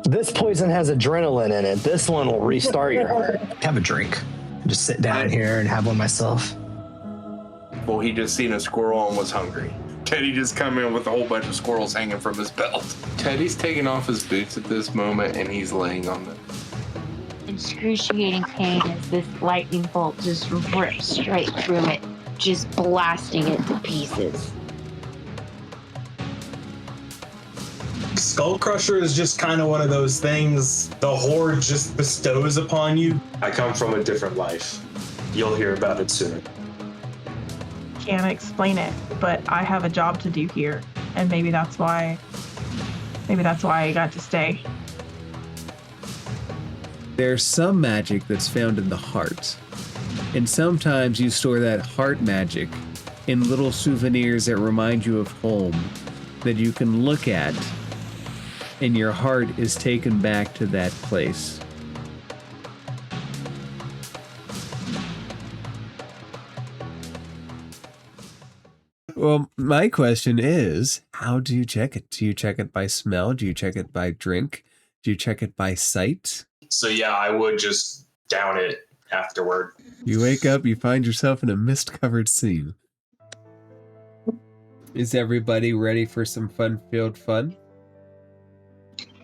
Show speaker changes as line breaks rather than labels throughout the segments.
This poison has adrenaline in it. This one will restart your heart. Have a drink. Just sit down here and have one myself.
Well, he just seen a squirrel and was hungry. Teddy just come in with a whole bunch of squirrels hanging from his belt. Teddy's taking off his boots at this moment, and he's laying on them.
Excruciating pain as this lightning bolt just rips straight through it, just blasting it to pieces.
Skull Crusher is just kind of one of those things the Horde just bestows upon you. I come from a different life. You'll hear about it soon.
Can't explain it, but I have a job to do here, and maybe that's why I got to stay.
There's some magic that's found in the heart, and sometimes you store that heart magic in little souvenirs that remind you of home that you can look at, and your heart is taken back to that place. Well, my question is, how do you check it? Do you check it by smell? Do you check it by drink? Do you check it by sight?
So yeah, I would just down it afterward.
You wake up, you find yourself in a mist-covered scene. Is everybody ready for some fun-filled fun?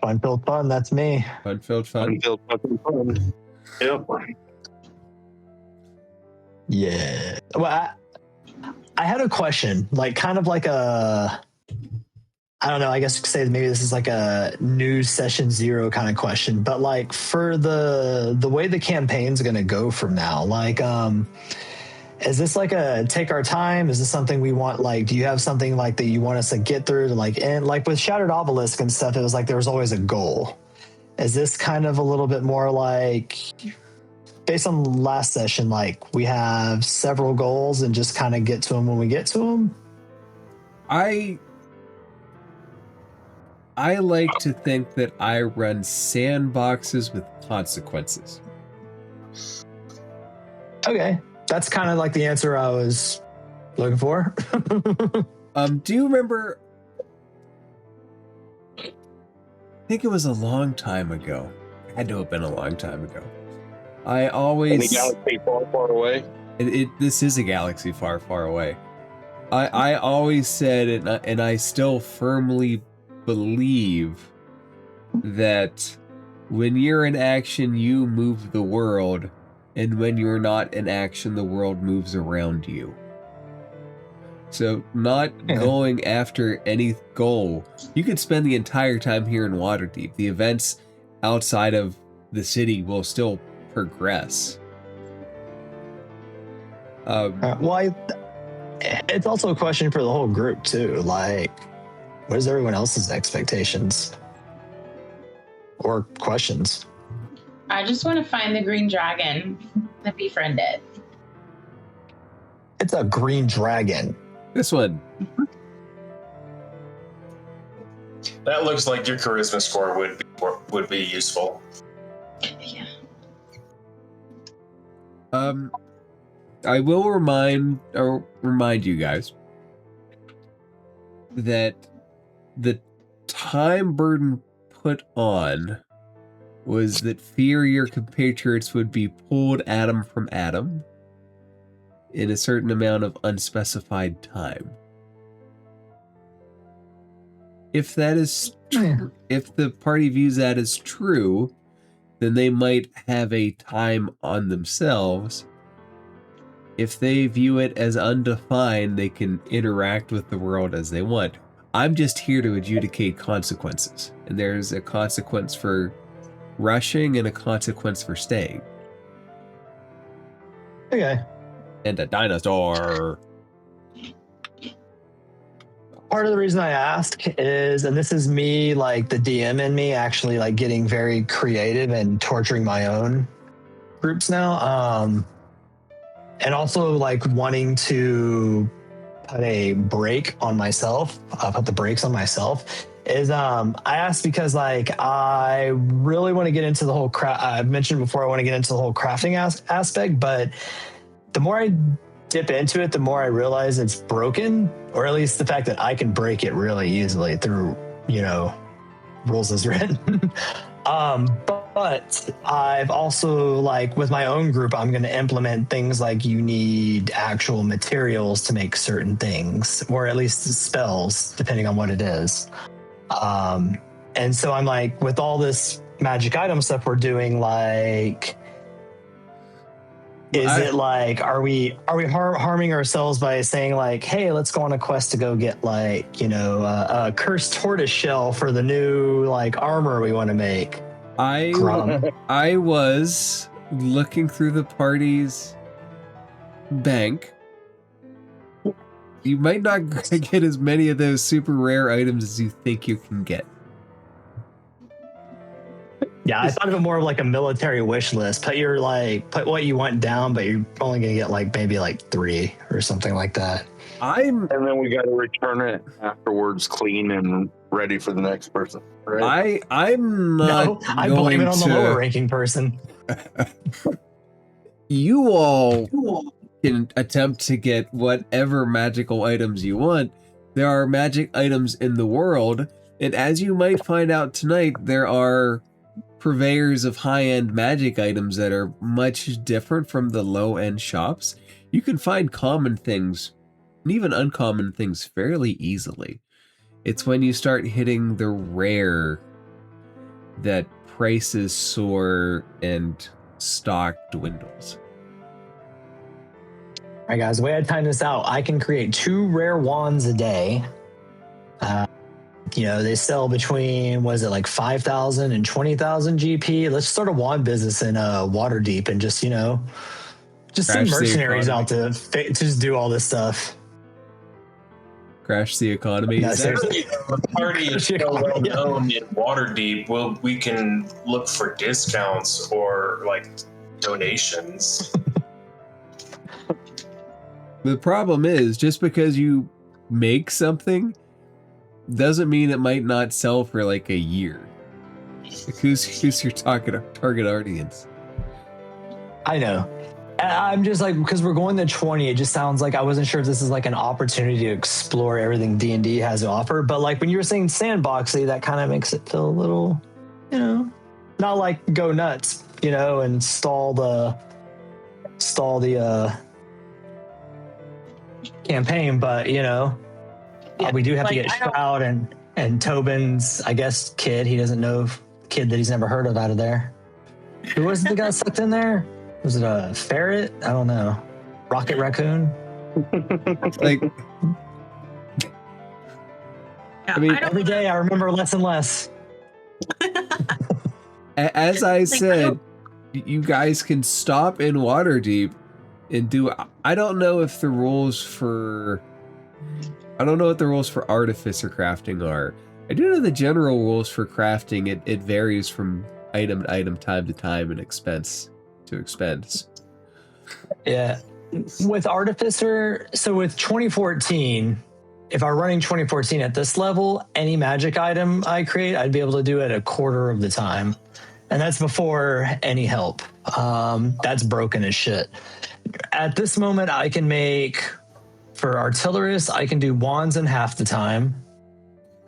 Fun-filled fun, that's me.
Fun-filled fun?
Fun-filled fucking fun. Yep.
Yeah. Well, I had a question, like kind of like a, I don't know, I guess you could say maybe this is like a new session 0 kind of question, but like for the way the campaign's going to go from now, like, is this like a take our time? Is this something we want? Like, do you have something like that you want us to get through to like, and like with Shattered Obelisk and stuff, it was like, there was always a goal. Is this kind of a little bit more like, based on the last session, like we have several goals and just kind of get to them when we get to them?
I like to think that I run sandboxes with consequences.
Okay. That's kind of like the answer I was looking for.
Do you remember? I think it was a long time ago. It had to have been a long time ago. I always.
In a galaxy far, far away.
This is a galaxy far, far away. I always said, and I still firmly believe that when you're in action, you move the world. And when you're not in action, the world moves around you. So not going after any goal. You could spend the entire time here in Waterdeep. The events outside of the will still progress.
Well, it's also a question for the whole group too. Like, what is everyone else's expectations or questions?
I just want to find the green dragon and befriend it.
It's a green dragon.
This one.
That looks like your charisma score would be useful.
Yeah.
I will remind you guys that the time burden put on was that fear your compatriots would be pulled atom from atom in a certain amount of unspecified time. If that is true, if the party views that as true, then they might have a time on themselves. If they view it as undefined, they can interact with the world as they want. I'm just here to adjudicate consequences, and there's a consequence for rushing and a consequence for staying.
Okay.
And a dinosaur.
Part of the reason I ask is, and this is me, like the DM in me actually like getting very creative and torturing my own groups now. And also like wanting to put a brake on myself, put the brakes on myself is, I asked because like, I really want to get into the whole I've mentioned before, I want to get into the whole crafting aspect, but the more I dip into it, the more I realize it's broken, or at least the fact that I can break it really easily through, rules as written. But I've also, like, with my own group, I'm going to implement things like you need actual materials to make certain things, or at least spells, depending on what it is. And so I'm like, with all this magic item stuff we're doing, like, is it like, are we harming ourselves by saying like, hey, let's go on a quest to go get like, a cursed tortoise shell for the new like armor we want to make?
I was looking through the party's bank. You might not get as many of those super rare items as you think you can get.
Yeah, I thought of it more of like a military wish list. Put what you want down, but you're only gonna get like maybe like 3 or something like that.
And then we got to return it afterwards, clean and ready for the next person. Right?
I'm not.
I blame it on the lower ranking person.
You all can attempt to get whatever magical items you want. There are magic items in the world, and as you might find out tonight, there are purveyors of high-end magic items that are much different from the low-end shops. You can find common things and even uncommon things fairly easily. It's when you start hitting the rare that prices soar and stock dwindles.
All right, guys, the way I time this out, I can create 2 rare wands a day. They sell between, what is it, like 5,000 and 20,000 GP. Let's start a wand business in Waterdeep and just send mercenaries out to just do all this stuff.
Crash the economy.
No,
The party is so well known in Waterdeep. We can look for discounts or like donations.
The problem is, just because you make something doesn't mean it might not sell for like a year. Like who's your target audience?
I know. I'm just like, because we're going to 20, it just sounds like I wasn't sure if this is like an opportunity to explore everything D&D has to offer. But like when you were saying sandboxy, that kind of makes it feel a little, not like go nuts, and stall the campaign, but we do have to get Shroud and Tobin's, I guess, kid. He doesn't know kid that he's never heard of out of there. Who was the guy sucked in there? Was it a ferret? I don't know. Rocket raccoon?
Like,
Yeah,
I mean,
every day I remember less and less.
As I said, you guys can stop in Waterdeep and do. I don't know if the rules for. I don't know what the rules for artificer crafting are. I do know the general rules for crafting. It varies from item to item, time to time, and expense to expense.
Yeah. With artificer, so with 2014, if I'm running 2014 at this level, any magic item I create, I'd be able to do it a quarter of the time. And that's before any help. That's broken as shit. At this moment, I can make, for artillerists, I can do wands in half the time.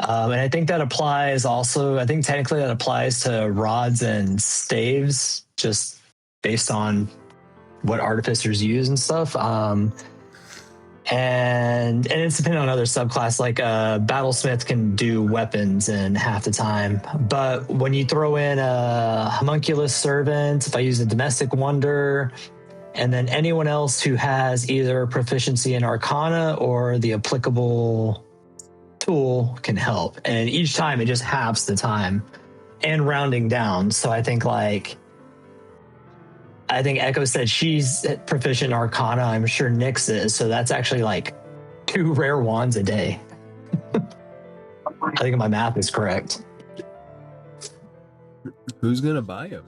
And I think that applies also, I think technically that applies to rods and staves, just based on what artificers use and stuff. And it's depending on other subclass, like battlesmith can do weapons in half the time. But when you throw in a homunculus servant, if I use a domestic wonder, and then anyone else who has either proficiency in arcana or the applicable tool can help. And each time it just halves the time and rounding down. So I think Echo said she's proficient in arcana. I'm sure Nyx is. So that's actually like 2 rare wands a day. I think my math is correct.
Who's going to buy them?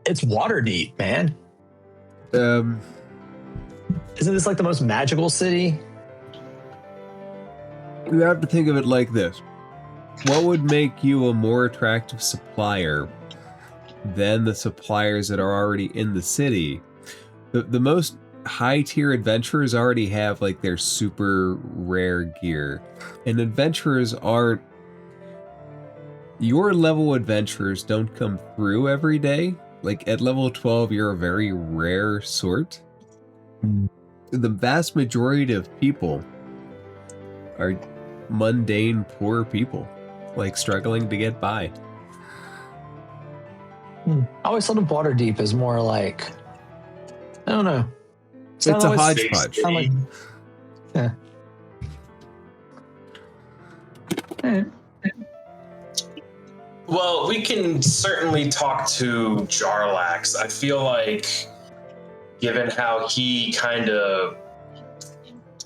It's Waterdeep, man. Isn't this like the most magical city?
You have to think of it like this. What would make you a more attractive supplier than the suppliers that are already in the city? The most high tier adventurers already have like their super rare gear, and adventurers aren't your level adventurers don't come through every day. Like at level 12, you're a very rare sort. The vast majority of people are mundane, poor people, like struggling to get by.
I always thought of Waterdeep as more like, I don't know.
It's a hodgepodge.
Like, yeah.
Well, we can certainly talk to Jarlax. I feel like, given how he kind of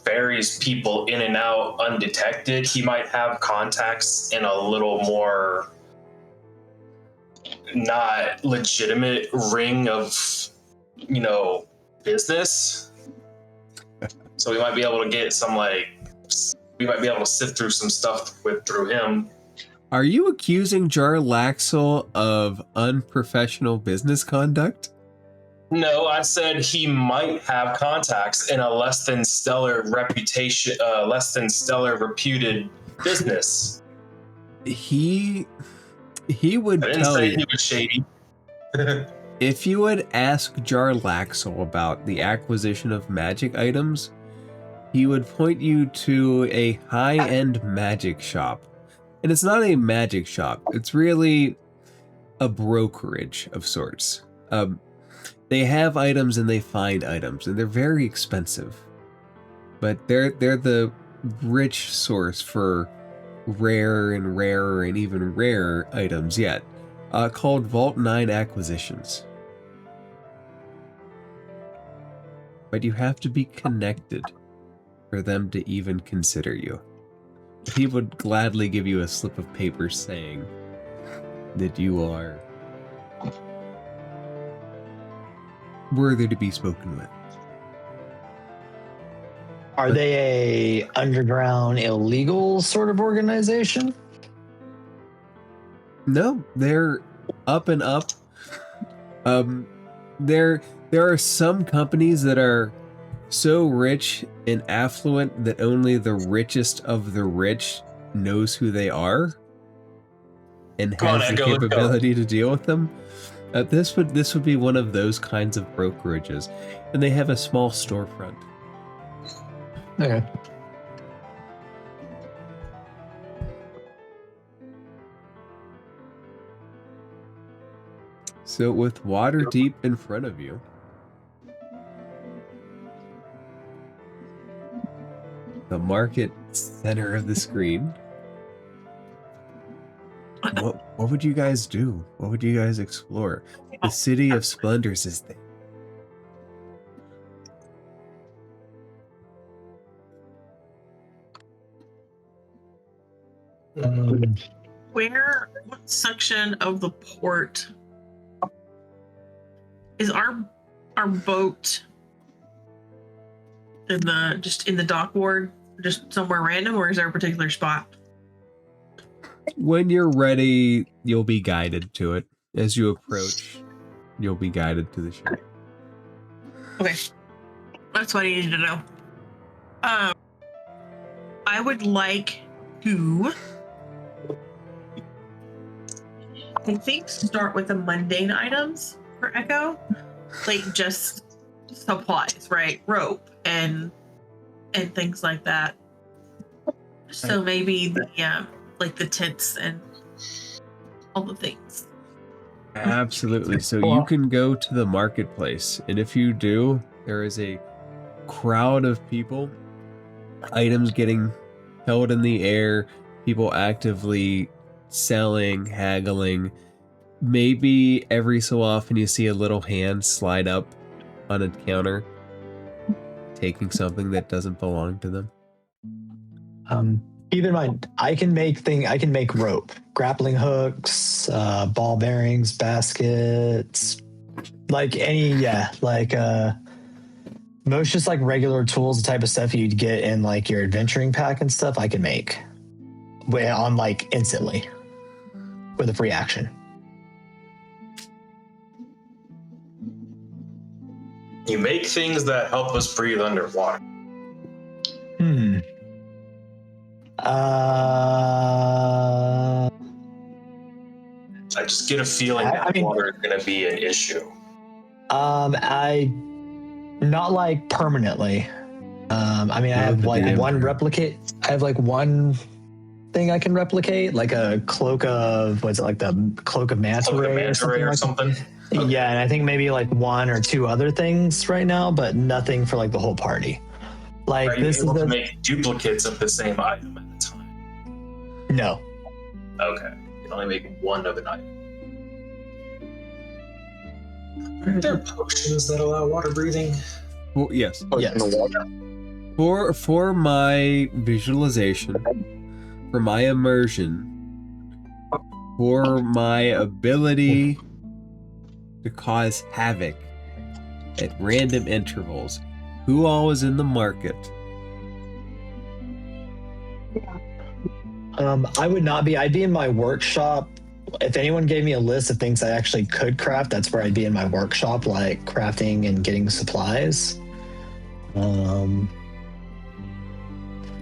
ferries people in and out undetected, he might have contacts in a little more not legitimate ring of, business. So we might be able to get some, we might be able to sift through some stuff through him.
Are you accusing Jarlaxle of unprofessional business conduct?
No, I said he might have contacts in a less than stellar reputed business.
He would
I didn't
tell
say
you.
he was shady.
If you would ask Jarlaxle about the acquisition of magic items, he would point you to a high-end magic shop. And it's not a magic shop. It's really a brokerage of sorts. They have items and they find items, and they're very expensive. But they're the rich source for rarer and rarer and even rarer items yet, called Vault 9 Acquisitions. But you have to be connected for them to even consider you. He would gladly give you a slip of paper saying that you are worthy to be spoken with.
Are they a underground illegal sort of organization?
No, they're up and up. There are some companies that are so rich and affluent that only the richest of the rich knows who they are and has the capability to deal with them. This would be one of those kinds of brokerages, and they have a small storefront.
Okay.
So with Waterdeep in front of you, the market center of the screen, what would you guys do? What would you guys explore? The City of Splendors is there.
What section of the port is our boat in the dock ward, just somewhere random, or is there a particular spot?
When you're ready, you'll be guided to it. As you approach, you'll be guided to the ship.
Okay. That's what I needed to know. I would like to, I think, start with the mundane items for Echo. Like just supplies, right? Rope and things like that. So maybe the tents and all the things.
Absolutely. So you can go to the marketplace, and if you do, there is a crowd of people, items getting held in the air, people actively selling, haggling. Maybe every so often you see a little hand slide up on a counter, taking something that doesn't belong to them.
Keep in mind, I can make rope, grappling hooks, ball bearings, baskets, most just like regular tools, the type of stuff you'd get in like your adventuring pack and stuff. I can make on like instantly with a free action.
You make things that help us breathe underwater. just get a feeling that water is going to be an issue.
I not like permanently. I mean, I have like one replicate. I have like one thing I can replicate, like a cloak of what's it, like the cloak of manta ray or something. Okay. Yeah, and I think maybe like one or two other things right now, but nothing for like the whole party. Like,
are you able to make duplicates of the same item at a time?
No.
Okay, you can only make one of an item. Are there potions that allow water breathing?
Well, yes.
Yes.
For my visualization, for my immersion, for my ability to cause havoc at random intervals, who all is in the market?
I would not be. I'd be in my workshop. If anyone gave me a list of things I actually could craft, that's where I'd be in my workshop, like crafting and getting supplies.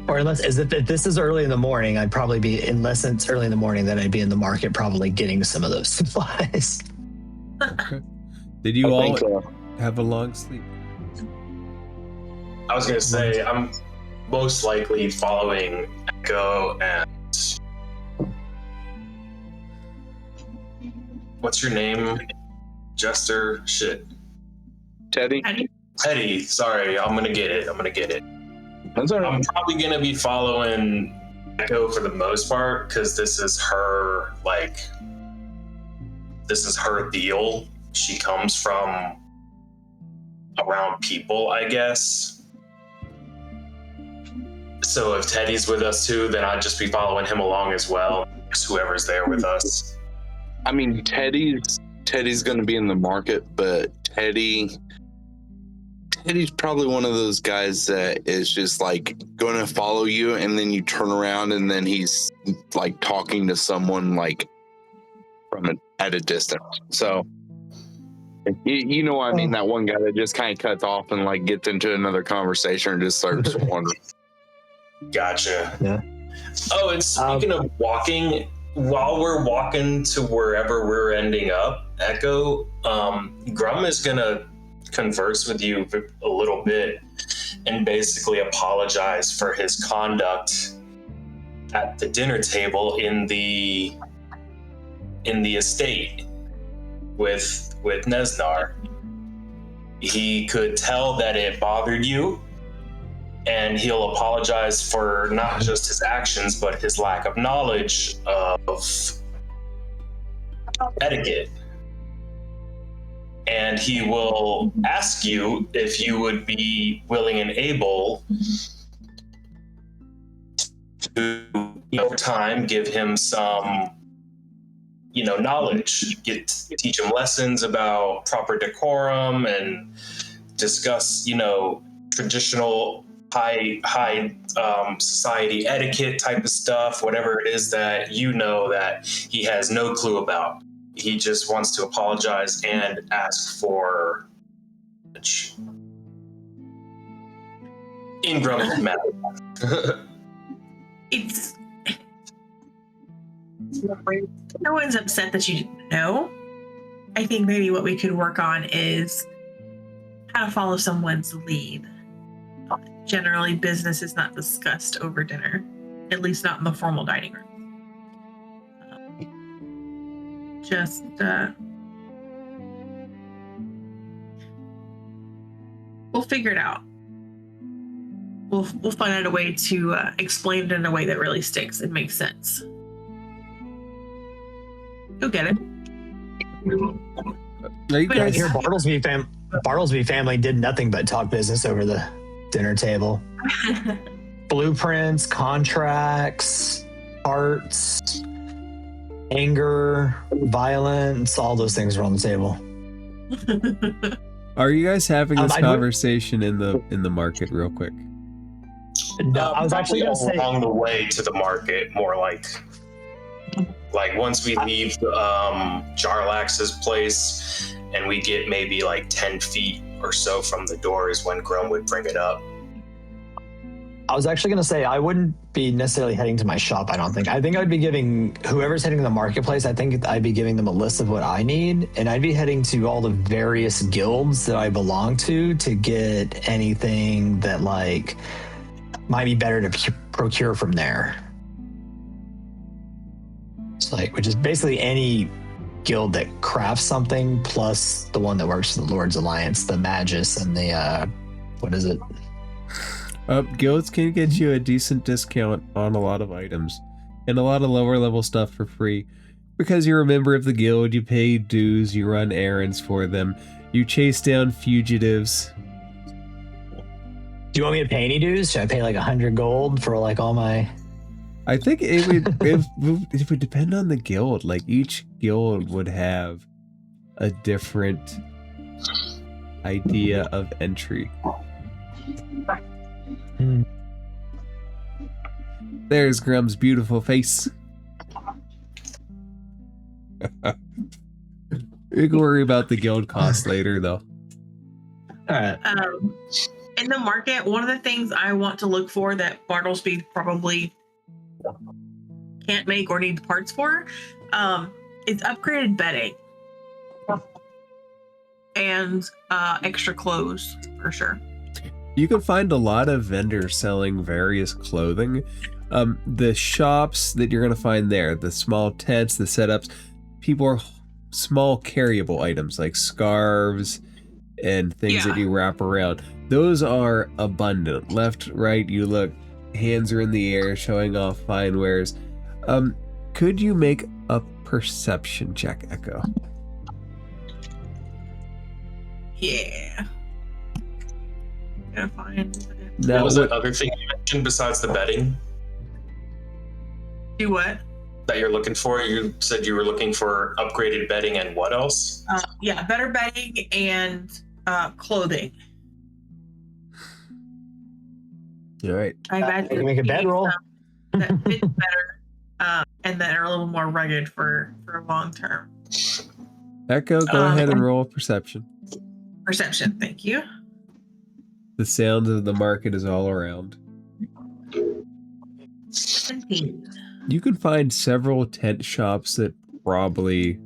Or unless, if this is early in the morning, I'd probably be, unless it's early in the morning, then I'd be in the market probably getting some of those supplies.
Okay. Did you all have a long sleep?
I was going to say, I'm most likely following Echo and... What's your name? Jester? Shit.
Teddy?
Teddy, sorry, I'm gonna get it.
That's all right.
I'm probably gonna be following Echo for the most part, because this is her deal. She comes from around people, I guess. So if Teddy's with us too, then I'd just be following him along as well. Whoever's there with us.
I mean, Teddy's going to be in the market, but Teddy's probably one of those guys that is just like going to follow you, and then you turn around and then he's like talking to someone like at a distance. So you know what I mean? That one guy that just kind of cuts off and like gets into another conversation and just starts wandering.
Gotcha.
Yeah.
Oh, and speaking of walking, while we're walking to wherever we're ending up, Echo, Grum is gonna converse with you a little bit and basically apologize for his conduct at the dinner table in the estate with Nesnar. He could tell that it bothered you, and he'll apologize for not just his actions, but his lack of knowledge of etiquette. And he will ask you if you would be willing and able to, over time, give him some, knowledge, teach him lessons about proper decorum and discuss, traditional high society etiquette type of stuff, whatever it is that that he has no clue about. He just wants to apologize and ask for in Grum's matter.
No one's upset that you didn't know. I think maybe what we could work on is how to follow someone's lead. Generally, business is not discussed over dinner, at least not in the formal dining room. We'll figure it out. We'll find out a way to explain it in a way that really sticks and makes sense. You'll get it.
Are you guys
Here, Bartlesby family did nothing but talk business over the dinner table. Blueprints, contracts, parts, anger, violence, all those things were on the table.
Are you guys having this conversation in the market real quick?
No, I was actually going to say
along the way to the market, more like once we leave Jarlax's place and we get maybe like 10 feet or so from the door is when Grum would bring it up.
I was actually going to say I wouldn't be necessarily heading to my shop. I don't think. I think I'd be giving whoever's heading to the marketplace. I think I'd be giving them a list of what I need, and I'd be heading to all the various guilds that I belong to get anything that like might be better to procure from there. It's like, which is basically any guild that crafts something plus the one that works for the Lord's Alliance, the Magus, and the what is it?
Guilds can get you a decent discount on a lot of items and a lot of lower level stuff for free. Because you're a member of the guild, you pay dues, you run errands for them, you chase down fugitives.
Do you want me to pay any dues? Should I pay like 100 gold for like all my...
I think it would depend on the guild. Like each guild would have a different idea of entry. There's Grum's beautiful face. You can worry about the guild cost later, though.
All right.
In the market, one of the things I want to look for that Bartlesby probably can't make or need parts for is upgraded bedding and extra clothes for sure.
You can find a lot of vendors selling various clothing. The shops that you're going to find there, the small tents, the setups, people are small carryable items like scarves and things that you wrap around. Those are abundant. Left, right, you look, hands are in the air showing off fine wares. Could you make a perception check, Echo?
Yeah. Gonna find.
Now,
What was that other thing you mentioned besides the bedding
Do what?
that you're looking for? You said you were looking for upgraded bedding and what else?
Yeah, better bedding and clothing.
all right.
I imagine
You can make a bedroll.
that fits better and that are a little more rugged for long term.
Echo, go ahead and roll a perception.
Perception, thank you.
The sound of the market is all around.
17.
You can find several tent shops that probably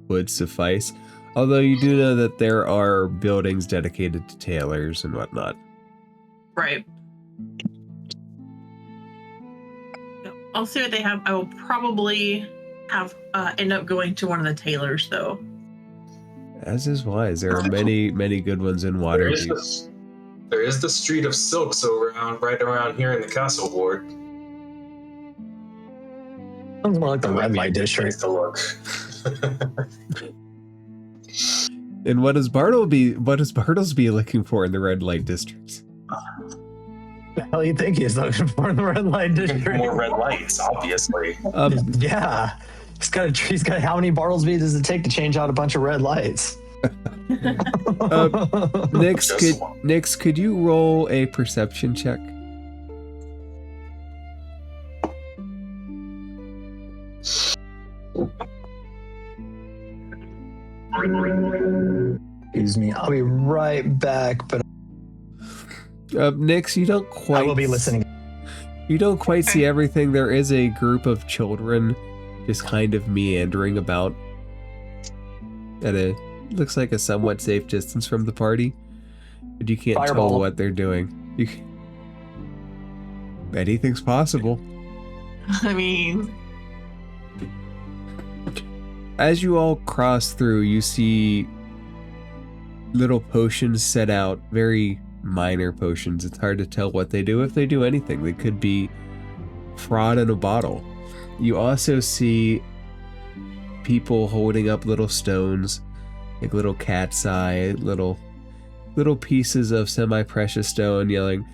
would suffice, although you do know that there are buildings dedicated to tailors and whatnot.
Right. I'll see what they have. I will probably have end up going to one of the tailors though.
As is wise. There are many, many good ones in Waterdeep.
There is the Street of Silks right around here in the Castle Ward.
Sounds more like the
That might
red
be a
light
good
district.
place to look.
And what is Bartlesby looking for in the red light districts?
The hell you think he's looking for in the red light district?
More red lights, obviously.
Yeah. He's got how many Bartlesby does it take to change out a bunch of red lights?
Nix, could you roll a perception check?
Excuse me, I'll be right back, but
Nix, you don't quite...
I will be listening.
You don't quite see everything. There is a group of children just kind of meandering about at a looks like a somewhat safe distance from the party, but you can't tell what they're doing. Anything's possible.
I mean,
as you all cross through, you see little potions set out, very minor potions. It's hard to tell what they do, if they do anything. They could be fraud in a bottle. You also see people holding up little stones, like little cat's eye, little pieces of semi-precious stone, yelling,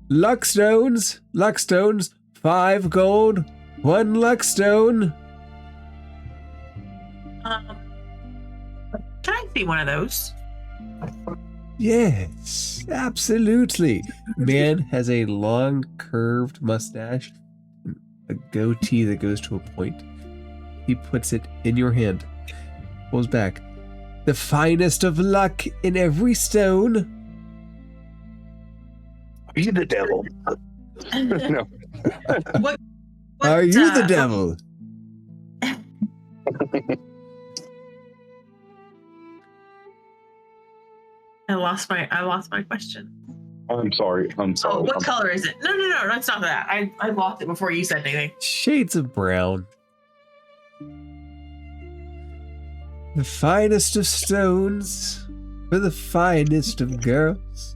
"Luck stones! Luck stones! 5 gold! 1 luck stone!"
can I see one of those?
Yes, absolutely. Man has a long, curved mustache, a goatee that goes to a point. He puts it in your hand, pulls back. "The finest of luck in every stone."
Are you the devil? No.
What
Are you the devil?
I lost my question.
I'm sorry.
Oh, what color is it? No, that's not that. I lost it before you said anything.
Shades of brown. The finest of stones for the finest of girls.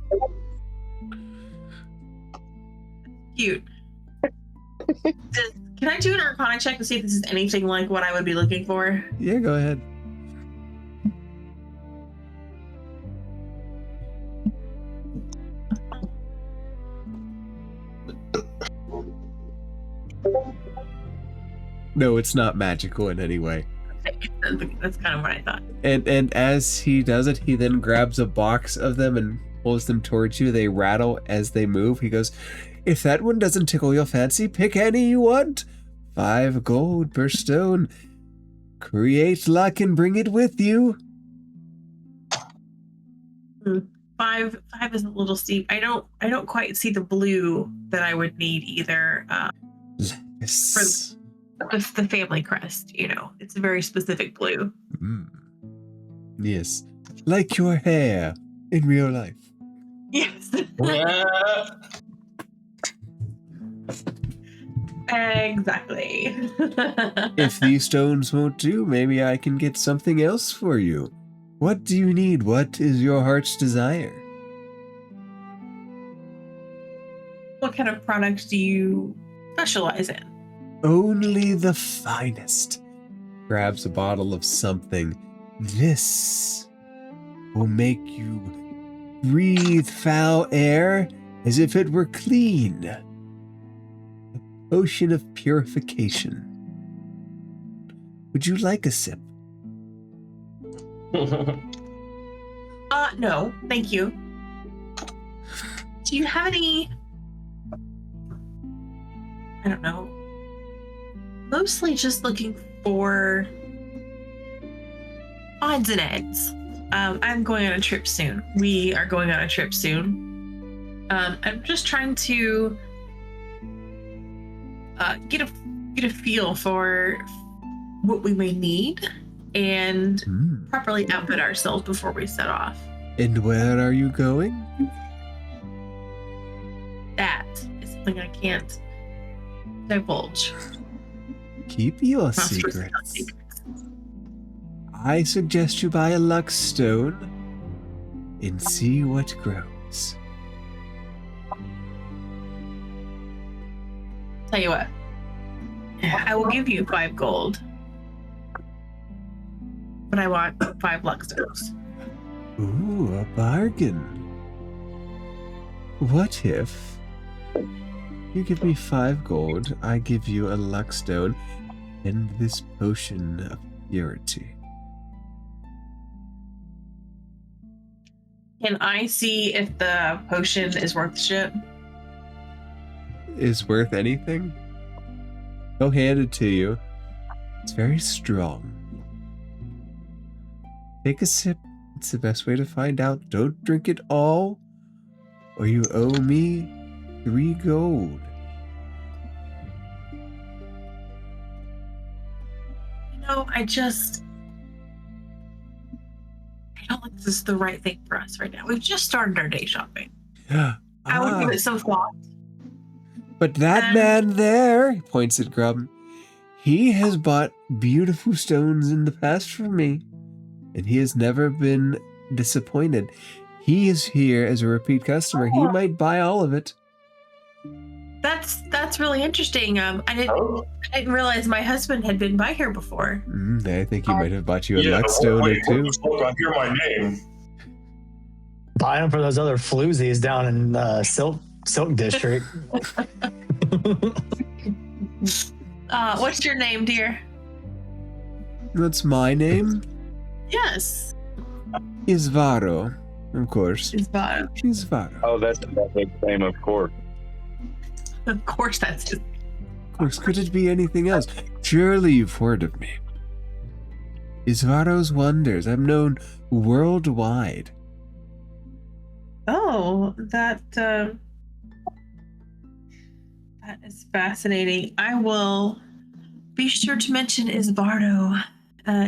Cute. Can I do an Arcana check to see if this is anything like what I would be looking for?
Yeah, go ahead. No, it's not magical in any way.
That's kind of what I thought.
And as he does it, he then grabs a box of them and pulls them towards you. They rattle as they move. He goes, if that one doesn't tickle your fancy, pick any you want. 5 gold per stone. Create luck and bring it with you.
5 is a little steep. I don't quite see the blue that I would need either.
Yes.
For the family crest, it's a very specific blue.
Yes. Like your hair in real life.
Yes. Exactly.
If these stones won't do, maybe I can get something else for you. What do you need? What is your heart's desire?
What kind of products do you specialize in?
Only the finest. Grabs a bottle of something. This will make you breathe foul air as if it were clean. A potion of purification. Would you like a sip?
No, thank you. Do you have any, I don't know, mostly just looking for odds and ends. I'm going on a trip soon. We are going on a trip soon. I'm just trying to get a feel for what we may need and properly outfit ourselves before we set off.
And where are you going?
That is something I can't divulge.
Keep your secrets. I suggest you buy a luck stone and see what grows.
Tell you what, I will give you 5 gold, but I want 5 luck stones.
Ooh, a bargain. What if you give me 5 gold, I give you a luck stone and this potion of purity?
Can I see if the potion is worth shit?
Is worth anything? I'll hand it to you. It's very strong. Take a sip. It's the best way to find out. Don't drink it all, or you owe me 3 gold.
I don't think this is the right thing for us right now. We've just started our day shopping. I would give it some thought.
But that man there, he points at Grub, he has bought beautiful stones in the past for me, and he has never been disappointed. He is here as a repeat customer. He might buy all of it.
That's really interesting. I didn't realize my husband had been by here before.
I think he might have bought you a luck stone or two.
I hear my name.
Buy them for those other floozies down in Silk District.
What's your name, dear?
What's my name?
Yes.
Isvaro, of course.
Isvaro.
Isvaro.
Oh, that's the big name, of course.
Of course, that's his.
Of course, could it be anything else? Surely you've heard of me. Isvaro's wonders. I'm known worldwide.
Oh, that That is fascinating. I will be sure to mention Isbardo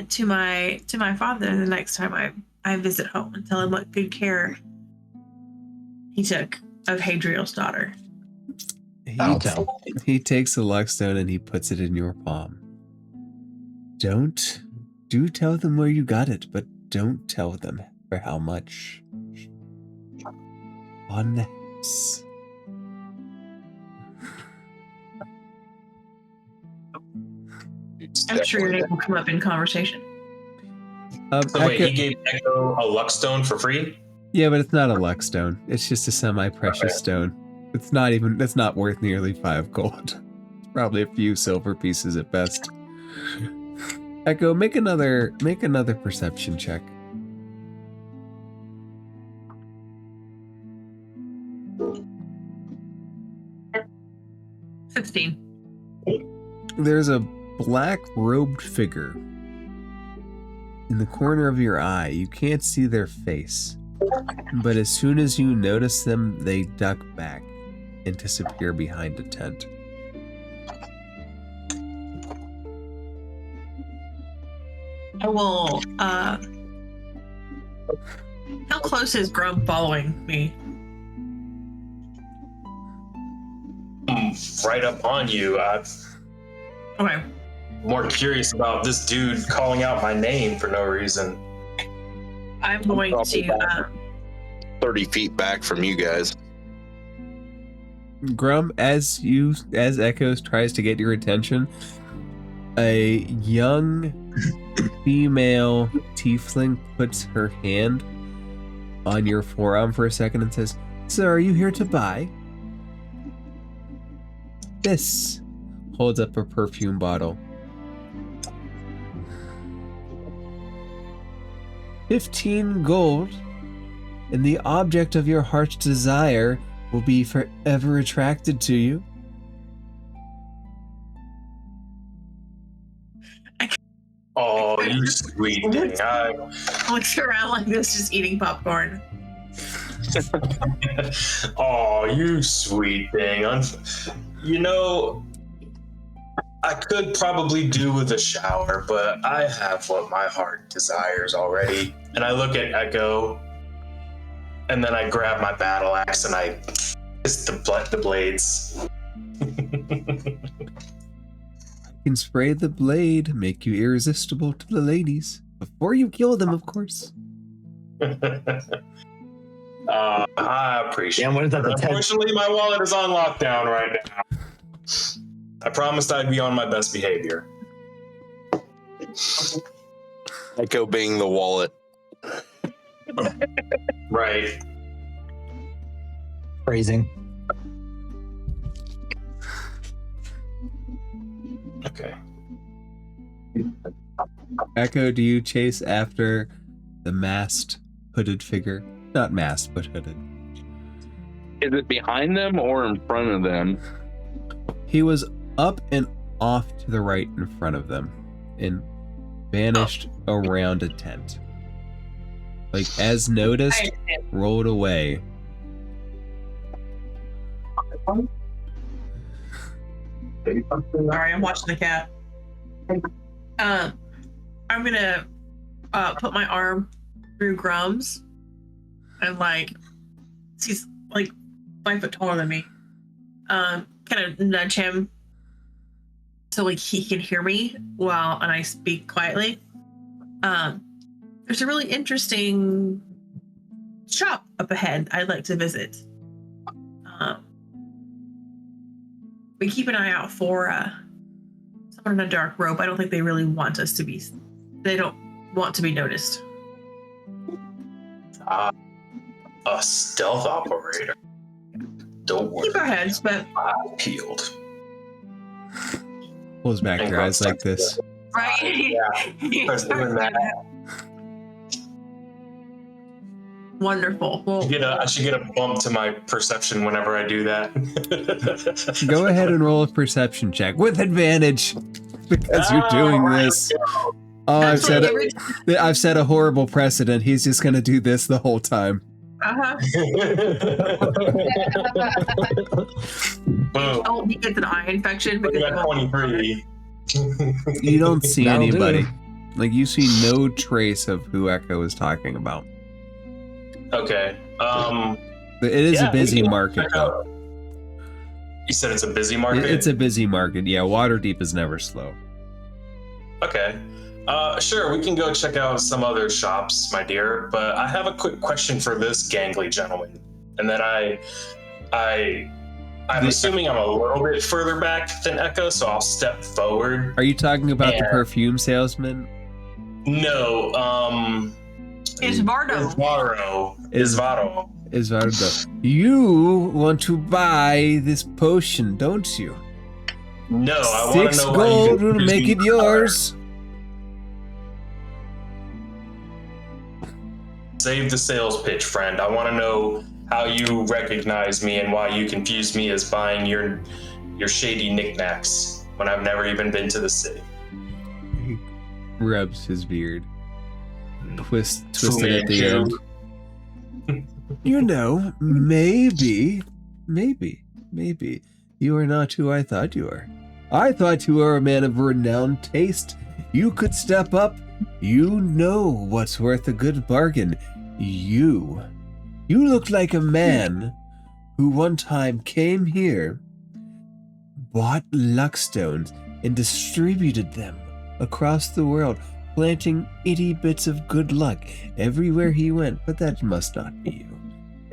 to my father the next time I visit home and tell him what good care he took of Hadriel's daughter.
I'll tell.
He takes the luckstone and he puts it in your palm. Do tell them where you got it, but don't tell them for how much. On the house.
I'm sure your name will come up in conversation.
So wait, he gave Echo a luckstone for free?
Yeah, but it's not a luckstone. It's just a semi-precious stone. It's not worth nearly 5 gold. It's probably a few silver pieces at best. Echo, make another perception check.
$16.
There's a black-robed figure in the corner of your eye. You can't see their face, but as soon as you notice them, they duck back and disappear behind a tent.
I will. How close is Grum following me?
Right up on you.
Okay.
More curious about this dude calling out my name for no reason.
I'm going to
30 feet back from you guys.
Grum, as Echoes tries to get your attention, a young female tiefling puts her hand on your forearm for a second and says, "Sir, are you here to buy?" This holds up a perfume bottle. 15 gold, and the object of your heart's desire will be forever attracted to you.
Oh, you sweet thing.
I looks around like this, just eating popcorn.
Oh, you sweet thing. You know, I could probably do with a shower, but I have what my heart desires already. And I look at Echo, and then I grab my battle axe and I kiss the blades.
I can spray the blade, make you irresistible to the ladies. Before you kill them, of course.
I appreciate
Yeah, when is that the
Unfortunately, my wallet is on lockdown right now. I promised I'd be on my best behavior.
Echo being the wallet.
Right.
Phrasing.
Okay.
Echo, do you chase after the masked, hooded figure? Not masked, but hooded.
Is it behind them or in front of them?
He was up and off to the right in front of them and vanished around a tent. Like, as noticed, rolled away.
Sorry, I'm watching the cat. I'm gonna put my arm through Grum's and he's like 5 foot taller than me. Kind of nudge him so he can hear me and I speak quietly. There's a really interesting shop up ahead I'd like to visit. We keep an eye out for someone in a dark robe. I don't think they really want us to be. They don't want to be noticed.
A stealth operator. Don't worry.
Keep our heads, but
peeled.
Pulls back your eyes like this.
right.
Yeah. Starts doing that.
Wonderful. Well,
I should get a bump to my perception whenever I do that.
Go ahead and roll a perception check with advantage because you're doing this. Oh, I've set a horrible precedent. He's just gonna do this the whole time.
Boom.
Oh, he gets an eye infection
We
because
got 23.
You don't see
That'll
anybody.
do.
Like, you see no trace of who Echo is talking about.
Okay.
But it is a busy market, though.
You said it's a busy market?
It's a busy market. Yeah, Waterdeep is never slow.
Okay. Sure, we can go check out some other shops, my dear, but I have a quick question for this gangly gentleman. And then I'm assuming I'm a little bit further back than Echo, so I'll step forward.
Are you talking about the perfume salesman?
No,
Isvardo.
Isvardo. You want to buy this potion, don't you?
No, I want to
6
know
gold will make it yours.
Save the sales pitch, friend. I want to know how you recognize me and why you confuse me as buying your shady knickknacks when I've never even been to the city.
He rubs his beard. Twisted at the end. You know, maybe you are not who I thought you were. I thought you were a man of renowned taste. You could step up. You know what's worth a good bargain. You look like a man who one time came here, bought luckstones, and distributed them across the world, planting itty bits of good luck everywhere he went. But that must not be you.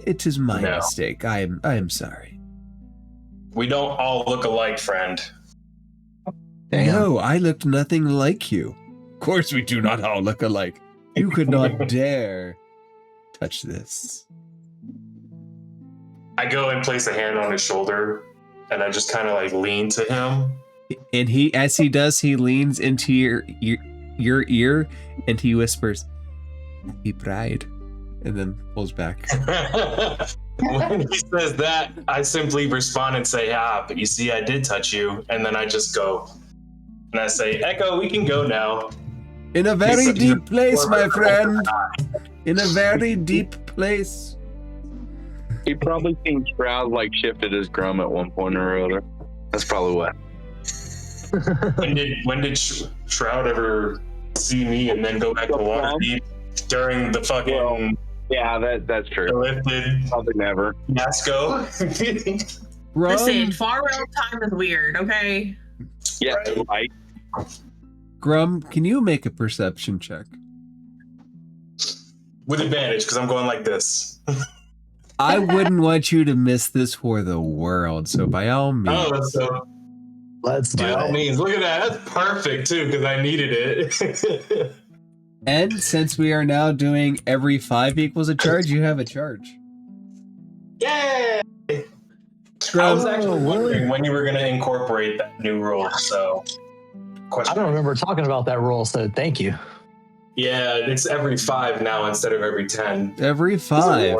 It is my mistake. I am sorry.
We don't all look alike, friend.
Damn.
No, I looked nothing like you. Of course we do not all look alike. You could not dare touch this.
I go and place a hand on his shoulder, and I just kind of like lean to him.
And he, as he does, he leans into your ear, and he whispers, "He pride," and then pulls back.
When he says that, I simply respond and say, but you see, I did touch you. And then I just go. And I say, Echo, we can go now.
In a very deep place, my friend. In a very deep place.
He probably seen Shroud like shifted his Grum at one point or other. That's probably what.
When did Shroud ever see me and then go back to Waterdeep during the fucking...
Well, yeah, that's true.
Lifted
probably never.
Fiasco.
Listen, far realm time is weird, okay?
Yeah, right.
Grum, can you make a perception check?
With advantage, because I'm going like this.
I wouldn't want you to miss this for the world, so by all means.
Let's do
by all
it.
means. Look at that. That's perfect, too, because I needed it.
And since we are now doing every 5 equals a charge, you have a charge.
Yay! I was actually wondering when you were going to incorporate that new rule, so...
I don't remember talking about that rule, so thank you.
Yeah, it's every 5 now instead of every 10.
Every 5.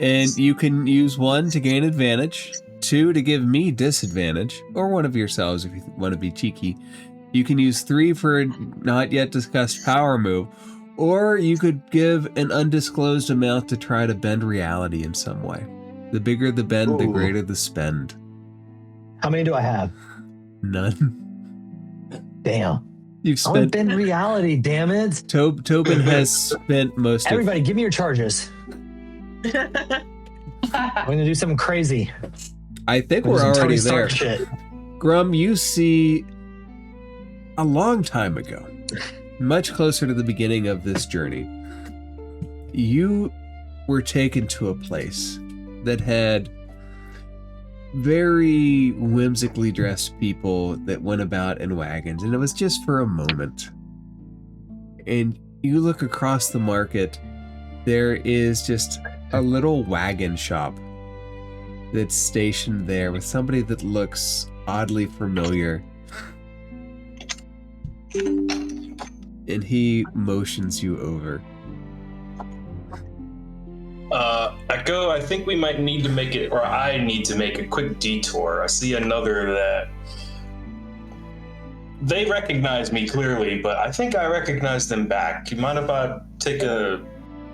And you can use 1 to gain advantage, 2 to give me disadvantage, or one of yourselves if you want to be cheeky. You can use 3 for a not yet discussed power move, or you could give an undisclosed amount to try to bend reality in some way. The bigger the bend, the greater the spend.
How many do I have?
None.
Damn.
You've
I want
spent...
to bend reality, damn it.
Tobin has spent most
Everybody, give me your charges. I'm going to do something crazy.
I think we're already there.
Shit.
Grum, you see a long time ago, much closer to the beginning of this journey, you were taken to a place that had very whimsically dressed people that went about in wagons, and it was just for a moment. And you look across the market, there is just a little wagon shop that's stationed there with somebody that looks oddly familiar. And he motions you over.
Echo, I think we might need to make it, or I need to make a quick detour. I see another that they recognize me clearly, but I think I recognize them back. You mind if I take a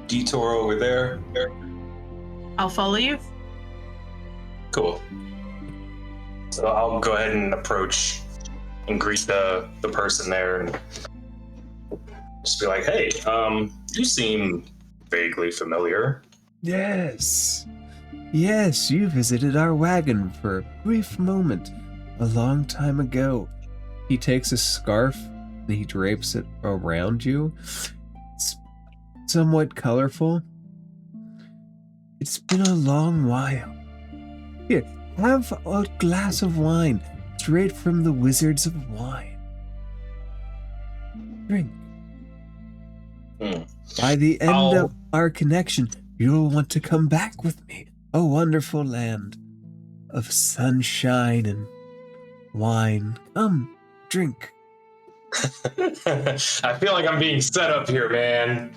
detour over there?
I'll follow you.
Cool. So I'll go ahead and approach and greet the person there and just be like, hey, you seem vaguely familiar.
Yes. Yes, you visited our wagon for a brief moment a long time ago. He takes a scarf and he drapes it around you. It's somewhat colorful. It's been a long while. Here, have a glass of wine straight from the Wizards of Wine. Drink. By the end of our connection, you'll want to come back with me. A wonderful land of sunshine and wine. Come, drink.
I feel like I'm being set up here, man.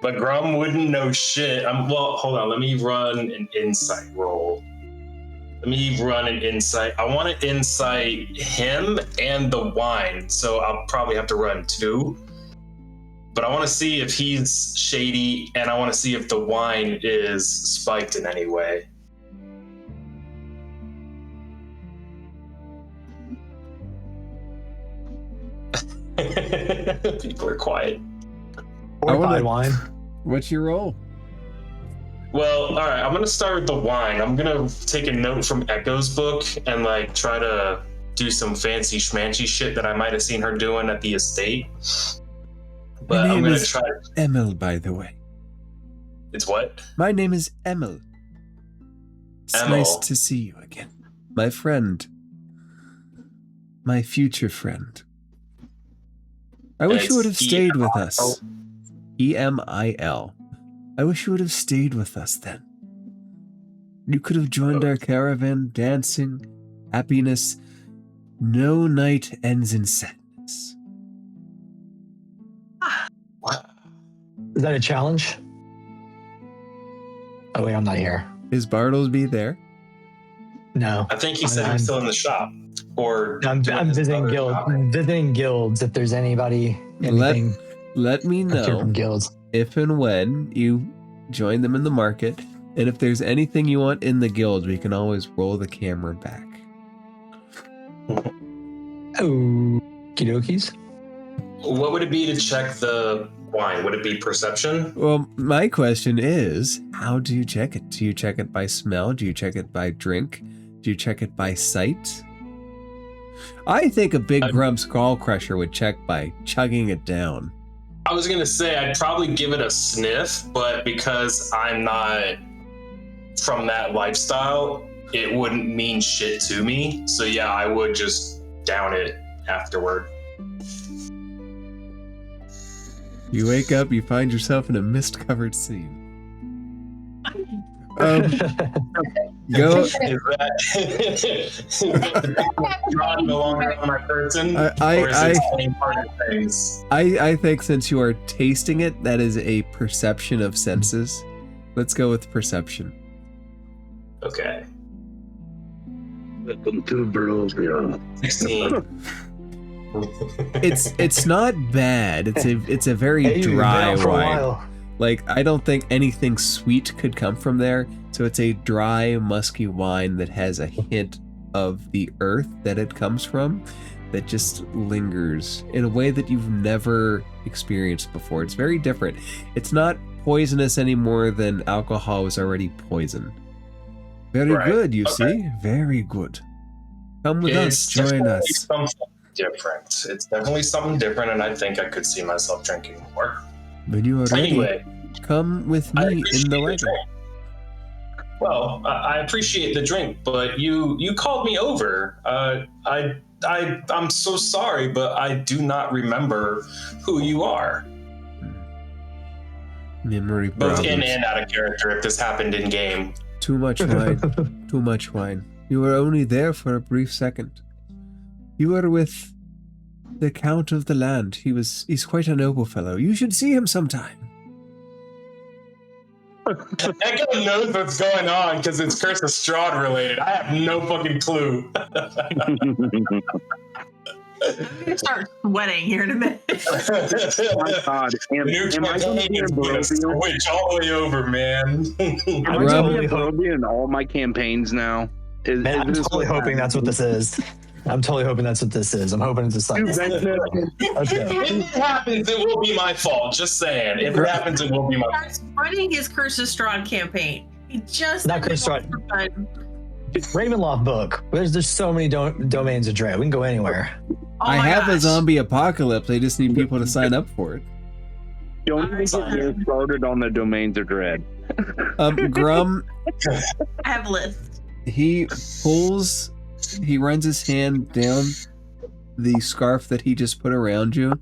But Grum wouldn't know shit. Well, hold on. Let me run an insight roll. I want to insight him and the wine, so I'll probably have to run 2. But I want to see if he's shady, and I want to see if the wine is spiked in any way. People are quiet.
Fortified wine.
What's your roll?
Well, all right. I'm gonna start with the wine. I'm gonna take a note from Echo's book and like try to do some fancy schmancy shit that I might have seen her doing at the estate. But I'm gonna try.
Emil, by the way.
It's what?
My name is Emil. It's nice to see you again, my friend. My future friend. I wish you would have stayed with us. EMIL. I wish you would have stayed with us then. You could have joined our caravan, dancing, happiness. No night ends in sadness.
Is that a challenge? Oh wait, I'm not here.
Is Bartlesby there?
No.
I think he said he's still in the shop. Or
I'm visiting guilds. I'm visiting guilds. If there's anybody, anything.
Let me know
from guilds.
If and when you join them in the market, and if there's anything you want in the guild, we can always roll the camera back.
Oh, okies.
What would it be to check the wine? Would it be perception?
Well, my question is, how do you check it? Do you check it by smell? Do you check it by drink? Do you check it by sight? I think a big Grump Skull Crusher would check by chugging it down.
I was going to say I'd probably give it a sniff, but because I'm not from that lifestyle, it wouldn't mean shit to me. So yeah, I would just down it afterward.
You wake up, you find yourself in a mist-covered scene. Go.
Is that drawn no longer on my person? Or is it the same part of things?
I think since you are tasting it, that is a perception of senses. Let's go with perception.
Okay.
Welcome to Barovia.
16.
It's not bad. It's a very dry wine. Like, I don't think anything sweet could come from there. So it's a dry, musky wine that has a hint of the earth that it comes from that just lingers in a way that you've never experienced before. It's very different. It's not poisonous any more than alcohol was already poison. Very good, you see? Very good. Come with us, join us.
Different. It's definitely something different, and I think I could see myself drinking more.
When you are ready,
anyway,
come with me in the wagon.
Well, I appreciate the drink, but you called me over. I'm so sorry, but I do not remember who you are.
Memory
both
problems.
in and out of character. If this happened in game,
too much wine. Too much wine. You were only there for a brief second. You were with the Count of the Land. He's quite a noble fellow. You should see him sometime.
Echo knows what's going on because it's Curse of Strahd related. I have no fucking clue.
I'm gonna start sweating here in a minute.
Oh my God.
The new
Am I going to
campaign
be a
is gonna
Barovia?
switch all the way over, man.
Am I
I'm
going to
totally
be a
hope-
Barovia in all my campaigns now?
Man, I'm
this
totally
what's
hoping that's what this is. I'm totally hoping that's what this is. I'm hoping it's a sign.
If it happens, it will be my fault. Just saying. If it happens, it will be my fault.
Starts running his Curse of Strahd campaign. He just
Not Curse of Strahd. Ravenloft book. There's so many domains of dread. We can go anywhere.
Oh
I
my
have a
gosh.
zombie apocalypse. I just need people to sign up for it.
Don't even get me started on the domains of dread.
Grum,
I have a list.
he runs his hand down the scarf that he just put around you,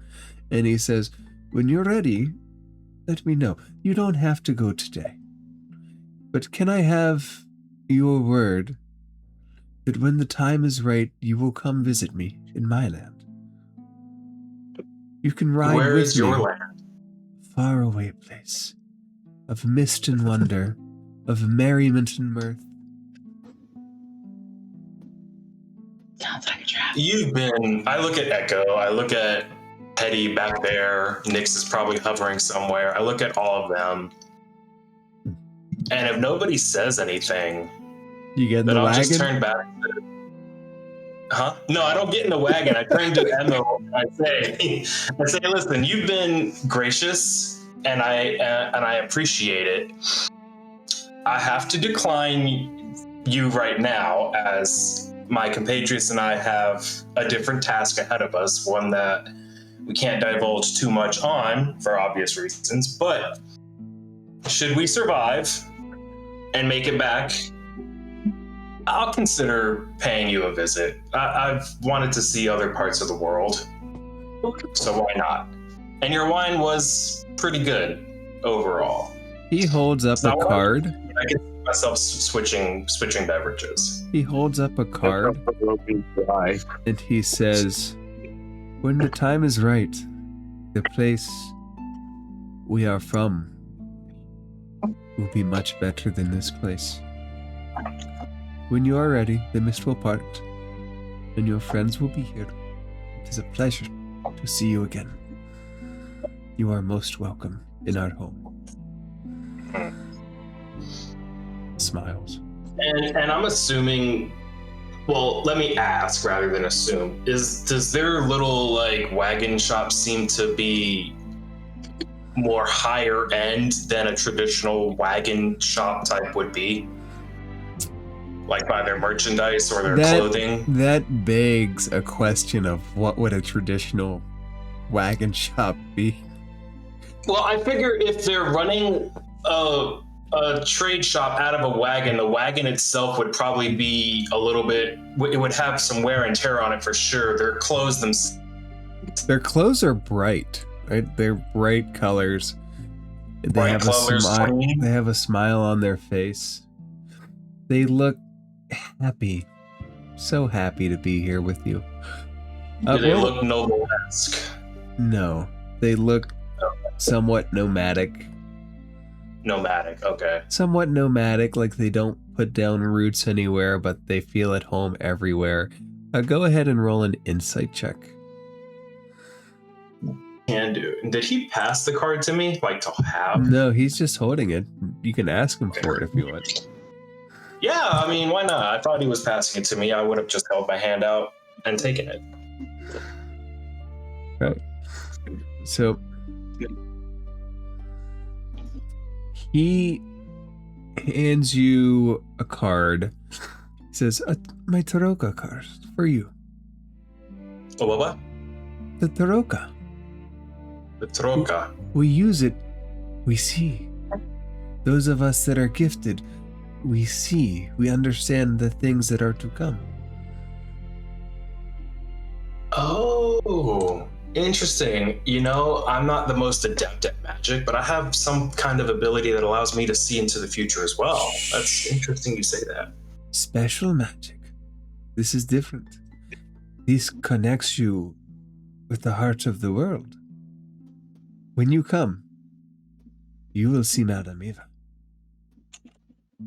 and he says, "When you're ready, let me know. You don't have to go today. But can I have your word that when the time is right, you will come visit me in my land? You can ride
Where
with
is
me.
your land?
Far away place of mist and wonder, of merriment and mirth."
Sounds like a trap.
I look at Echo, I look at Hetty back there, Nyx is probably hovering somewhere. I look at all of them. And if nobody says anything,
You get in
then
the
I'll
wagon?
just turn back. Huh? No, I don't get in the wagon. I turn to Emma. I say, listen, you've been gracious, and I appreciate it. I have to decline you right now, as my compatriots and I have a different task ahead of us, one that we can't divulge too much on for obvious reasons. But should we survive and make it back, I'll consider paying you a visit. I've wanted to see other parts of the world, so why not? And your wine was pretty good overall.
He holds up a card.
I can see myself switching beverages.
He holds up a card and he says, "When the time is right, the place we are from will be much better than this place. When you are ready, the mist will part, and your friends will be here. It is a pleasure to see you again. You are most welcome in our home." Smiles.
And I'm assuming, well, let me ask rather than assume, does their little like wagon shop seem to be more higher end than a traditional wagon shop type would be? Like by their merchandise or their clothing?
That begs a question of what would a traditional wagon shop be?
Well, I figure if they're running a trade shop out of a wagon, the wagon itself would probably be a little bit, it would have some wear and tear on it for sure. Their clothes
Their clothes are bright, right? They're bright colors. They have a smile on their face. They look happy. So happy to be here with you.
Do they look noble-esque?
No. They look somewhat nomadic.
Nomadic, okay.
Somewhat nomadic, like they don't put down roots anywhere, but they feel at home everywhere. Go ahead and roll an insight check.
Can do. And did he pass the card to me, like to have?
No, he's just holding it. You can ask him for it if you want.
Yeah, I mean, why not? I thought he was passing it to me. I would have just held my hand out and taken it.
Right. So he hands you a card. He says, "My Taroka card for you."
Oh, what?
The Taroka.
The Troca.
We use it. We see. Those of us that are gifted, we see. We understand the things that are to come.
Oh, interesting. You know, I'm not the most adept at magic, but I have some kind of ability that allows me to see into the future as well. That's interesting you say that.
Special magic. This is different. This connects you with the heart of the world. When you come, you will see Madame Eva.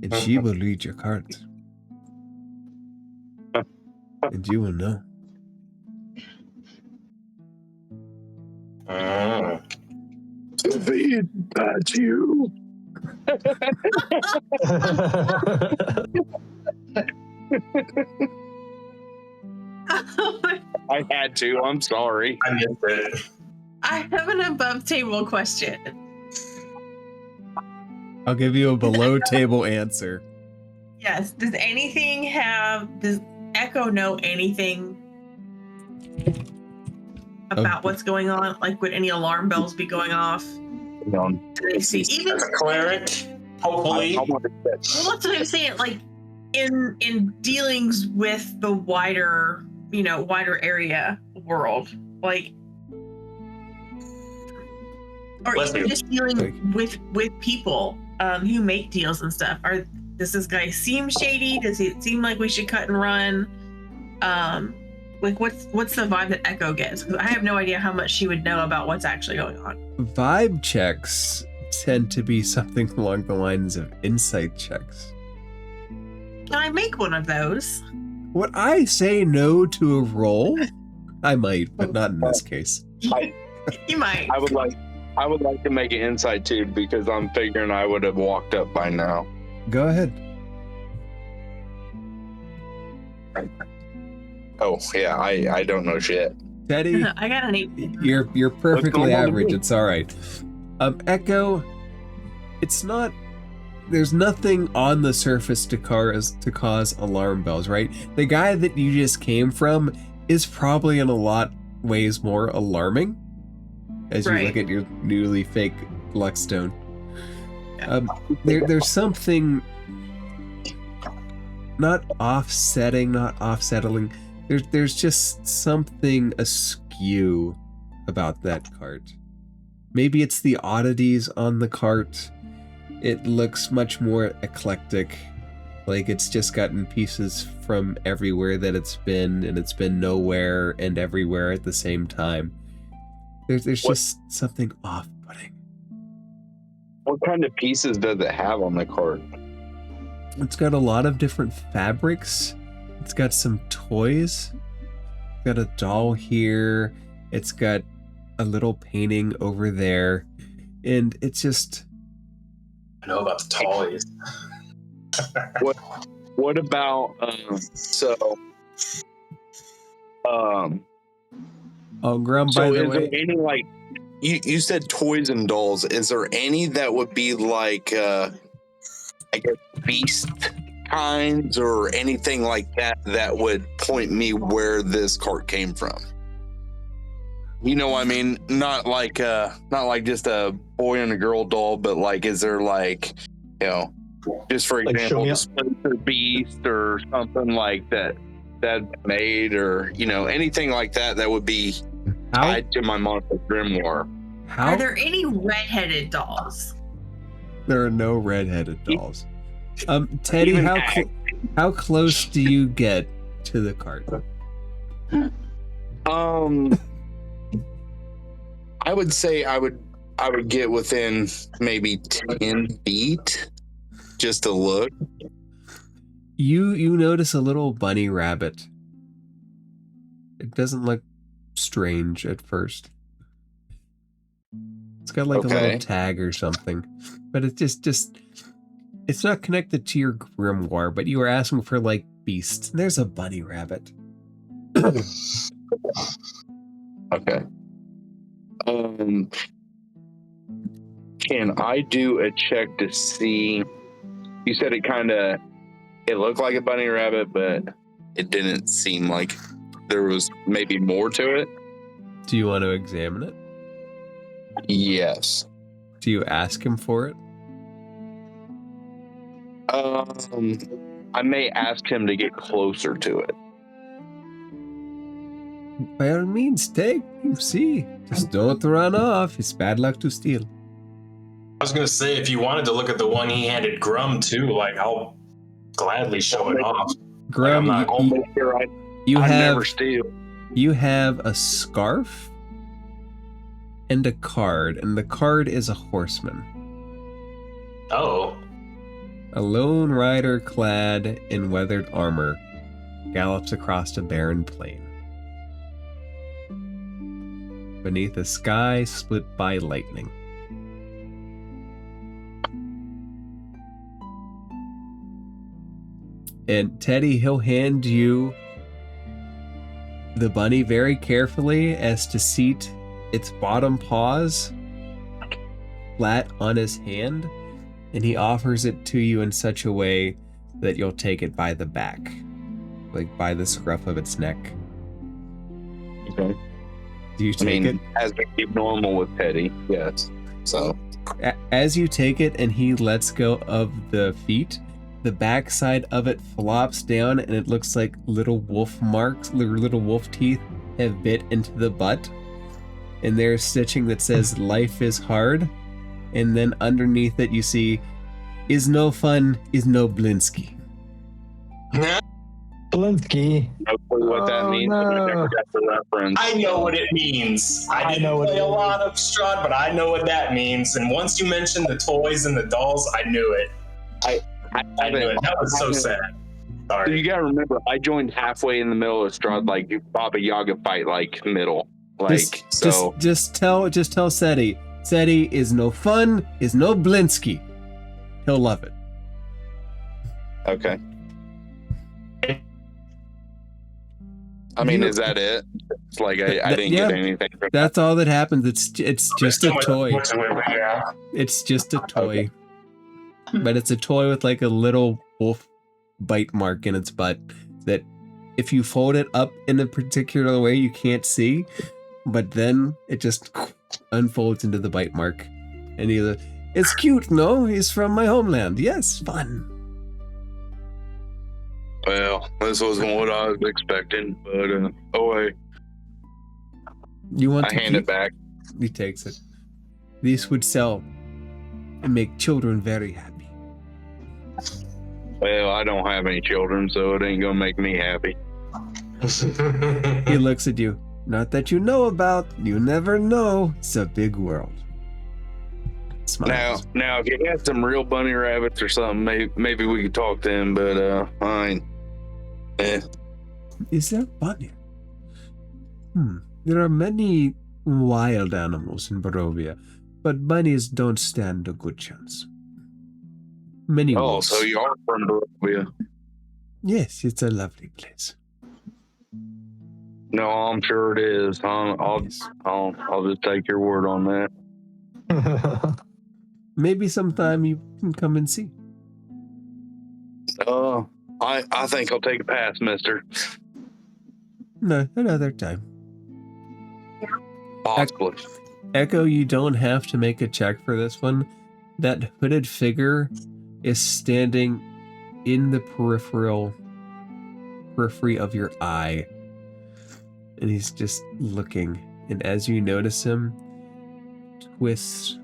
And she will read your cards. And you will know.
That's you. I had to. I'm sorry.
I missed it.
I have an above table question.
I'll give you a below table answer.
Yes. Does Echo know anything about what's going on? Like, would any alarm bells be going off? Do they see even
As a cleric, hopefully.
Well, that's what I'm saying. Like, in dealings with the wider area world, like, or
Bless
even
you.
just dealing with people who make deals and stuff. Does this guy seem shady? Does it seem like we should cut and run? Like, what's the vibe that Echo gets? Because I have no idea how much she would know about what's actually going on.
Vibe checks tend to be something along the lines of insight checks.
Can I make one of those?
Would I say no to a roll? I might, but not in this case.
You might.
I would like to make an insight too, because I'm figuring I would have walked up by now.
Go ahead.
Oh yeah, I don't know shit.
Teddy,
I got an 8.
you're perfectly
going on
average.
with me?
It's all right. Echo, it's not. There's nothing on the surface to cause alarm bells, right? The guy that you just came from is probably in a lot ways more alarming as you look at your newly fake Luckstone. There's something not offsetting, not offsettling. There's just something askew about that cart. Maybe it's the oddities on the cart. It looks much more eclectic, like it's just gotten pieces from everywhere that it's been, and it's been nowhere and everywhere at the same time. There's just something off-putting.
What kind of pieces does it have on the cart?
It's got a lot of different fabrics. It's got some toys. It's got a doll here. It's got a little painting over there. And it's just...
I know about the toys.
What about
Oh, Grum, by
so
the
is
way,
there any, like, you said toys and dolls? Is there any that would be like I guess beast kinds or anything like that would point me where this cart came from? You know what I mean? Not like just a boy and a girl doll, but like, is there like, you know, just for
Like, show
example,
me
the
up.
Spencer Beast or something like that made, or, you know, anything like that would be tied to my monster grimoire.
how
Are there any red-headed dolls?
there are no red-headed dolls. Teddy,
Even
how close do you get to the cart?
I would say I would get within maybe 10 feet just to look.
You notice a little bunny rabbit. It doesn't look strange at first. It's got like a little tag or something, but it's just it's not connected to your grimoire. But you were asking for like beasts. There's a bunny rabbit.
Okay. Can I do a check to see? You said it looked like a bunny rabbit, but it didn't seem like there was maybe more to it.
Do you want to examine it?
Yes.
Do you ask him for it?
I may ask him to get closer to it.
By all means, take. See, just don't run off. It's bad luck to steal.
I was gonna say, if you wanted to look at the one he handed Grum too, like, I'll gladly show it off.
Grum,
Like,
I'll make sure I never steal.
You have a scarf and a card, and the card is a horseman.
Oh,
A lone rider clad in weathered armor gallops across a barren plain. beneath a sky split by lightning. And Teddy, he'll hand you the bunny very carefully as to seat its bottom paws flat on his hand, and he offers it to you in such a way that you'll take it by the back, like by the scruff of its neck.
Okay.
Do you take it?
As we keep normal with Teddy, yes. So
As you take it and he lets go of the feet, the backside of it flops down and it looks like little wolf marks, little wolf teeth have bit into the butt. And there's stitching that says life is hard. And then underneath it you see, is no fun, is no Blinsky.
Blinsky.
no clue what that means.
no.
I never got the reference.
I know what it means. I didn't
know what
play
it
a
means.
lot of Strahd, but I know what that means. And once you mentioned the toys and the dolls, I knew it. I knew it. That was so sad.
So
Sorry.
you gotta remember, I joined halfway in the middle of Strahd, like Baba Yaga fight, like middle, like so.
Just tell Seti. Seti is no fun, is no Blinsky. He'll love it.
Okay. I mean, is that it? It's like I didn't
Yeah.
get anything from
That's all that happens. It's just a toy.
Yeah.
It's just a toy. But it's a toy with like a little wolf bite mark in its butt that if you fold it up in a particular way you can't see, but then it just unfolds into the bite mark. And it's cute, no? He's from my homeland. Yes, fun.
Well, this wasn't what I was expecting, but oh wait,
You want
I
to
hand
keep?
it back.
He takes it. These would sell and make children very happy.
Well, I don't have any children, so it ain't gonna make me happy.
He looks at you. Not that you know about. You never know. It's a big world. Smiles.
Now, if you had some real bunny rabbits or something, maybe we could talk to them. But fine.
Is there bunny? There are many wild animals in Barovia, but bunnies don't stand a good chance. Many
Oh,
wolves.
so you are from Barovia?
Yes, it's a lovely place.
No, I'm sure it is. I'll just take your word on that.
Maybe sometime you can come and see.
I think I'll take a pass, mister.
No, another time.
Possibly.
Echo, you don't have to make a check for this one. That hooded figure is standing in the periphery of your eye. And he's just looking. And as you notice him, twists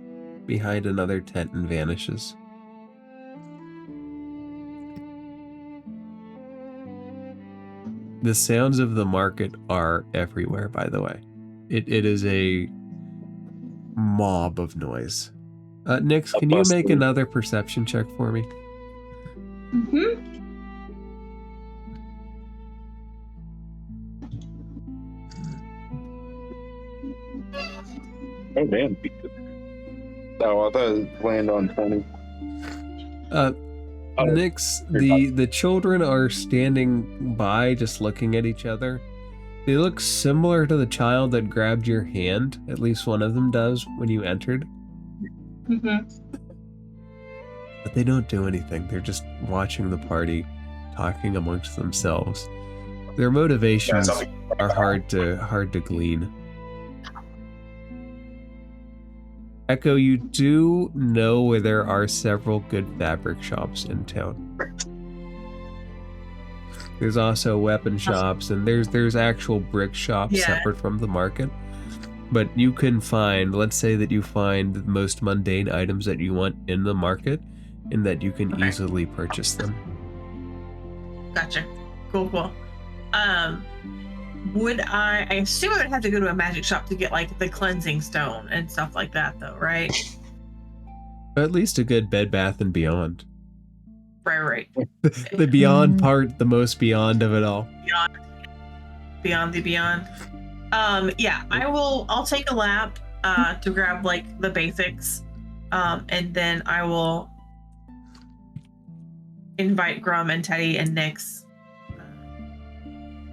behind another tent and vanishes. The sounds of the market are everywhere, by the way. It is a mob of noise. Nix, can you make another perception check for me?
Mm-hmm.
Oh, damn. Oh, I thought it would land on 20.
Nix, the children are standing by just looking at each other. They look similar to the child that grabbed your hand. At least one of them does when you entered.
Mm-hmm.
But they don't do anything. They're just watching the party, talking amongst themselves. Their motivations are hard to glean. Echo, you do know where there are several good fabric shops in town. There's also weapon shops, and there's actual brick shops separate from the market. But you can find, let's say that you find the most mundane items that you want in the market, and that you can easily purchase them.
Gotcha. Cool. Would I assume I would have to go to a magic shop to get like the cleansing stone and stuff like that though, right?
At least a good Bed Bath and Beyond.
Right.
The beyond part, the most beyond of it all.
Beyond the beyond. Yeah, I'll take a lap to grab like the basics. And then I will invite Grum and Teddy and Nyx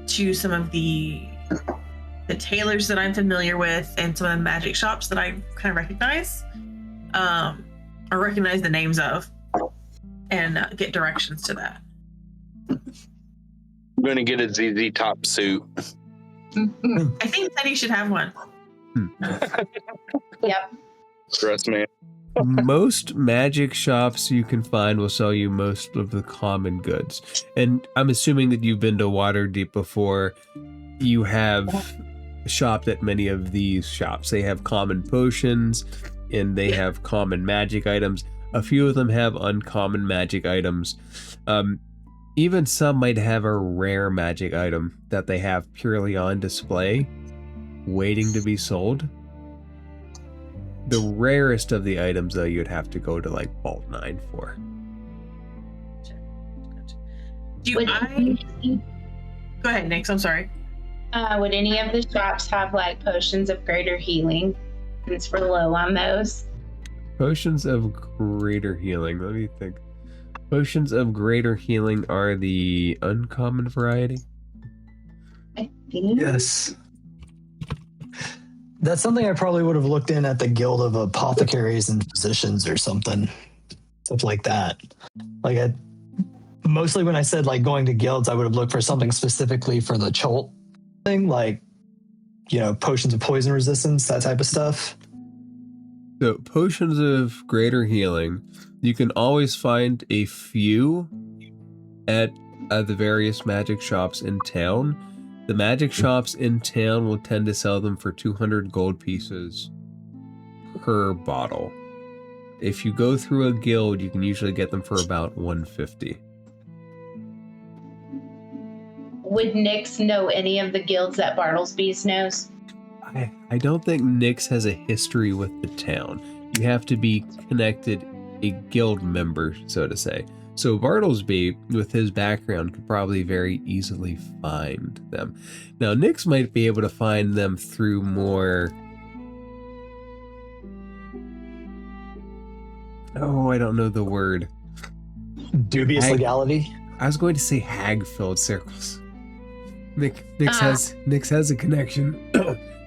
to some of the tailors that I'm familiar with and some of the magic shops that I kind of recognize, or recognize the names of, and get directions to that.
I'm going to get a ZZ Top suit.
I think Teddy should have one.
Yep.
Trust me.
Most magic shops you can find will sell you most of the common goods. And I'm assuming that you've been to Waterdeep before. You have shopped at many of these shops. They have common potions and they have common magic items. A few of them have uncommon magic items. Even some might have a rare magic item that they have purely on display, waiting to be sold. The rarest of the items, though, you'd have to go to like Vault 9 for.
Go ahead, Nyx. I'm sorry.
Would any of the shops have like potions of greater healing? Since we're low on those.
Potions of greater healing. Let me think. Potions of greater healing are the uncommon variety.
I think.
Yes. That's something I probably would have looked in at the Guild of Apothecaries and Physicians or something. Stuff like that. Like, mostly when I said like going to guilds, I would have looked for something specifically for the Cholt thing, like, potions of poison resistance, that type of stuff.
So, potions of greater healing, you can always find a few at the various magic shops in town. The magic shops in town will tend to sell them for 200 gold pieces per bottle. If you go through a guild, you can usually get them for about 150.
Would Nyx know any of the guilds that Bartlesby's knows?
I don't think Nyx has a history with the town. You have to be connected, a guild member, so to say. So Bartlesby, with his background, could probably very easily find them. Now, Nyx might be able to find them through more... Oh, I don't know the word.
Dubious legality?
I was going to say hag-filled circles. Nyx has a connection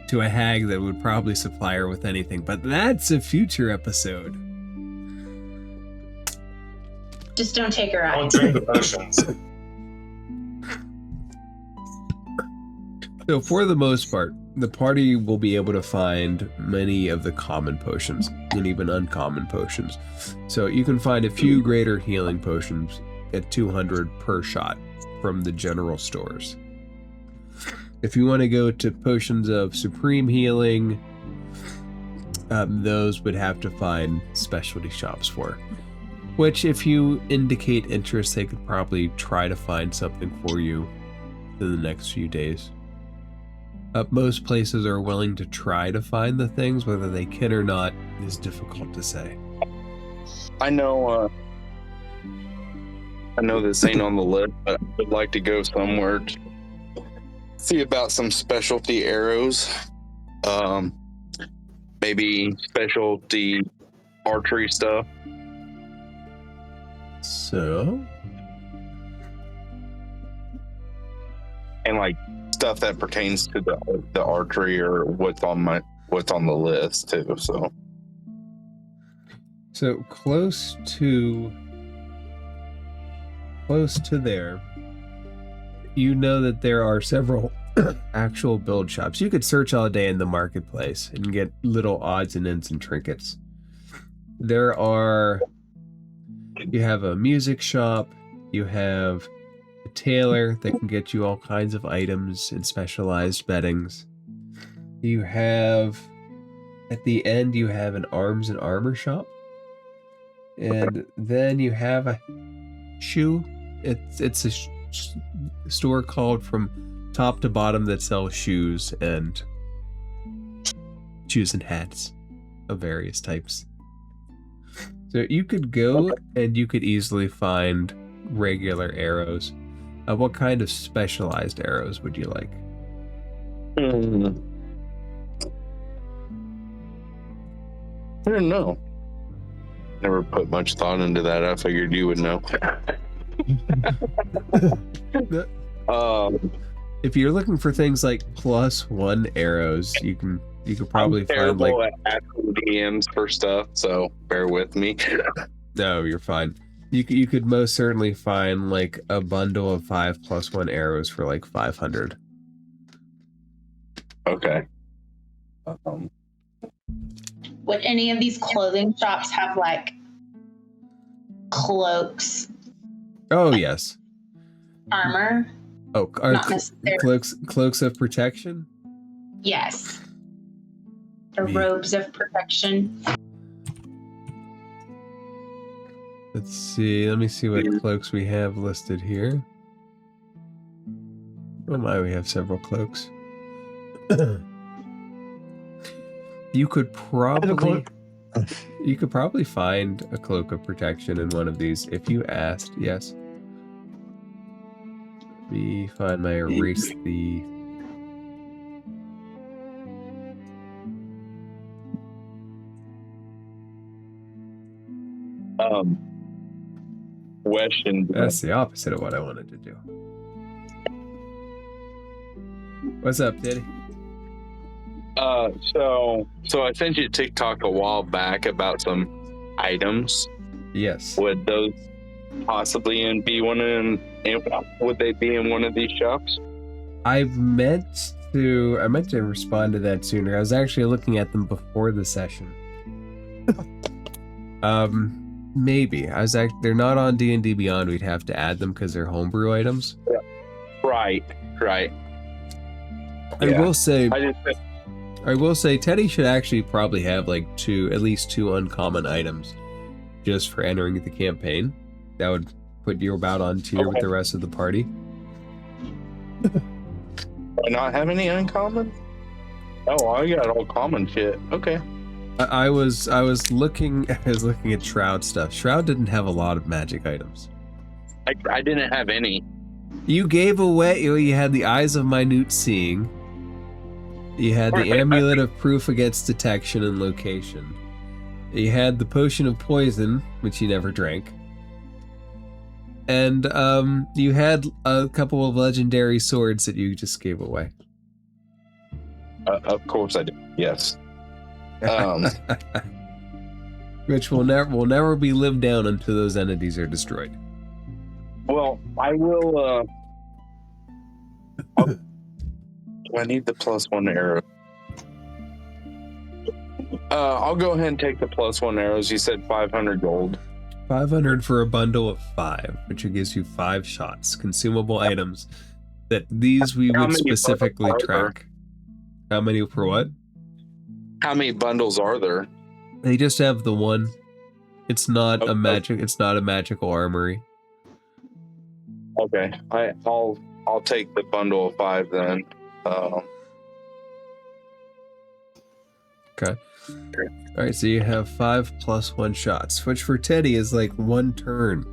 to a hag that would probably supply her with anything, but that's a future episode.
Just don't take her
Don't
out.
drink the potions.
So for the most part, the party will be able to find many of the common potions and even uncommon potions. So you can find a few greater healing potions at 200 per shot from the general stores. If you want to go to potions of supreme healing, those would have to find specialty shops for. Which, if you indicate interest, they could probably try to find something for you in the next few days. Most places are willing to try to find the things. Whether they can or not is difficult to say.
I know this ain't on the list, but I would like to go somewhere to see about some specialty arrows. Maybe specialty archery stuff.
So?
And like stuff that pertains to the archery or what's on the list too.
So close to there, you know that there are several actual build shops. You could search all day in the marketplace and get little odds and ends and trinkets. You have a music shop, you have a tailor that can get you all kinds of items and specialized beddings. You have, at the end, you have an arms and armor shop. And then you have a shoe. It's a store called From Top to Bottom that sells shoes and hats of various types. So you could go and you could easily find regular arrows. What kind of specialized arrows would you like?
Hmm. I don't know. Never put much thought into that. I figured you would know.
If you're looking for things like +1 arrows, you could probably
I'm
find
terrible
like.
at asking DMs for stuff, so bear with me.
No, you're fine. You could most certainly find like a bundle of 5 +1 arrows for like 500.
Okay.
Would any of these clothing shops have like cloaks,
Oh yes.
armor?
Oh, are
Not necessarily.
cloaks of protection?
Yes. Or
Me.
robes of protection.
Let's see. Let me see what cloaks we have listed here. Oh my, we have several cloaks. You could probably find a cloak of protection in one of these if you asked. Yes. Let me find my erase the.
Question.
That's the opposite of what I wanted to do. What's up, Daddy?
So I sent you a TikTok a while back about some items.
Yes.
Would those possibly be one in? Would they be in one of these shops?
I meant to respond to that sooner. I was actually looking at them before the session. Maybe. They're not on D&D Beyond. We'd have to add them because they're homebrew items.
Yeah. Right.
I will say Teddy should actually probably have like at least two uncommon items just for entering the campaign. That would put you about on tier with the rest of the party.
Do I not have any uncommon? Oh, I got all common shit. Okay.
I was looking at Shroud stuff. Shroud didn't have a lot of magic items.
I didn't have any.
You gave away. You had the Eyes of Minute Seeing. You had the Amulet of Proof Against Detection and Location. You had the Potion of Poison, which you never drank. And you had a couple of legendary swords that you just gave away.
Of course I did. Yes.
Which will never be lived down until those entities are destroyed.
Well, I will. Do I need the +1 arrow? I'll go ahead and take the +1 arrows. You said 500 gold.
500 for a bundle of 5, which gives you 5 shots, consumable items. That these we would specifically track. How many for what?
How many bundles are there?
They just have the one. It's not a magic. It's not a magical armory.
Okay, I'll take the bundle of 5 then.
Okay. All right, so you have 5 +1 shots, which for Teddy is like 1 turn.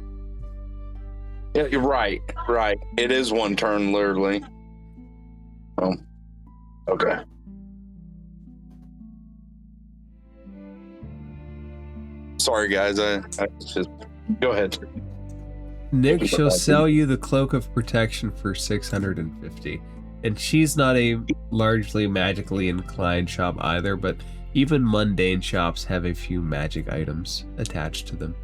Yeah, you're right. It is 1 turn, literally. Oh, okay. Sorry, guys. I just go ahead.
Nick, she'll sell you the Cloak of Protection for 650. And she's not a largely magically inclined shop either, but even mundane shops have a few magic items attached to them.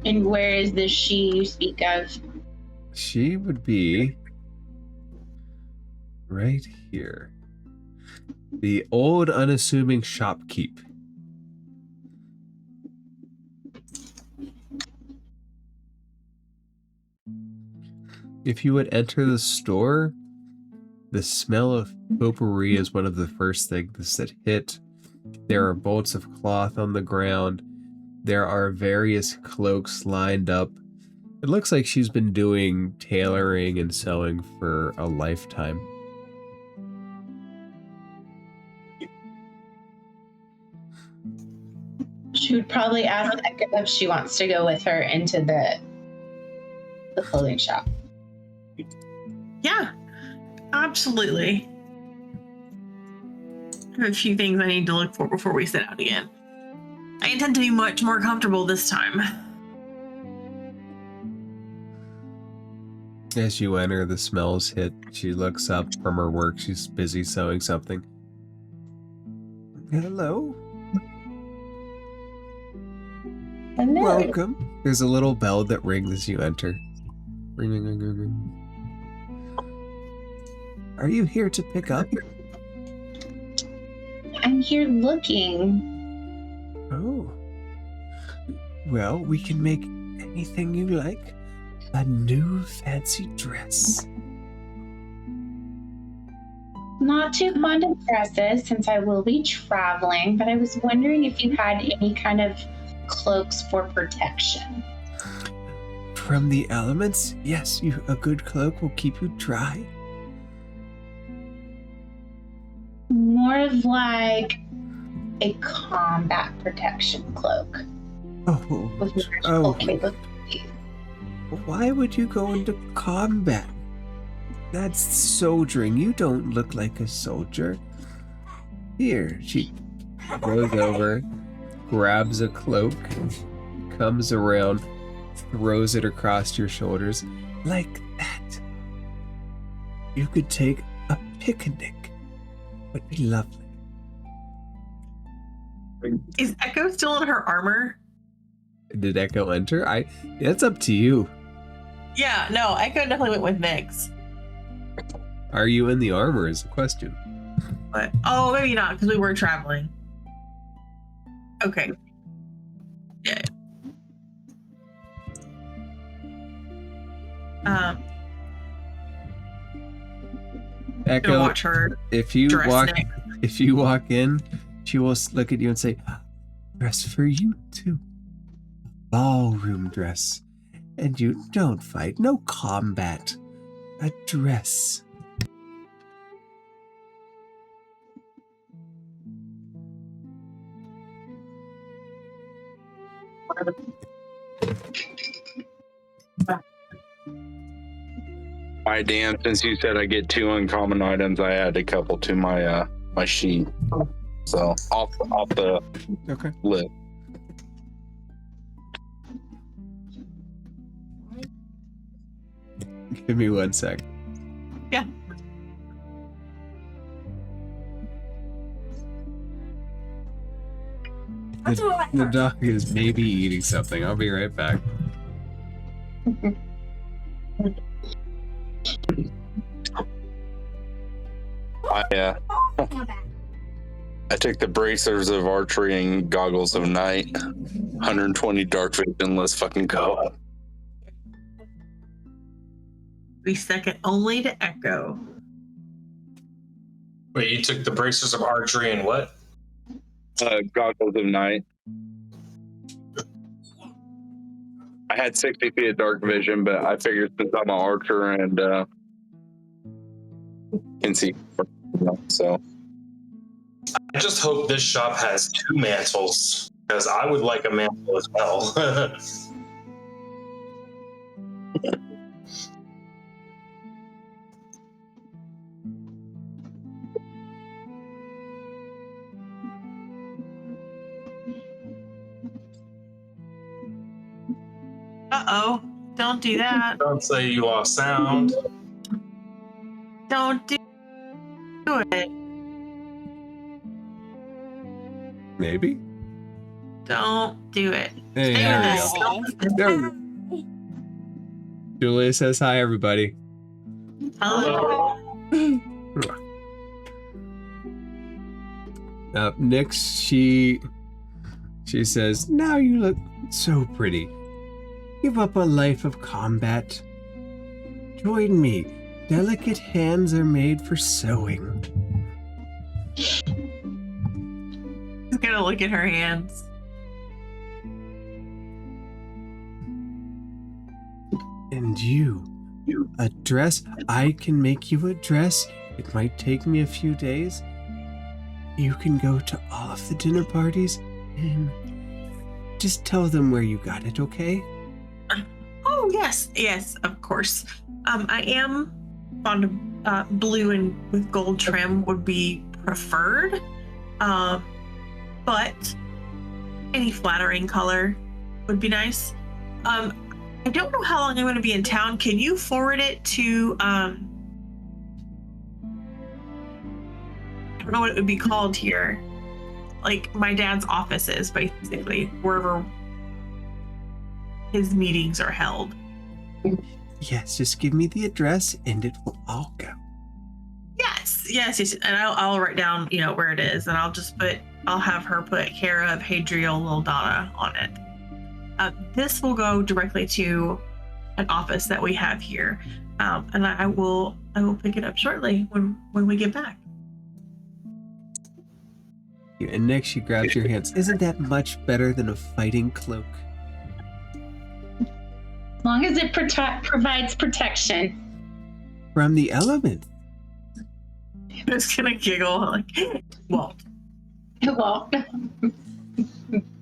And where is this she you speak of?
She would be right here. The Old Unassuming Shopkeep. If you would enter the store, the smell of potpourri is one of the first things that hit. There are bolts of cloth on the ground. There are various cloaks lined up. It looks like she's been doing tailoring and sewing for a lifetime.
She would probably ask Echo if she wants to go with her into the clothing shop.
Yeah, absolutely. I have a few things I need to look for before we sit out again. I intend to be much more comfortable this time.
As you enter, the smells hit. She looks up from her work. She's busy sewing something. Hello.
Hello.
Welcome. There's a little bell that rings as you enter. Ring, ring, ring, ring, ring. Are you here to pick up?
I'm here looking.
Oh. Well, we can make anything you like. A new fancy dress.
Not too fond of dresses since I will be traveling, but I was wondering if you had any kind of cloaks for protection.
From the elements? Yes, a good cloak will keep you dry.
More of like a combat protection cloak
Oh,
with magical
oh.
capabilities.
Why would you go into combat? That's soldiering. You don't look like a soldier. Here, she goes over, grabs a cloak, comes around, throws it across your shoulders. Like that. You could take a picnic. Would be lovely.
Is Echo still in her armor?
Did Echo enter? That's up to you.
Yeah, no, Echo definitely went with Nyx.
Are you in the armor is the question.
But oh, maybe not because we were traveling. Okay. Yeah. Gonna
Echo,
watch her
if you
dress
walk
Nyx.
if you walk in, she will look at you and say, "Dress for you too. Ballroom dress. And you don't fight, no combat. A dress."
Alright, Dan, since you said I get 2 uncommon items, I add a couple to my my sheet. So off the
Okay.
list.
Give me 1 sec.
Yeah.
The dog is maybe eating something. I'll be right back.
I took the bracers of archery and goggles of night. 120 dark vision. Let's fucking go.
We second only to Echo.
Wait, you took the bracers of archery and what?
Goggles of night. I had 60 feet of dark vision, but I figured since I'm an archer and can see, so.
I just hope this shop has 2 mantles, because I would like a mantle as well.
Uh-oh. Don't do that.
Don't say you lost sound.
Don't do it.
Maybe?
Don't do it.
Hey,
Stay
there
with
we
us.
go. There we go. Julia says hi, everybody.
Hello.
Nyx, she says, "Now you look so pretty. Give up a life of combat. Join me. Delicate hands are made for sewing."
Just gonna look at her hands.
And you, a dress? I can make you a dress. It might take me a few days. You can go to all of the dinner parties and just tell them where you got it, okay?
Oh, yes. Yes, of course. I am on blue and with gold trim would be preferred. But any flattering color would be nice. I don't know how long I'm going to be in town. Can you forward it to I don't know what it would be called here. Like my dad's offices, basically, wherever his meetings are held.
Yes, just give me the address and it will all go.
Yes. And I'll write down, where it is, and I'll have her put care of Hadriel Lildana on it. This will go directly to an office that we have here, and I will pick it up shortly when we get back.
And next she grabs your hands. Isn't that much better than a fighting cloak?
As long as it provides protection.
From the elements.
I'm just gonna giggle like, well, but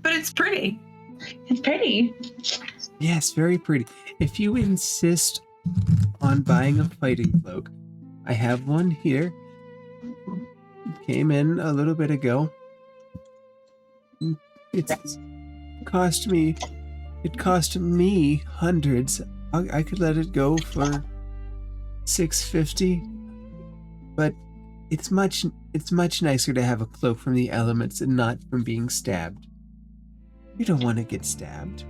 it's pretty.
It's pretty.
Yes, very pretty. If you insist on buying a fighting cloak, I have one here. It came in a little bit ago. It cost me hundreds. I could let it go for $650, but it's much nicer to have a cloak from the elements and not from being stabbed. You don't want to get stabbed.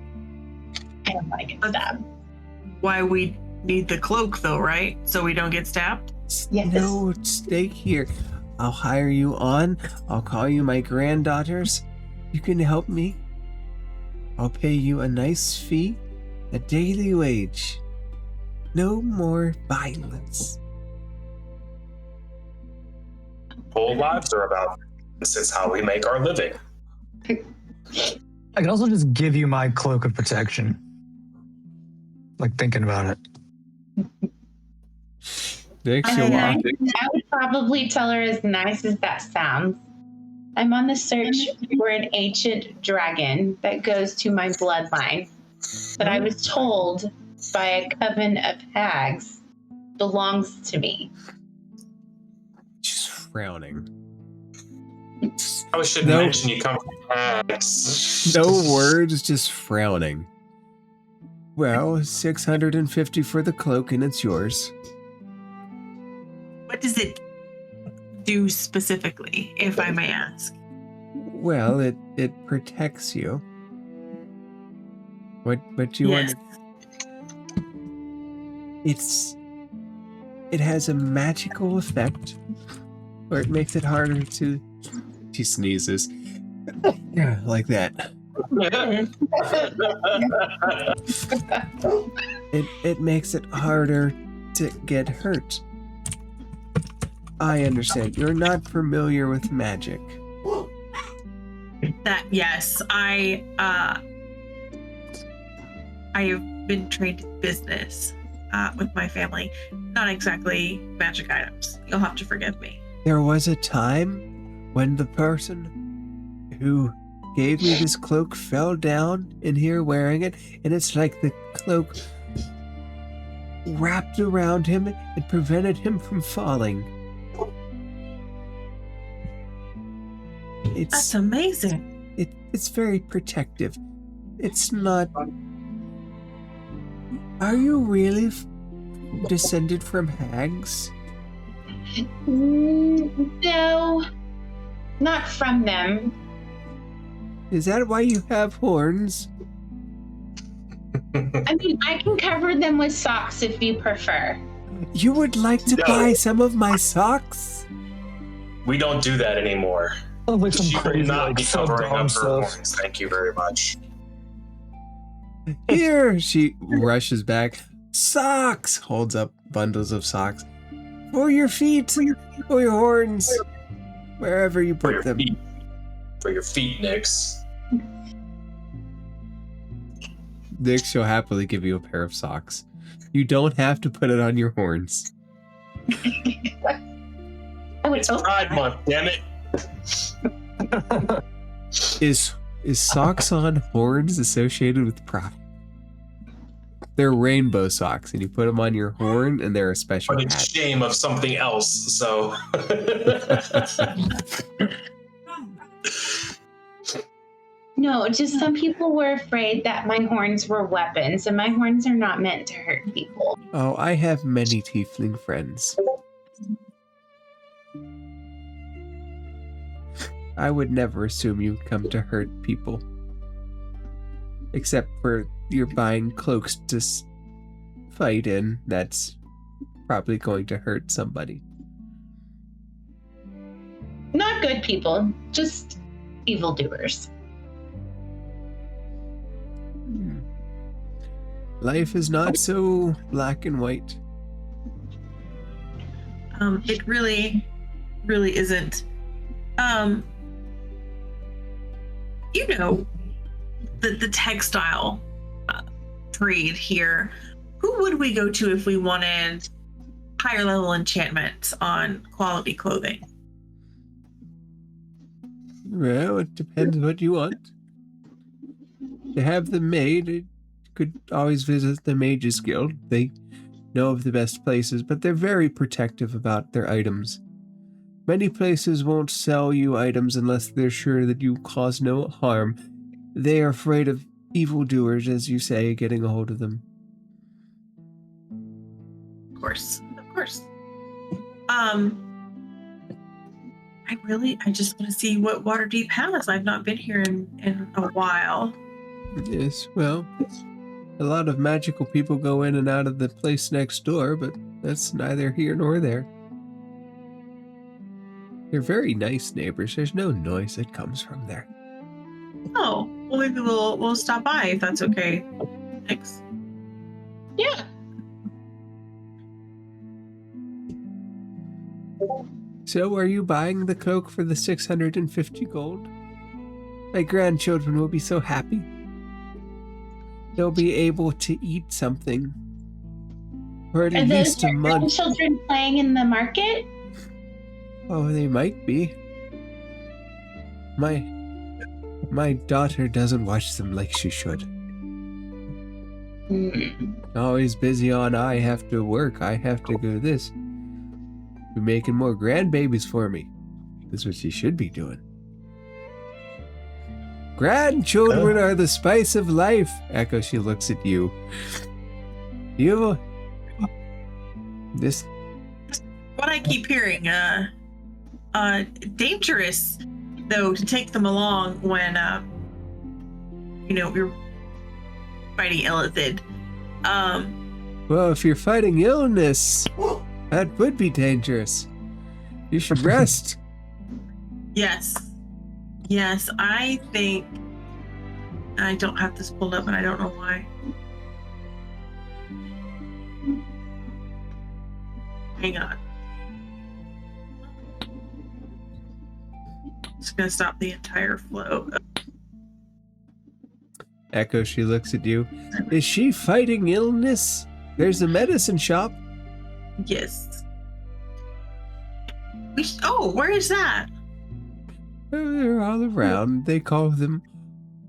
I don't want to get stabbed.
Why we need the cloak, though, right? So we don't get stabbed?
Yes.
No, stay here. I'll hire you on. I'll call you my granddaughters. You can help me. I'll pay you a nice fee, a daily wage. No more violence.
Whole lives are about this is how we make our living.
I can also just give you my cloak of protection. Like thinking about it.
I would probably tell her, as nice as that sounds, I'm on the search for an ancient dragon that goes to my bloodline, but I was told by a coven of hags belongs to me.
Just frowning.
I should mention you come from hags.
No words, just frowning. Well, $650 for the cloak and it's yours.
What does it do specifically, if I may ask?
Well, it protects you. What you want? It has a magical effect, or it makes it harder to. She sneezes. Yeah, like that. It makes it harder to get hurt. I understand. You're not familiar with magic.
That, yes, I have been trained in business with my family. Not exactly magic items. You'll have to forgive me.
There was a time when the person who gave me this cloak fell down in here wearing it, and it's like the cloak wrapped around him and prevented him from falling.
That's amazing.
It's very protective. It's not. Are you really descended from hags?
No, not from them.
Is that why you have horns?
I mean, I can cover them with socks if you prefer.
You would like to buy some of my socks?
We don't do that anymore.
Like some
She will
crazy,
not
like,
be
so
covering
dumb
up her
stuff.
horns. Thank you very much.
Here, she rushes back. Socks! Holds up bundles of socks. For your feet, for your horns, wherever you put them.
Feet. For your feet, Nix.
Nick, she'll happily give you a pair of socks. You don't have to put it on your horns.
It's Pride Month, damn it.
Is socks on horns associated with pride? They're rainbow socks, and you put them on your horn, and they're a special
But it's
hat.
shame of something else. So.
No, just some people were afraid that my horns were weapons, and my horns are not meant to hurt people.
Oh, I have many tiefling friends. I would never assume you'd come to hurt people. Except for you're buying cloaks to fight in. That's probably going to hurt somebody.
Not good people, just evildoers.
Life is not so black and white.
It really isn't. You know, the textile trade here. Who would we go to if we wanted higher level enchantments on quality clothing?
Well, it depends what you want. To have them made, you could always visit the Mages Guild. They know of the best places, but they're very protective about their items. Many places won't sell you items unless they're sure that you cause no harm. They are afraid of evildoers, as you say, getting a hold of them.
Of course. I just want to see what Waterdeep has. I've not been here in a while.
Yes, well, a lot of magical people go in and out of the place next door, but that's neither here nor there. They're very nice neighbors. There's no noise that comes from there.
Oh, well, maybe we'll stop by if that's okay. Thanks.
Yeah.
So, are you buying the cloak for the 650 gold? My grandchildren will be so happy. They'll be able to eat something for at least a month.
Are children playing in the market?
Oh, they might be. My daughter doesn't watch them like she should. Always busy on, I have to work, I have to go this. Be making more grandbabies for me. That's what she should be doing. Grandchildren are the spice of life. Echo, she looks at you. This.
What I keep hearing, dangerous though to take them along when, you're fighting Illithid.
Well, if you're fighting illness, that would be dangerous. You should rest.
Yes, I think I don't have this pulled up and I don't know why. Hang on. Just gonna stop the entire flow.
Echo, she looks at you. Is she fighting illness? There's a medicine shop.
Yes. Where is that?
They're all around. They call them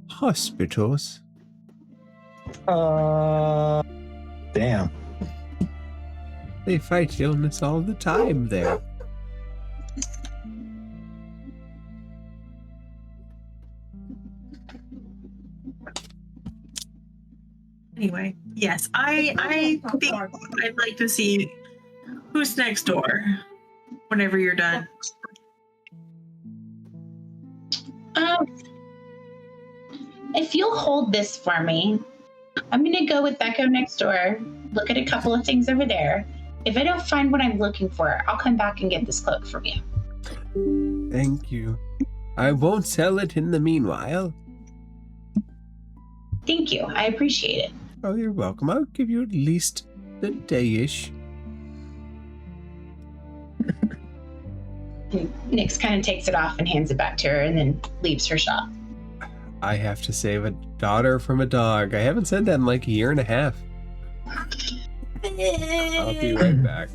hospitals.
Damn.
They fight illness all the time there.
Anyway, yes, I think I'd like to see who's next door whenever you're done.
If you'll hold this for me, I'm gonna go with Echo next door, look at a couple of things over there. If I don't find what I'm looking for, I'll come back and get this cloak from you.
Thank you. I won't sell it in the meanwhile.
Thank you. I appreciate it.
Oh, you're welcome. I'll give you at least a day-ish.
Nyx kind of takes it off and hands it back to her and then leaves her shop.
I have to save a daughter from a dog. I haven't said that in like a year and a half. I'll be right back.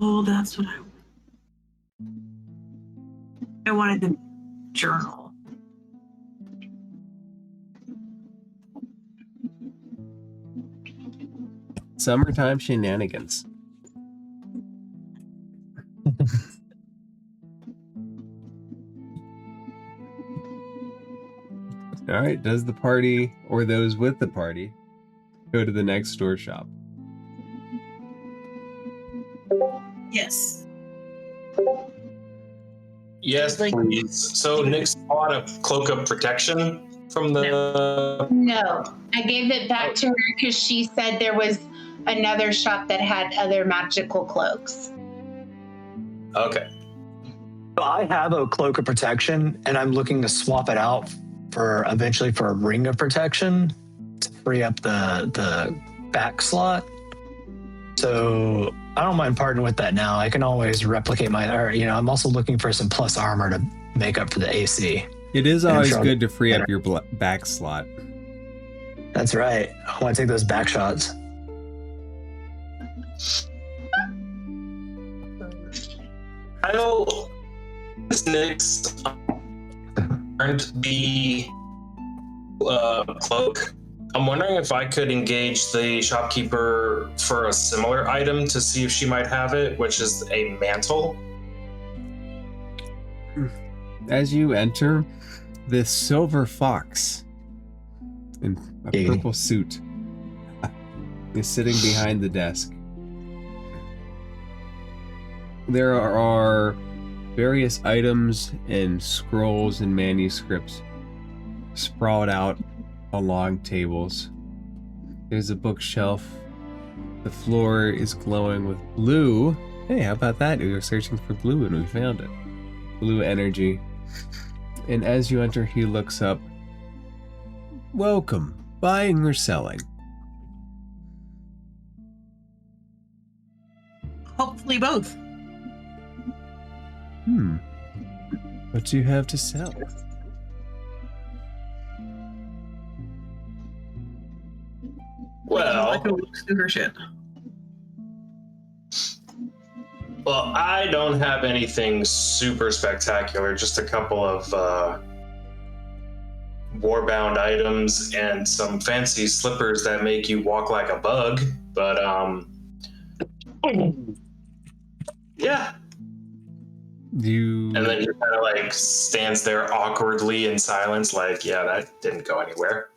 Oh, that's what I wanted the journal.
Summertime shenanigans. All right, does the party or those with the party go to the next door shop?
Yes.
Yes,
Like-
please. So Nick's bought a cloak of protection from the.
No, I gave it back to her because she said there was another shop that had other magical cloaks.
Okay.
So I have a cloak of protection, and I'm looking to swap it out for eventually for a ring of protection to free up the back slot. So I don't mind parting with that now. I can always replicate I'm also looking for some plus armor to make up for the AC.
It is always
sure
good to free up your back slot.
That's right. I want to take those back shots.
How does Nick's earned the cloak? I'm wondering if I could engage the shopkeeper for a similar item to see if she might have it, which is a mantle.
As you enter, this silver fox in a purple suit is sitting behind the desk. There are various items and scrolls and manuscripts sprawled out along tables. There's a bookshelf. The floor is glowing with blue. Hey, how about that? We were searching for blue and we found it. Blue energy. And as you enter, he looks up. Welcome. Buying or selling?
Hopefully both.
What do you have to sell?
Well,
Like who looks through her shit.
Well, I don't have anything super spectacular, just a couple of warbound items and some fancy slippers that make you walk like a bug. But yeah. And then he kind of like stands there awkwardly in silence, like, yeah, that didn't go anywhere.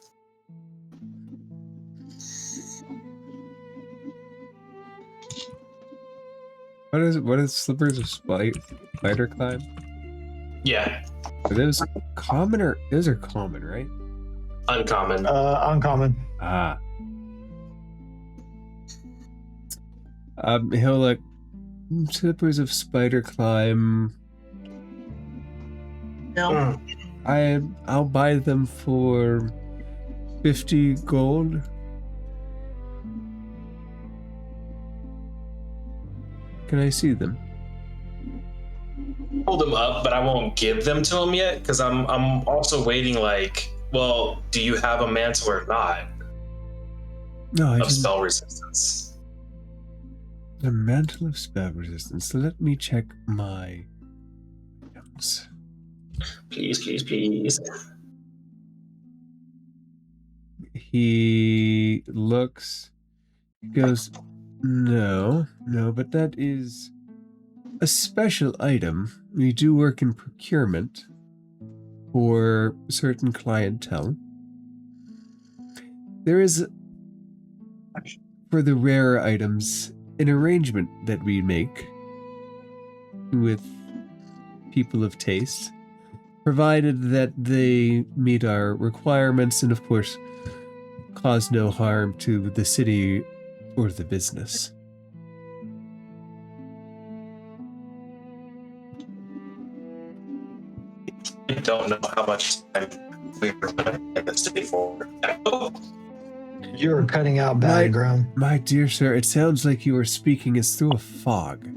What is slippers of spider climb?
Yeah.
Are those common or those are common, right?
Uncommon.
Uncommon.
Ah. He'll look. Slippers of spider climb.
No.
I'll buy them for 50 gold. Can I see them?
Hold them up, but I won't give them to him yet because I'm also waiting. Like, well, do you have a mantle or not?
No, I
of
just
spell resistance.
The mantle of spell resistance. Let me check my notes.
Please, please, please.
He looks. He goes, no, but that is a special item. We do work in procurement for certain clientele. There is, for the rarer items, an arrangement that we make with people of taste, provided that they meet our requirements and, of course, cause no harm to the city or the business.
I don't know how much time we were in the city for.
You're cutting out bad, Grum.
My dear sir, it sounds like you are speaking as through a fog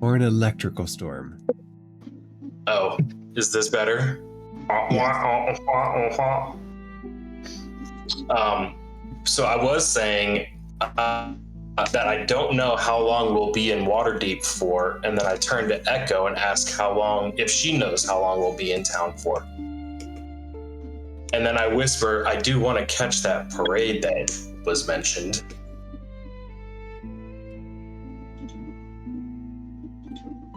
or an electrical storm.
Oh, is this better? So I was saying, that I don't know how long we'll be in Waterdeep for, and then I turn to Echo and ask how long, if she knows how long we'll be in town for. And then I whisper, I do want to catch that parade that was mentioned.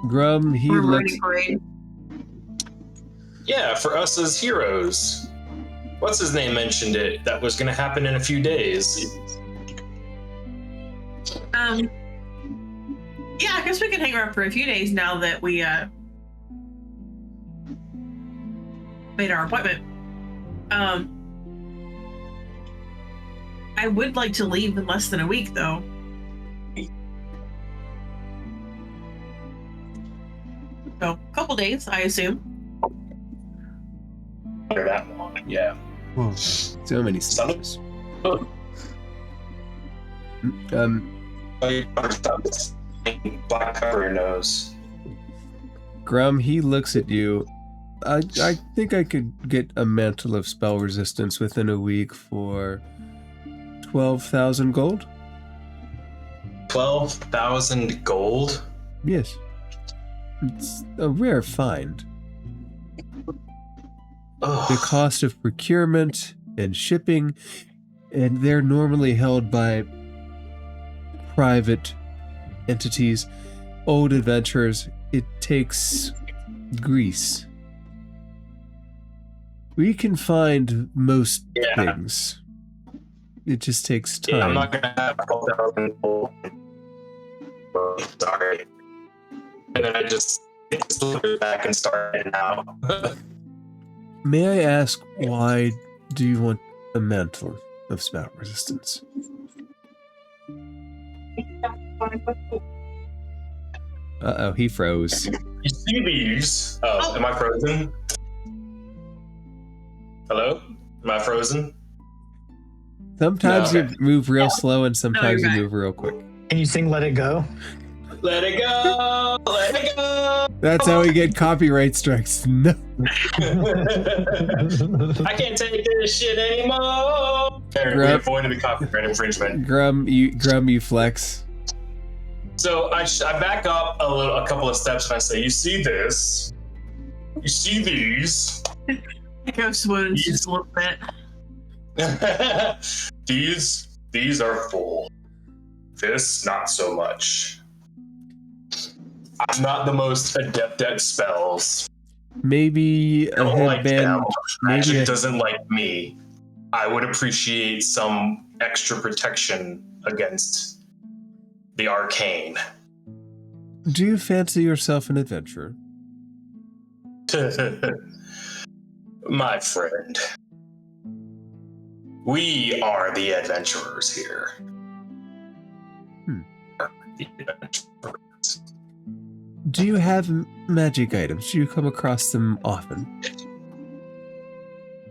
Grum, he looks.
Parade.
Yeah, for us as heroes. What's his name mentioned it? That was going to happen in a few days.
Yeah, I guess we can hang around for a few days now that we made our appointment. I would like to leave in less than a week, though. So, a couple days, I assume.
Or that long, yeah.
Whoa, so many steps.
Black cover your nose.
Grum, he looks at you. I think I could get a mantle of spell resistance within a week for 12,000 gold.
12,000 gold?
Yes. It's a rare find.
Ugh.
The cost of procurement and shipping, and they're normally held by private entities, old adventurers. It takes grease. We can find most things. It just takes time.
Yeah, I'm not gonna have 12,000 gold. Sorry. And then I just look back and start it now.
May I ask, why do you want a mantle of spell resistance? Uh-oh, he froze.
You see these? Oh, am I frozen? Hello? Am I frozen?
Sometimes
No,
you move real slow and sometimes
you're
you
back.
move real quick.
Can you sing Let It Go?
Let it go! Let it go!
That's how we get copyright strikes. No.
I can't take this shit anymore! We avoided the copyright infringement.
Grum, you flex.
So I back up a couple of steps and I say, you see this? You see these?
Echo swoons just a little bit.
These are full. This, not so much. I'm not the most adept at spells.
Maybe
I
a
don't like
headband.
them.
Maybe
Magic doesn't like me. I would appreciate some extra protection against the arcane.
Do you fancy yourself an adventurer?
My friend. We are the adventurers here. The adventurers.
Do you have magic items? Do you come across them often?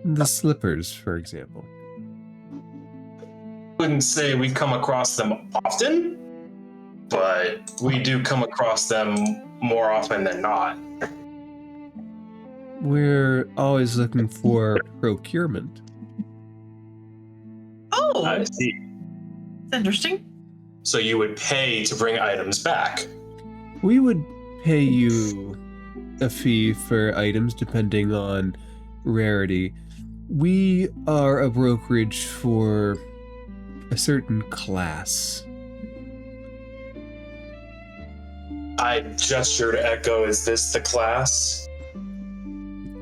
The slippers, for example.
Wouldn't say we come across them often, but we do come across them more often than not.
We're always looking for procurement.
Oh,
I see.
that's interesting.
So you would pay to bring items back.
We would pay you a fee for items depending on rarity. We are a brokerage for a certain class.
I gesture to Echo, is this the class?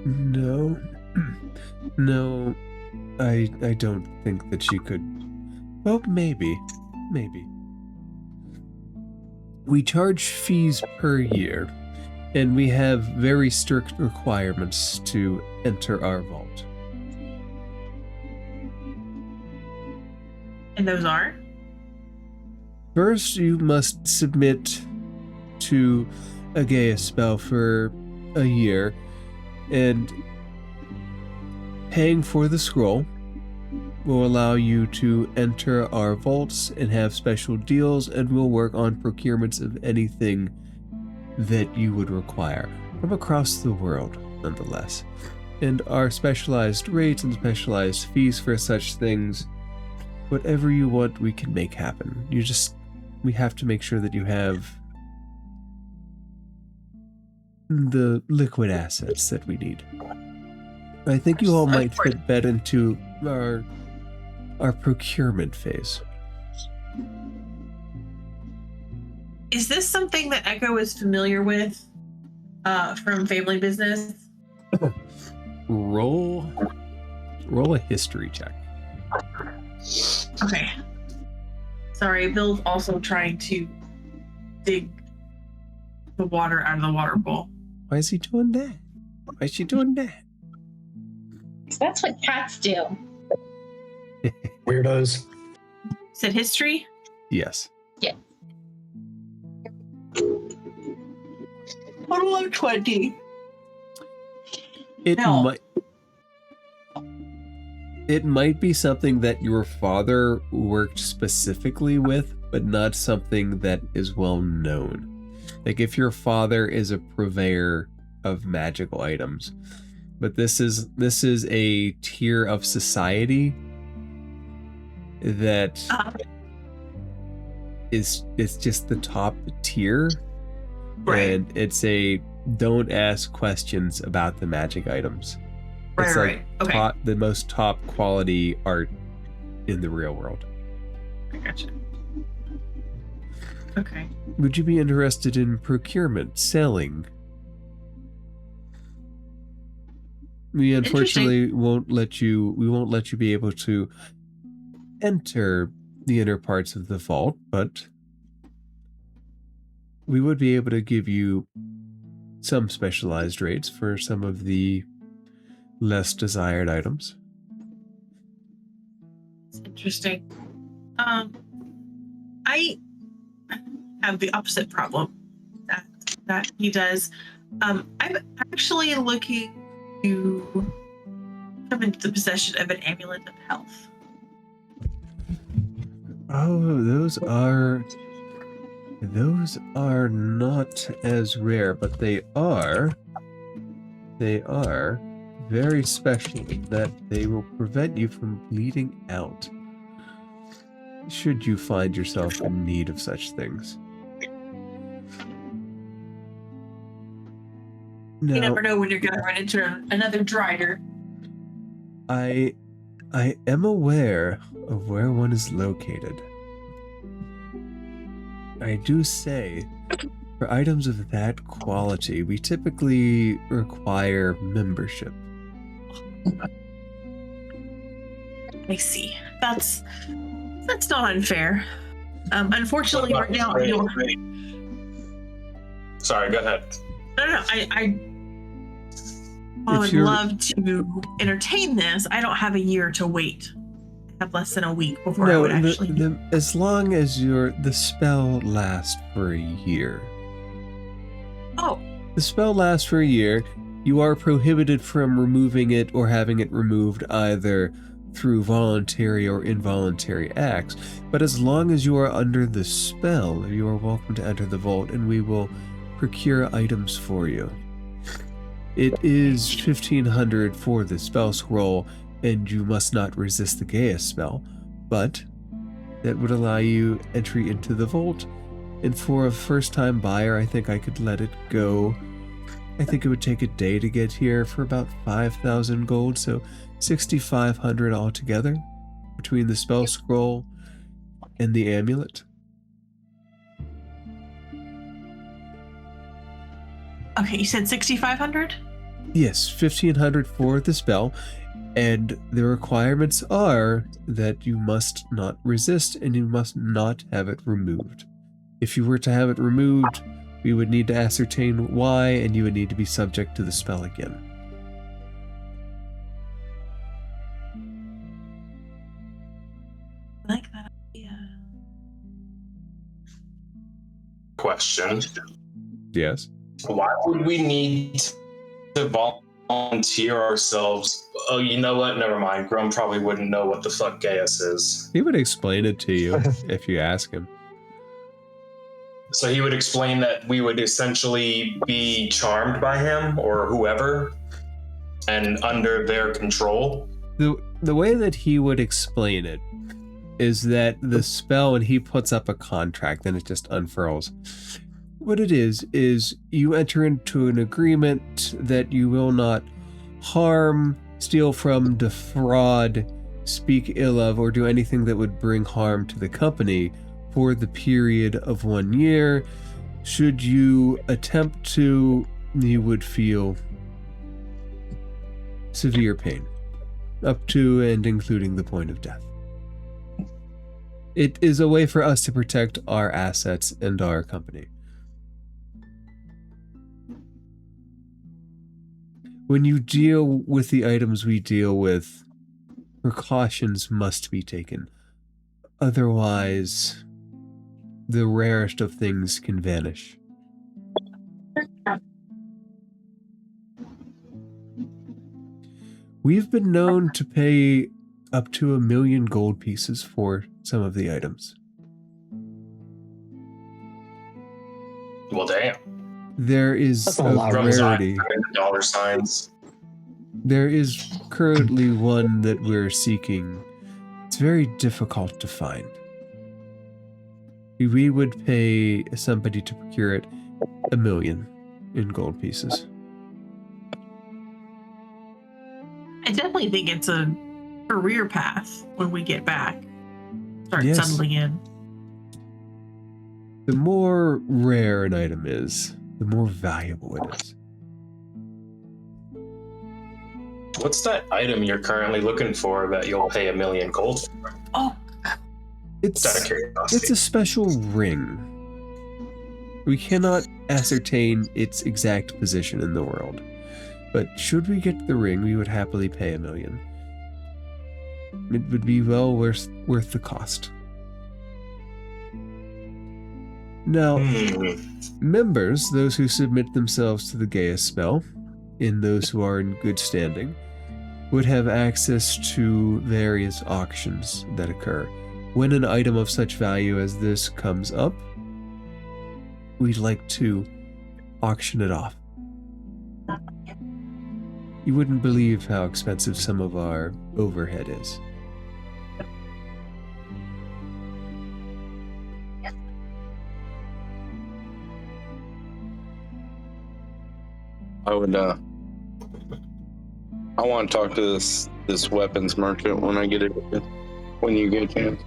No. No, I don't think that you could. Well, maybe. We charge fees per year, and we have very strict requirements to enter our vault.
And those are?
First, you must submit to a Gaia spell for a year, and paying for the scroll will allow you to enter our vaults and have special deals, and we'll work on procurements of anything that you would require from across the world, nonetheless. And our specialized rates and specialized fees for such things, whatever you want, we can make happen. You just we have to make sure that you have the liquid assets that we need. I think you all might fit better into our procurement phase.
Is this something that Echo is familiar with from family business?
Roll a history check.
Okay. Sorry, Bill's also trying to dig the water out of the water bowl.
Why is he doing that? Why is she doing that?
That's what cats do.
Weirdos.
Said history?
Yes.
Yeah.
Total of 20.
It might be something that your father worked specifically with, but not something that is well known. Like if your father is a purveyor of magical items, but this is a tier of society that is just the top tier,
Right.
and it's a don't ask questions about the magic items. It's
Right. Okay.
the most top quality art in the real world.
I gotcha. Okay.
Would you be interested in procurement, selling? We unfortunately won't let you be able to enter the inner parts of the vault, but we would be able to give you some specialized rates for some of the less desired items.
It's interesting. I have the opposite problem that he does. I'm actually looking to come into the possession of an amulet of health.
Oh, those are not as rare, but they are very special in that they will prevent you from bleeding out should you find yourself in need of such things. Now,
You never know when you're gonna run into another drider.
I am aware of where one is located. I do say, for items of that quality, we typically require membership.
I see. That's not unfair. Unfortunately, right now I don't.
Sorry, go ahead.
No. I would love to entertain this. I don't have a year to wait. I have less than a week before I would actually.
As long as the spell lasts for a year.
Oh.
The spell lasts for a year. You are prohibited from removing it or having it removed either through voluntary or involuntary acts. But as long as you are under the spell, you are welcome to enter the vault, and we will procure items for you. It is 1,500 for the spell scroll, and you must not resist the Gaius spell, but that would allow you entry into the vault. And for a first-time buyer, I think I could let it go. I think it would take a day to get here for about 5,000 gold, so 6,500 altogether between the spell scroll and the amulet.
Okay, you said 6,500?
Yes, 1,500 for the spell, and the requirements are that you must not resist and you must not have it removed. If you were to have it removed, we would need to ascertain why, and you would need to be subject to the spell again.
I like that idea.
Question.
Yes.
Why would we need to volunteer ourselves? Oh, you know what? Never mind. Grum probably wouldn't know what the fuck Gaius is.
He would explain it to you if you ask him.
So he would explain that we would essentially be charmed by him or whoever and under their control.
The way that he would explain it is that the spell, when he puts up a contract, then it just unfurls. What it is you enter into an agreement that you will not harm, steal from, defraud, speak ill of, or do anything that would bring harm to the company for the period of 1 year. Should you attempt to, you would feel severe pain, up to and including the point of death. It is a way for us to protect our assets and our company. When you deal with the items we deal with, precautions must be taken. Otherwise, the rarest of things can vanish. We've been known to pay up to 1 million gold pieces for some of the items.
Well, damn.
There is
That's a
a
lot of
rarity.
Dollar signs.
There is currently one that we're seeking. It's very difficult to find. We would pay somebody to procure it 1 million in gold pieces.
I definitely think it's a career path when we get back. Start
Yes.
settling in.
The more rare an item is, the more valuable it is.
What's that item you're currently looking for that you'll pay 1 million gold for?
Oh,
It's
Just out of curiosity.
It's a special ring. We cannot ascertain its exact position in the world, but should we get the ring, we would happily pay 1 million. It would be well worth the cost. Now, members, those who submit themselves to the Gaius spell, and those who are in good standing, would have access to various auctions that occur. When an item of such value as this comes up, we'd like to auction it off. You wouldn't believe how expensive some of our overhead is.
I would I want to talk to this weapons merchant when you get a chance.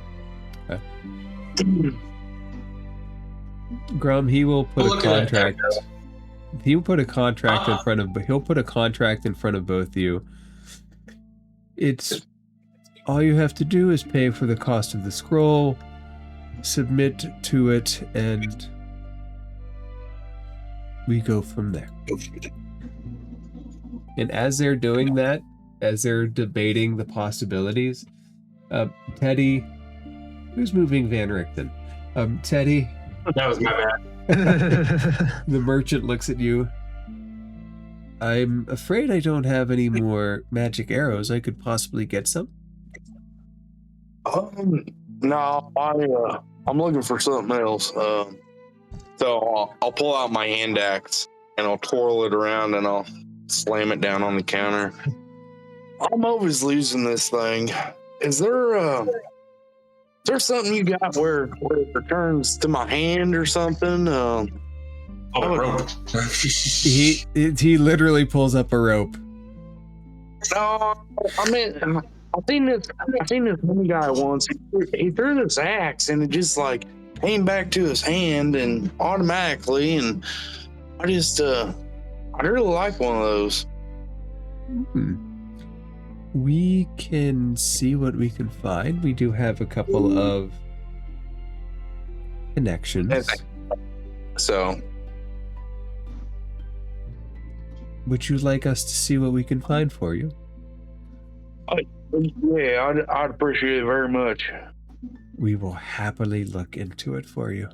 Grum, he will put
We'll
a
look at
contract.
that.
He'll put a contract in front of. He'll put a contract in front of both of you. It's all you have to do is pay for the cost of the scroll, submit to it, and we go from there. And as they're doing that, as they're debating the possibilities, Teddy, who's moving Van Richten? Teddy,
That was my bad.
the merchant looks at you. I'm afraid I don't have any more magic arrows. I could possibly get some.
No, I'm looking for something else. So I'll pull out my hand axe and I'll twirl it around and I'll slam it down on the counter. I'm always losing this thing. Is there something you got where it returns to my hand or something?
Oh, rope.
He literally pulls up a rope.
No, I mean, I've seen this one guy once. He threw this axe and it just like came back to his hand and automatically, and I really like one of those.
We can see what we can find. We do have a couple of connections.
So,
Would you like us to see what we can find for you?
yeah, I'd appreciate it very much.
We will happily look into it for you.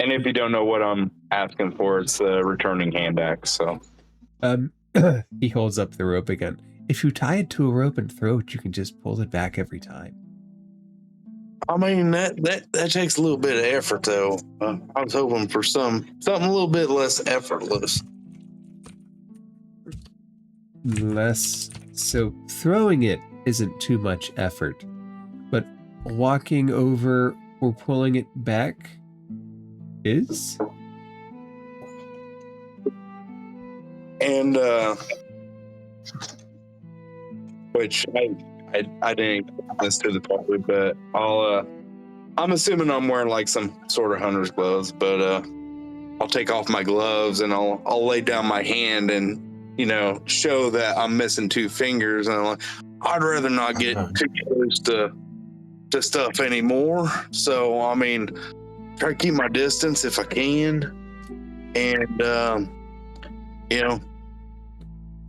And if you don't know what I'm asking for, it's the returning hand axe. So,
He holds up the rope again. If you tie it to a rope and throw it, you can just pull it back every time.
I mean, that takes a little bit of effort, though. I was hoping for something a little bit less effortless.
So throwing it isn't too much effort, but walking over or pulling it back is?
And which I didn't listen to the party, but I'm assuming I'm wearing like some sort of hunter's gloves, but I'll take off my gloves and I'll lay down my hand and, you know, show that I'm missing 2 fingers, and I'm like, I'd rather not get too close to stuff anymore. So I mean, try to keep my distance if I can, and you know,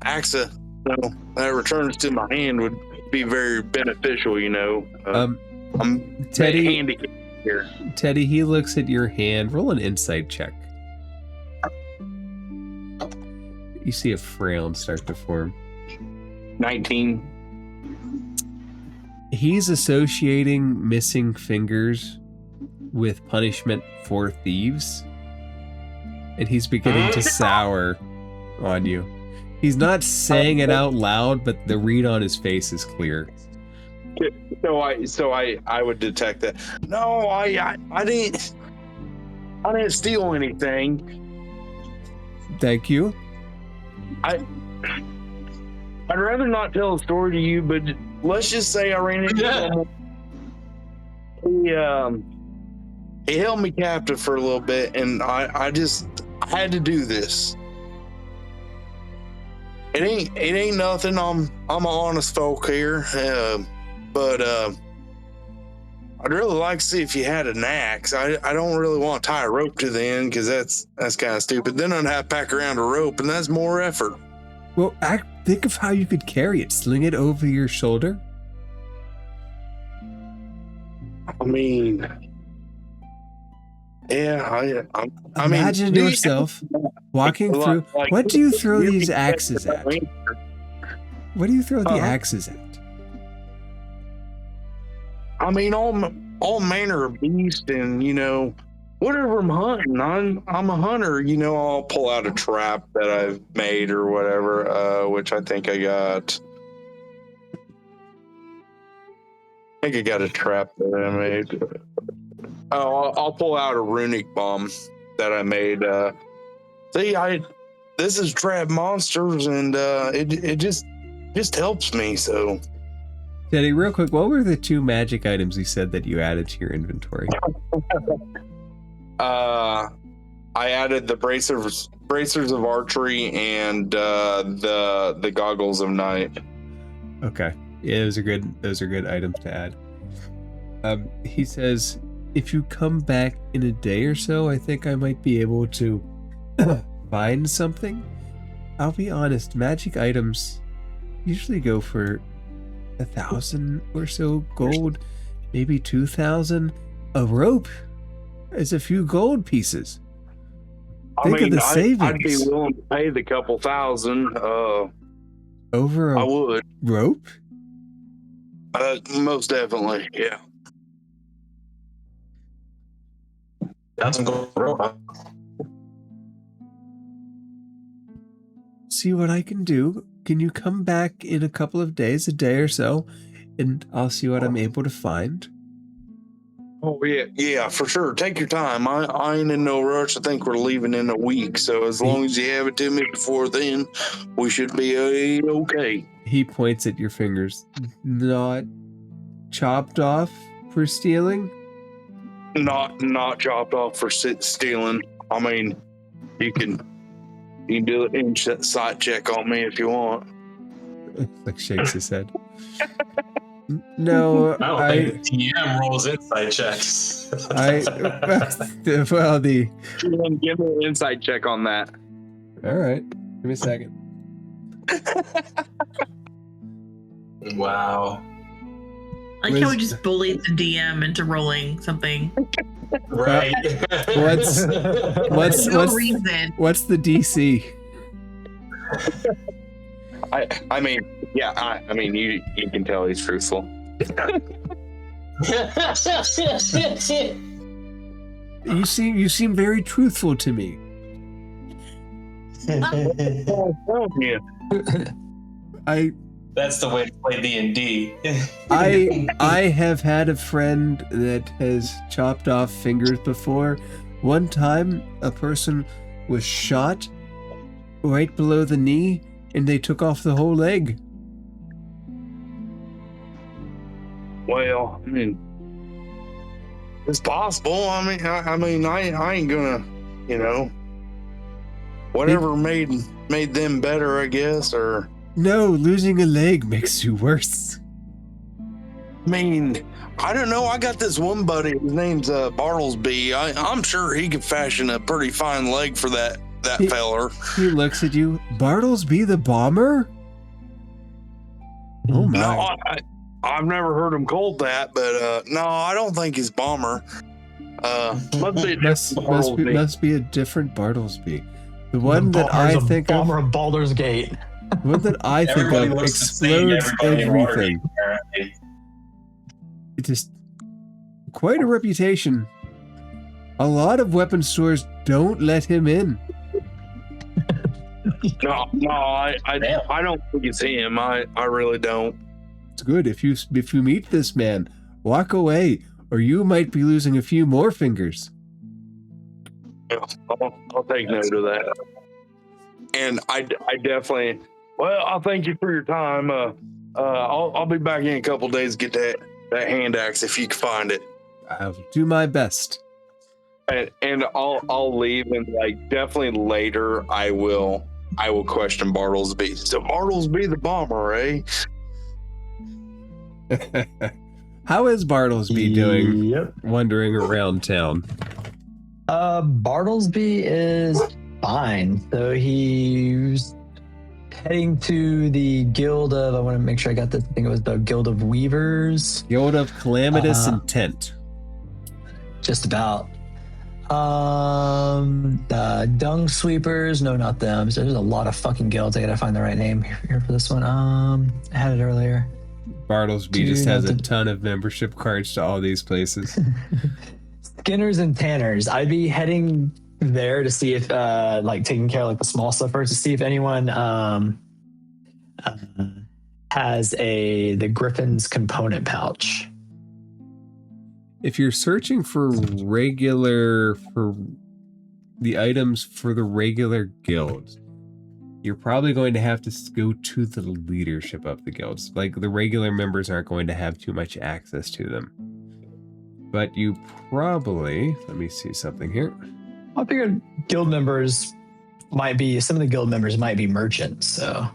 AXA, you know, that returns to my hand would be very beneficial. You know, I'm
Teddy.
handicapped here.
Teddy, he looks at your hand. Roll an insight check. You see a frown start to form.
19.
He's associating missing fingers with punishment for thieves, and he's beginning to sour on you. He's not saying it out loud, but the read on his face is clear.
So I would detect that. No, I didn't steal anything.
Thank you.
I'd rather not tell a story to you, but let's just say I ran into someone. He held me captive for a little bit, and I had to do this. It ain't nothing. I'm an honest folk here, but I'd really like to see if you had an axe. I don't really want to tie a rope to the end because that's kind of stupid. Then I'd have to pack around a rope, and that's more effort.
Well, think of how you could carry it. Sling it over your shoulder.
I mean, yeah. I
Imagine
mean,
yourself walking through. What do you throw these axes at? What do you throw the axes at?
I mean, all manner of beasts, and you know, whatever I'm hunting. I'm a hunter. You know, I'll pull out a trap that I've made or whatever, which I think I got. I think I got a trap that I made. Oh, I'll pull out a runic bomb that I made. This is trap monsters, and it just helps me. So,
Teddy, real quick, what were the 2 magic items you said that you added to your inventory?
I added the bracers of archery and the goggles of night.
Okay, yeah, those are good items to add. He says, if you come back in a day or so, I think I might be able to find something. I'll be honest, magic items usually go for 1,000 or so gold, maybe 2,000. A rope is a few gold pieces. Think of the savings.
I'd be willing to pay the couple thousand.
Over a
I would.
rope?
Most definitely, yeah.
That's a good robot.
See what I can do. Can you come back in a couple of days, a day or so, and I'll see what I'm able to find?
Oh yeah, for sure. Take your time. I ain't in no rush. I think we're leaving in a week, so as long as you have it to me before then, we should be okay.
He points at your fingers. Not chopped off for stealing?
Not chopped off for stealing. I mean, you can do an insight check on me if you want.
Like shakes his head. No,
I don't think TM rolls insight checks.
Well,
give me an insight check on that.
All right, give me a second.
Wow.
I like how we just bullied the DM into rolling something.
Right.
What's
no reason.
What's the DC?
I mean, yeah. I mean, you can tell he's truthful.
You seem very truthful to me.
Yeah.
That's the way to play D&D.
I have had a friend that has chopped off fingers before. One time, a person was shot right below the knee, and they took off the whole leg.
Well, I mean, it's possible. I ain't gonna, whatever made them better, I guess. Or
no, losing a leg makes you worse.
I mean, I don't know. I got this one buddy. His name's Bartlesby. I'm sure he could fashion a pretty fine leg for that feller.
He looks at you. Bartlesby the bomber? Oh my!
No, I've never heard him called that, but no, I don't think he's bomber.
Must be a different Bartlesby. The one that I think of,
bomber of Baldur's Gate.
The one that I think of explodes everything. It's just quite a reputation. A lot of weapon stores don't let him in.
No, I don't think it's him. I really don't.
It's good if you meet this man, walk away, or you might be losing a few more fingers.
Yeah, I'll take note of that. And I definitely. Well, I'll thank you for your time. I'll be back in a couple days to get that hand axe if you can find it.
I'll do my best.
And I'll leave, and like definitely later I will question Bartlesby. So Bartlesby the bomber, eh?
How is Bartlesby doing?
Yep.
Wandering around town.
Bartlesby is fine. So he's heading to the Guild of. I want to make sure I got this. I think it was the Guild of Weavers.
Guild of Calamitous Intent.
Just about. Dung Sweepers. No, not them. So there's a lot of fucking guilds. I gotta find the right name here for this one. I had it earlier.
Bartlesby just has a ton of membership cards to all these places.
Skinners and Tanners. I'd be heading there to see if, taking care of like the small stuff first, to see if anyone has the Griffin's component pouch.
If you're searching for the items for the regular guilds, you're probably going to have to go to the leadership of the guilds. Like, the regular members aren't going to have too much access to them. But you probably, let me see something here.
I figured guild members might be, some of the guild members might be merchants, so.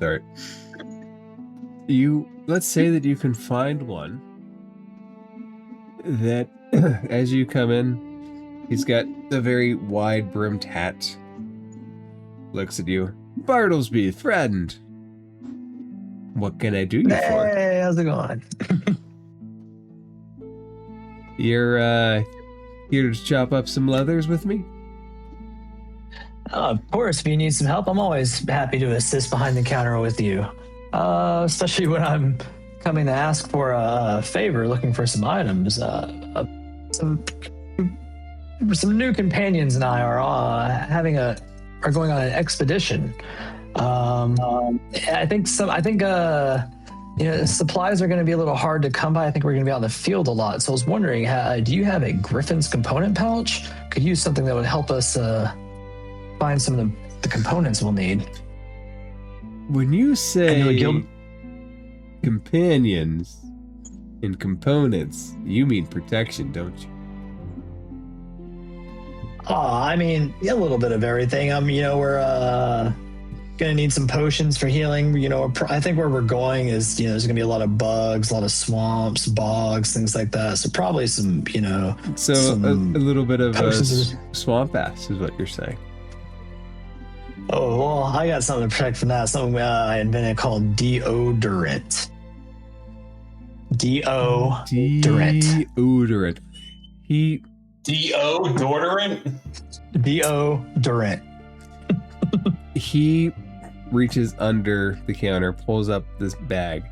Sorry. Let's say that you can find one that, as you come in, he's got a very wide brimmed hat. Looks at you. Bartlesby, friend. What can I do you for?
Hey, how's it going?
You're here to chop up some leathers with me?
Of course, if you need some help, I'm always happy to assist behind the counter with you. Especially when I'm coming to ask for a favor, looking for some items. Some new companions and I are going on an expedition. I think supplies are going to be a little hard to come by. I think we're going to be out in the field a lot. So I was wondering, do you have a Griffin's component pouch? Could use something that would help us find some of the components we'll need.
When you say companions and components, you mean protection, don't you?
I mean, a little bit of everything. We're gonna need some potions for healing. I think where we're going is, there's gonna be a lot of bugs, a lot of swamps, bogs, things like that. So probably some,
So a little bit of a swamp ass is what you're saying.
Oh, well, I got something to protect from that. Something I invented called deodorant. Deodorant.
Deodorant.
Deodorant.
He reaches under the counter, pulls up this bag.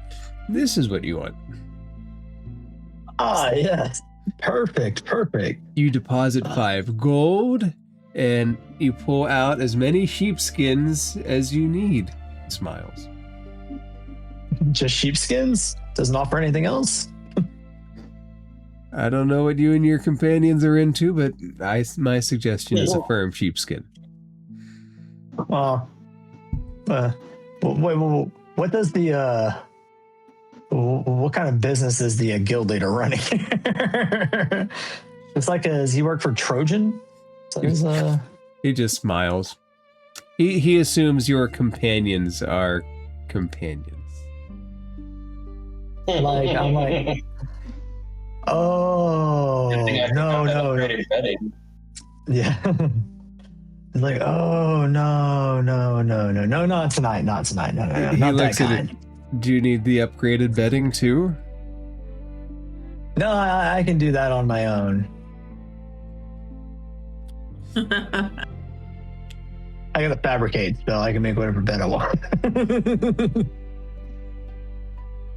This is what you want.
Ah, yes. Perfect.
You deposit 5 gold, and you pull out as many sheepskins as you need. Smiles.
Just sheepskins? Doesn't offer anything else?
I don't know what you and your companions are into, but my suggestion is a firm sheepskin.
Well, what does the what kind of business is the guild leader running? It's like, does he work for Trojan?
He just smiles. He assumes your companions are companions.
Like, I'm like, oh no. Yeah. It's like, oh no, not tonight, no,
He
not that
looks at
kind.
it. Do you need the upgraded bedding too?
No, I can do that on my own. I gotta fabricate, so I can make whatever bed I want.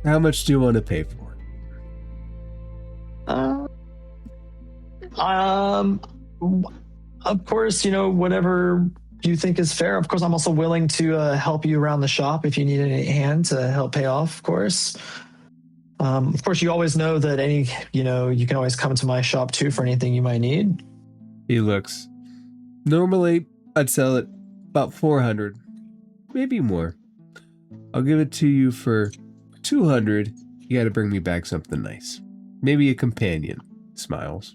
How much do you want to pay for it?
Of course, whatever you think is fair. Of course, I'm also willing to help you around the shop if you need any hand to help pay off, of course. Of course, you always know that you can always come to my shop too for anything you might need.
He looks. Normally, I'd sell it about 400, maybe more. I'll give it to you for 200. You gotta bring me back something nice. Maybe a companion. Smiles.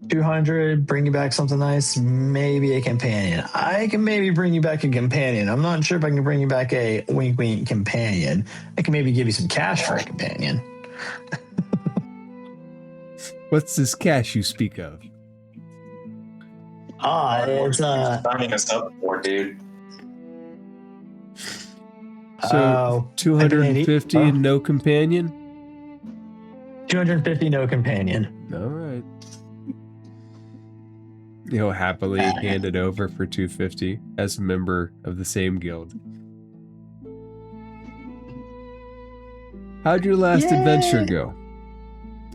200, bring you back something nice, maybe a companion. I can maybe bring you back a companion. I'm not sure if I can bring you back a wink wink companion. I can maybe give you some cash for a companion.
What's this cash you speak of?
It's
signing us up for, dude.
So 250 and no companion?
250, no companion.
All right. He'll happily hand it over for 250 as a member of the same guild. How'd your last adventure go?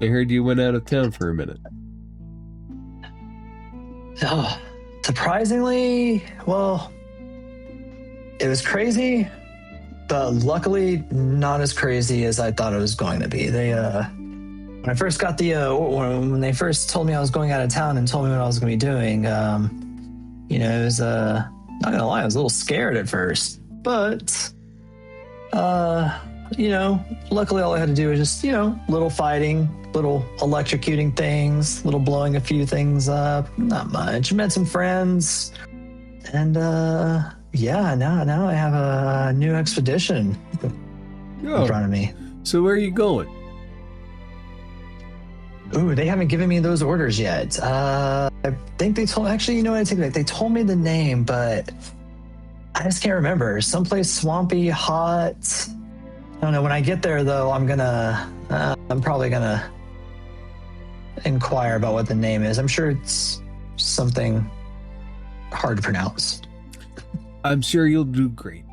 I heard you went out of town for a minute.
Oh, surprisingly, well, it was crazy, but luckily not as crazy as I thought it was going to be. When I first got when they first told me I was going out of town and told me what I was going to be doing, it was, not gonna lie, I was a little scared at first, but, luckily all I had to do was just, little fighting, little electrocuting things, little blowing a few things up, not much. Met some friends, and, now I have a new expedition in front of me.
So where are you going?
Ooh, they haven't given me those orders yet. I think they told. Actually, you know what? I take it back. They told me the name, but I just can't remember. Someplace swampy, hot. I don't know. When I get there, though, I'm probably gonna inquire about what the name is. I'm sure it's something hard to pronounce.
I'm sure you'll do great.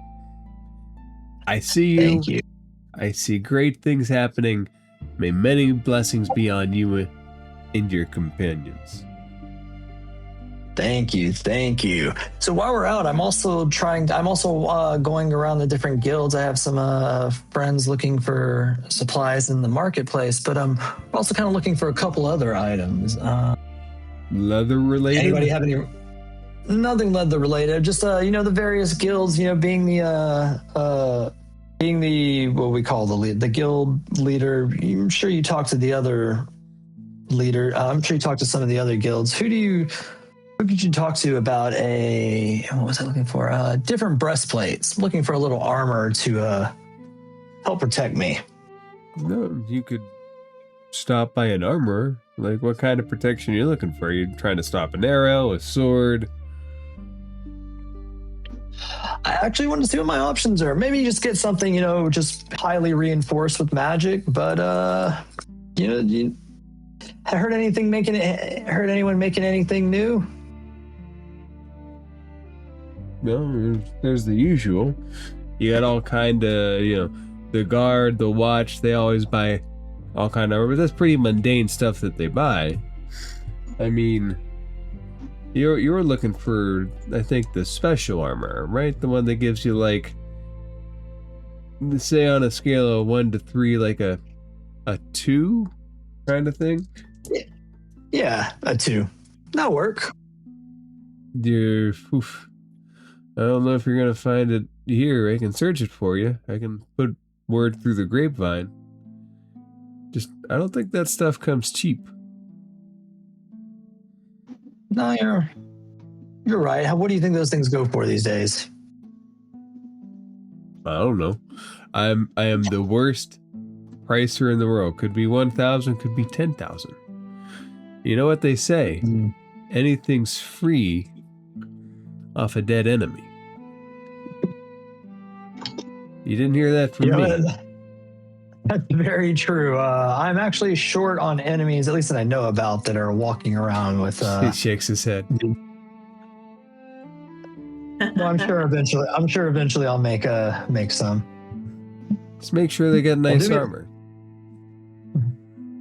I see you.
Thank you.
I see great things happening. May many blessings be on you and your companions.
Thank you. So while we're out, I'm also going around the different guilds. I have some friends looking for supplies in the marketplace, but I'm also kind of looking for a couple other items.
Leather related?
Anybody have any? Nothing leather related. Just the various guilds. Being the what we call the guild leader. I'm sure you talk to the other leader. I'm sure you talk to some of the other guilds. Who could you talk to about what was I looking for? Different breastplates. Looking for a little armor to help protect me.
No, you could stop by an armorer. Like, what kind of protection are you looking for? Are you trying to stop an arrow, a sword?
I actually want to see what my options are. Maybe just get something, just highly reinforced with magic. But you heard anyone making anything new?
Well, there's the usual. You got all kind of, the guard, the watch. They always buy all kind of, but that's pretty mundane stuff that they buy. I mean, you're looking for, I think, the special armor, right? The one that gives you, like, say on a scale of 1 to 3, like a 2 kind of thing.
Yeah, a 2. That'll work.
Oof. I don't know if you're gonna find it here. I can search it for you. I can put word through the grapevine. Just, I don't think that stuff comes cheap.
No, you're right. What do you think those things go for these days?
I don't know. I am the worst pricer in the world. Could be 1,000, could be 10,000. You know what they say? Anything's free off a dead enemy. You didn't hear that from me.
That's very true. I'm actually short on enemies, at least that I know about, that are walking around with.
He shakes his head.
Well, I'm sure eventually I'll make some.
Just make sure they get nice armor.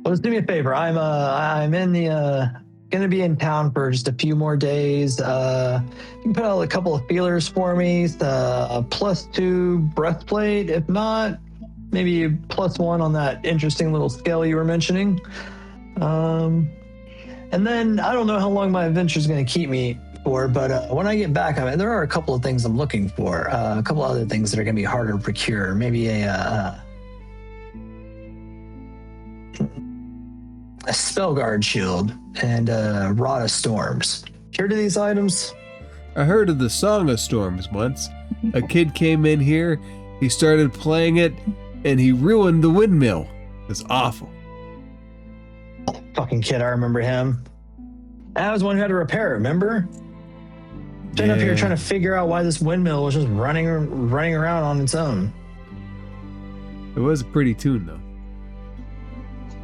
Well, just do me a favor. I'm in the gonna be in town for just a few more days. You can put out a couple of feelers for me. A +2 breastplate, if not, maybe +1 on that interesting little scale you were mentioning. And then I don't know how long my adventure is going to keep me for, but when I get back, I mean, there are a couple of things I'm looking for. A couple other things that are going to be harder to procure. Maybe a Spellguard shield and a Rod of Storms. Heard of these items?
I heard of the Song of Storms once. A kid came in here, he started playing it, and he ruined the windmill. It's awful.
Fucking kid, I remember him. I was the one who had to repair it, remember? Sitting up here trying to figure out why this windmill was just running around on its own.
It was a pretty tune, though.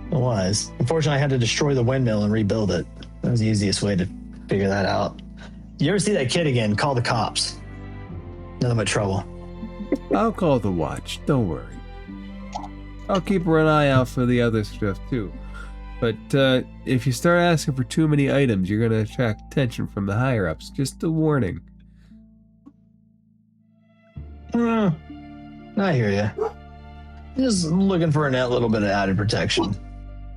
It was. Unfortunately, I had to destroy the windmill and rebuild it. That was the easiest way to figure that out. You ever see that kid again, call the cops. Nothing but trouble.
I'll call the watch, don't worry. I'll keep an eye out for the other stuff, too. But if you start asking for too many items, you're going to attract attention from the higher-ups. Just a warning.
I hear you. Just looking for a little bit of added protection.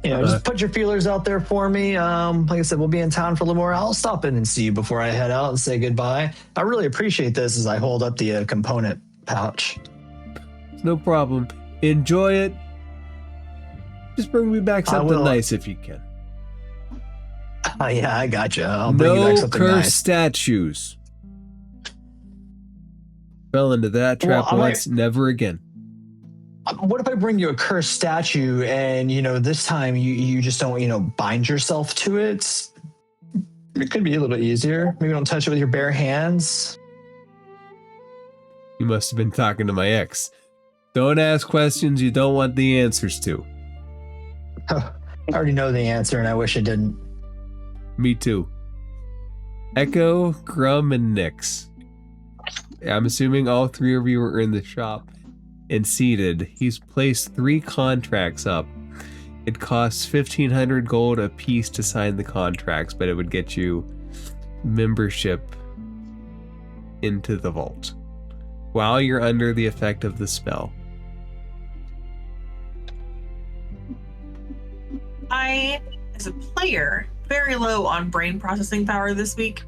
You know, just put your feelers out there for me. Like I said, we'll be in town for a little more. I'll stop in and see you before I head out and say goodbye. I really appreciate this as I hold up the component pouch.
No problem. Enjoy it. Just bring me back something nice if you can.
Yeah, I gotcha. I'll bring you back something nice.
No cursed statues. Fell into that trap once, never again.
What if I bring you a cursed statue and, this time you just don't, bind yourself to it? It could be a little bit easier. Maybe don't touch it with your bare hands.
You must have been talking to my ex. Don't ask questions you don't want the answers to.
I already know the answer and I wish I didn't.
Me too. Echo, Grum, and Nyx. I'm assuming all three of you are in the shop and seated. He's placed 3 contracts up. It costs 1,500 gold a piece to sign the contracts, but it would get you membership into the vault while you're under the effect of the spell.
I, as a player, very low on brain processing power this week.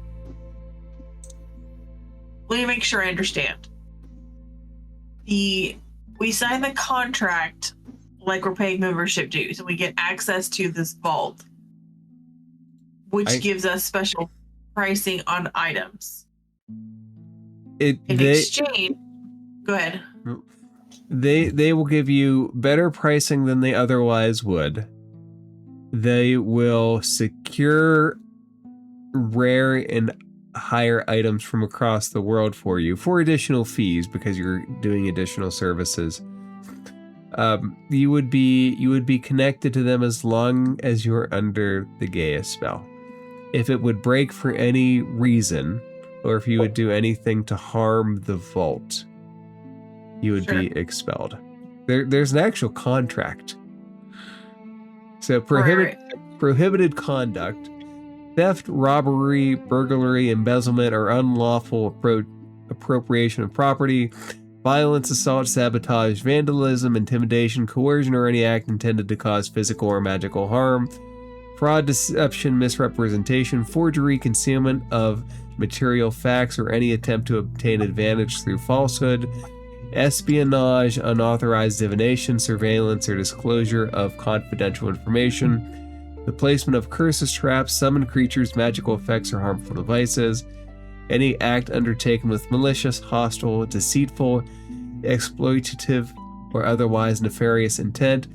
Let me make sure I understand. We sign the contract like we're paying membership dues, and we get access to this vault, which gives us special pricing on items. In exchange, go ahead.
They will give you better pricing than they otherwise would. They will secure rare and higher items from across the world for you for additional fees because you're doing additional services. You would be connected to them as long as you're under the Gaia spell. If it would break for any reason, or if you would do anything to harm the vault, you would be expelled. There's an actual contract. So prohibited conduct, theft, robbery, burglary, embezzlement, or unlawful appropriation of property, violence, assault, sabotage, vandalism, intimidation, coercion, or any act intended to cause physical or magical harm, fraud, deception, misrepresentation, forgery, concealment of material facts, or any attempt to obtain advantage through falsehood, espionage, unauthorized divination, surveillance, or disclosure of confidential information, the placement of curses, traps, summoned creatures, magical effects, or harmful devices, any act undertaken with malicious, hostile, deceitful, exploitative, or otherwise nefarious intent,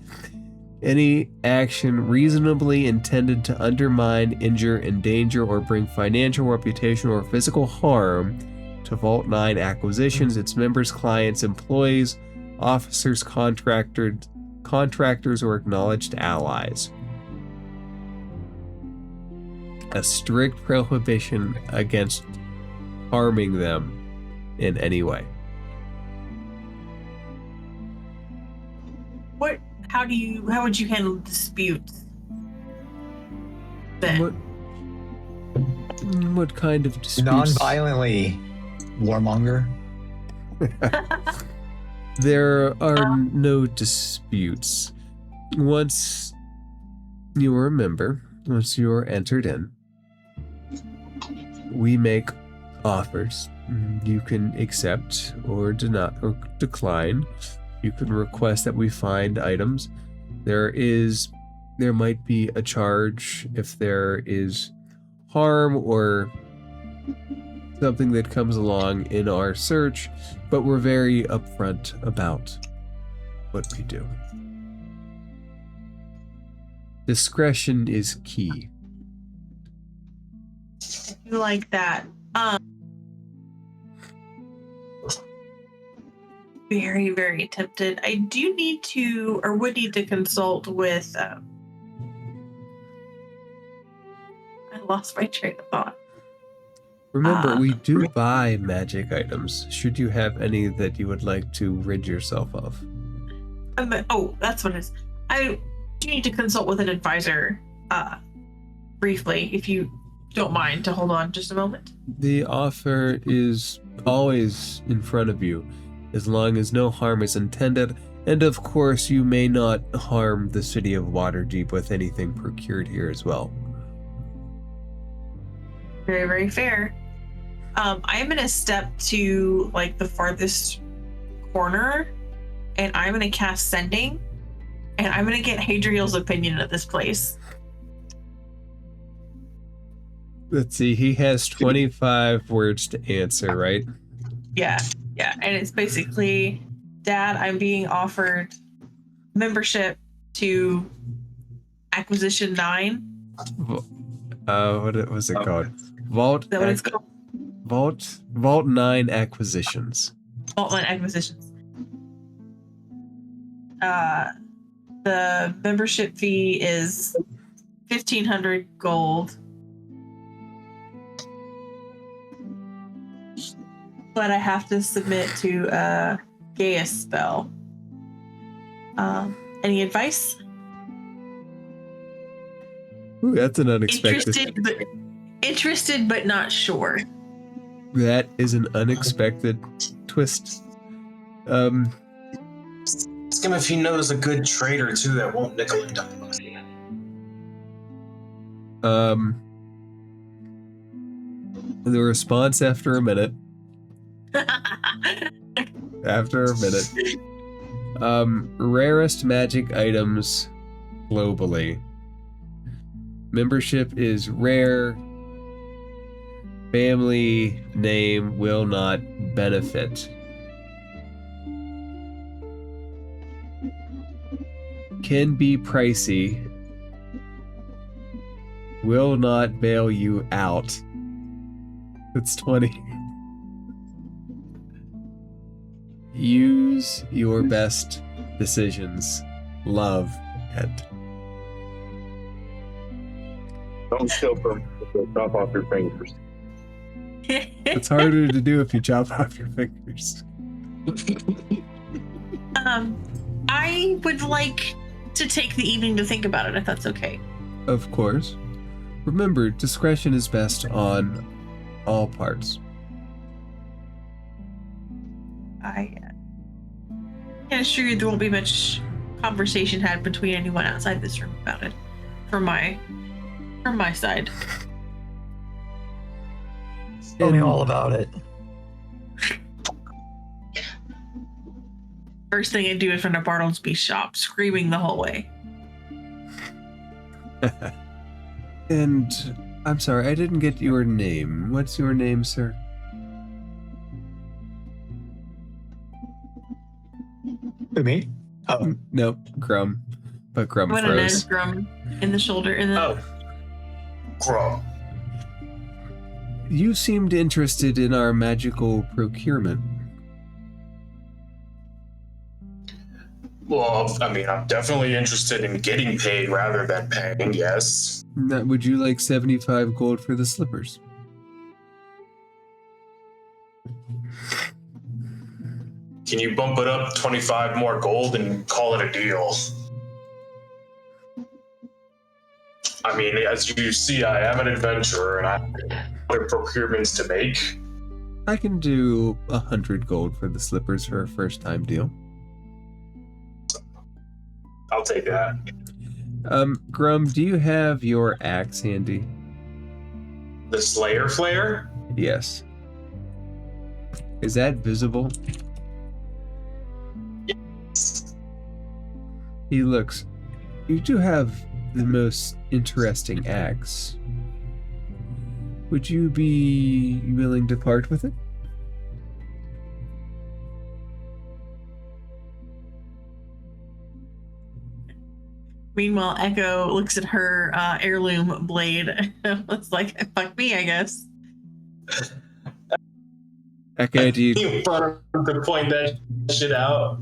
any action reasonably intended to undermine, injure, endanger, or bring financial, reputational, or physical harm to Vault 9 acquisitions, its members, clients, employees, officers, contractors, or acknowledged allies. A strict prohibition against harming them in any way.
How would you handle disputes then?
What kind of disputes?
Non-violently, warmonger.
There are no disputes. Once you're a member, once you're entered in, we make offers. You can accept or decline. You can request that we find items. There might be a charge if there is harm or something that comes along in our search, but we're very upfront about what we do. Discretion is key.
I like that. Very, very tempted. I do need to, or would need to consult with. I lost my train of thought.
Remember, we do buy magic items. Should you have any that you would like to rid yourself of?
That's what it is. I do need to consult with an advisor, briefly, if you don't mind to hold on just a moment.
The offer is always in front of you, as long as no harm is intended, and of course you may not harm the city of Waterdeep with anything procured here as well.
Very, very fair. I'm going to step to like the farthest corner, and I'm going to cast Sending, and I'm going to get Hadriel's opinion of this place.
Let's see, he has 25 words to answer, right?
Yeah, and it's basically, Dad, I'm being offered membership to Acquisition 9.
What was it called? Vault.
Is that what it's called?
Vault 9 acquisitions.
Vault 9 acquisitions. The membership fee is 1,500 gold. But I have to submit to a Gaius spell. Any advice?
Ooh, that's an unexpected.
Interested, but not sure.
That is an unexpected twist.
Ask him if he knows a good trader too that won't nickel and dime us.
The response after a minute. Rarest magic items globally. Membership is rare. Family name will not benefit. Can be pricey. Will not bail you out. It's 20. Use your best decisions. Love, Ed.
Don't kill them. Chop off your fingers.
It's harder to do if you chop off your fingers.
I would like to take the evening to think about it, if that's okay.
Of course. Remember, discretion is best on all parts.
I can assure you there won't be much conversation had between anyone outside this room about it. From my side.
Tell me all about it.
First thing I do in front of Bartlesby's shop, screaming the whole way.
And I'm sorry, I didn't get your name. What's your name, sir?
Who, me? Oh,
No, Grum. But Grum
What an
froze.
Grum in the shoulder.
Grum.
You seemed interested in our magical procurement.
Well, I mean, I'm definitely interested in getting paid rather than paying, yes.
Now, would you like 75 gold for the slippers?
Can you bump it up 25 more gold and call it a deal? I mean, as you see, I am an adventurer and I have other procurements to make.
I can do 100 gold for the slippers for a first-time deal.
I'll take that.
Grum, do you have your axe handy?
The Slayer Flare?
Yes. Is that visible?
Yes.
He looks. You do have the most interesting axe. Would you be willing to part with it?
Meanwhile, Echo looks at her heirloom blade. It's like, fuck me, I guess.
Echo, do you
You brought him to point that shit out.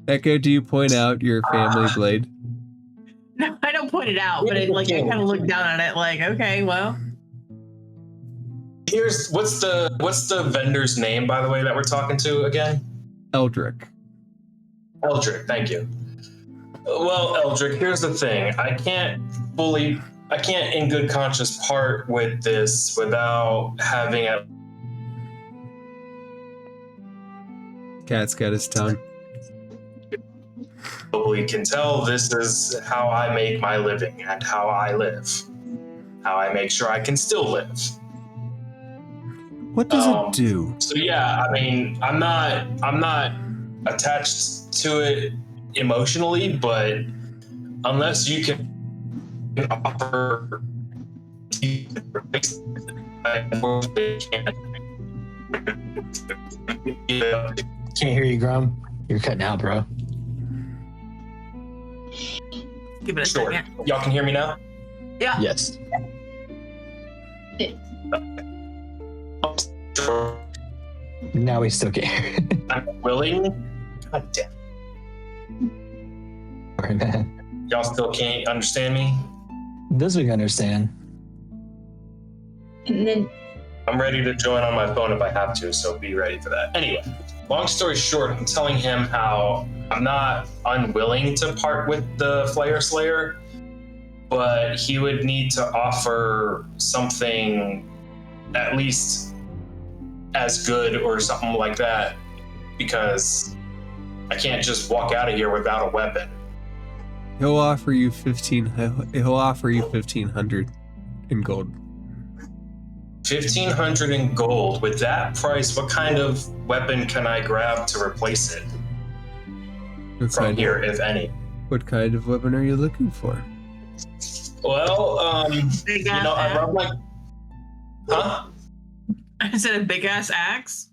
Echo, do you point out your family blade?
No, I don't point it out, but I kind of look down at it like, okay, well.
Here's what's the vendor's name, by the way, that we're talking to again?
Eldrick.
Eldrick, thank you. Well, Eldrick, here's the thing. I can't in good conscience part with this without having a
Cat's got his tongue.
probably can tell this is how I make my living and how I live. How I make sure I can still live.
What does it do?
So yeah, I mean, I'm not attached to it emotionally, but unless you can offer,
can't hear you, Grum. You're cutting out, bro.
Give it a
sure.
second.
Y'all can hear me now?
Yeah.
Yes. Now we still can't hear.
I'm willing. God damn.
Sorry, man.
Y'all still can't understand me?
This we can understand.
And then
I'm ready to join on my phone if I have to, so be ready for that. Anyway, long story short, I'm telling him how I'm not unwilling to part with the Flare Slayer, but he would need to offer something at least as good or something like that, because I can't just walk out of here without a weapon.
He'll offer you 1,500 in gold.
1,500 in gold. With that price, what kind of weapon can I grab to replace it from here, if any?
What kind of weapon are you looking for?
Well,
Big
you
ass
know, I
axe.
rub my... Huh?
I said a big ass axe.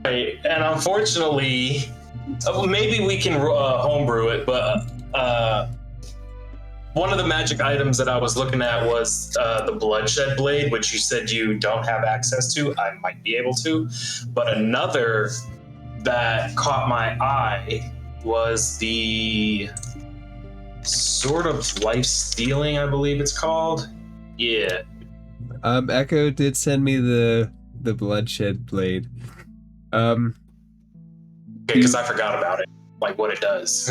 Right, and unfortunately, maybe we can homebrew it, but one of the magic items that I was looking at was the bloodshed blade, which you said you don't have access to. I might be able to, but another that caught my eye was the sort of life stealing, I believe it's called. Yeah.
Echo did send me the bloodshed blade.
Because I forgot about it, like what it does.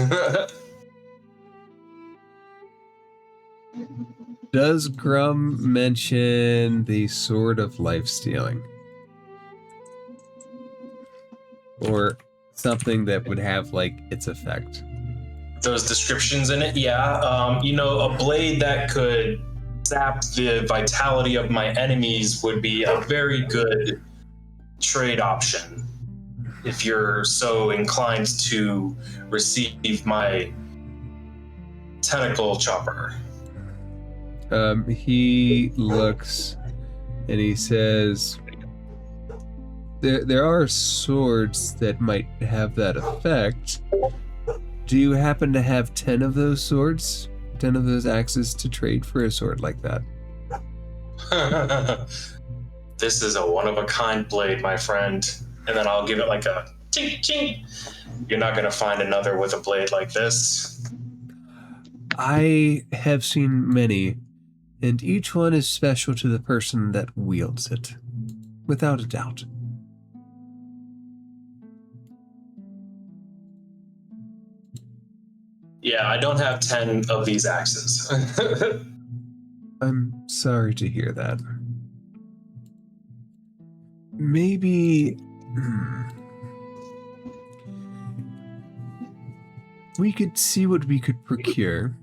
Does Grum mention the Sword of Life Stealing? Or something that would have, like, its effect?
Those descriptions in it, yeah. A blade that could sap the vitality of my enemies would be a very good trade option if you're so inclined to receive my tentacle chopper.
He looks and he says, there are swords that might have that effect. Do you happen to have 10 of those swords? 10 of those axes to trade for a sword like that?
This is a one-of-a-kind blade, my friend. And then I'll give it like a chink chink. You're not going to find another with a blade like this.
I have seen many, and each one is special to the person that wields it, without a doubt.
Yeah, I don't have 10 of these axes.
I'm sorry to hear that. Maybe... we could see what we could procure,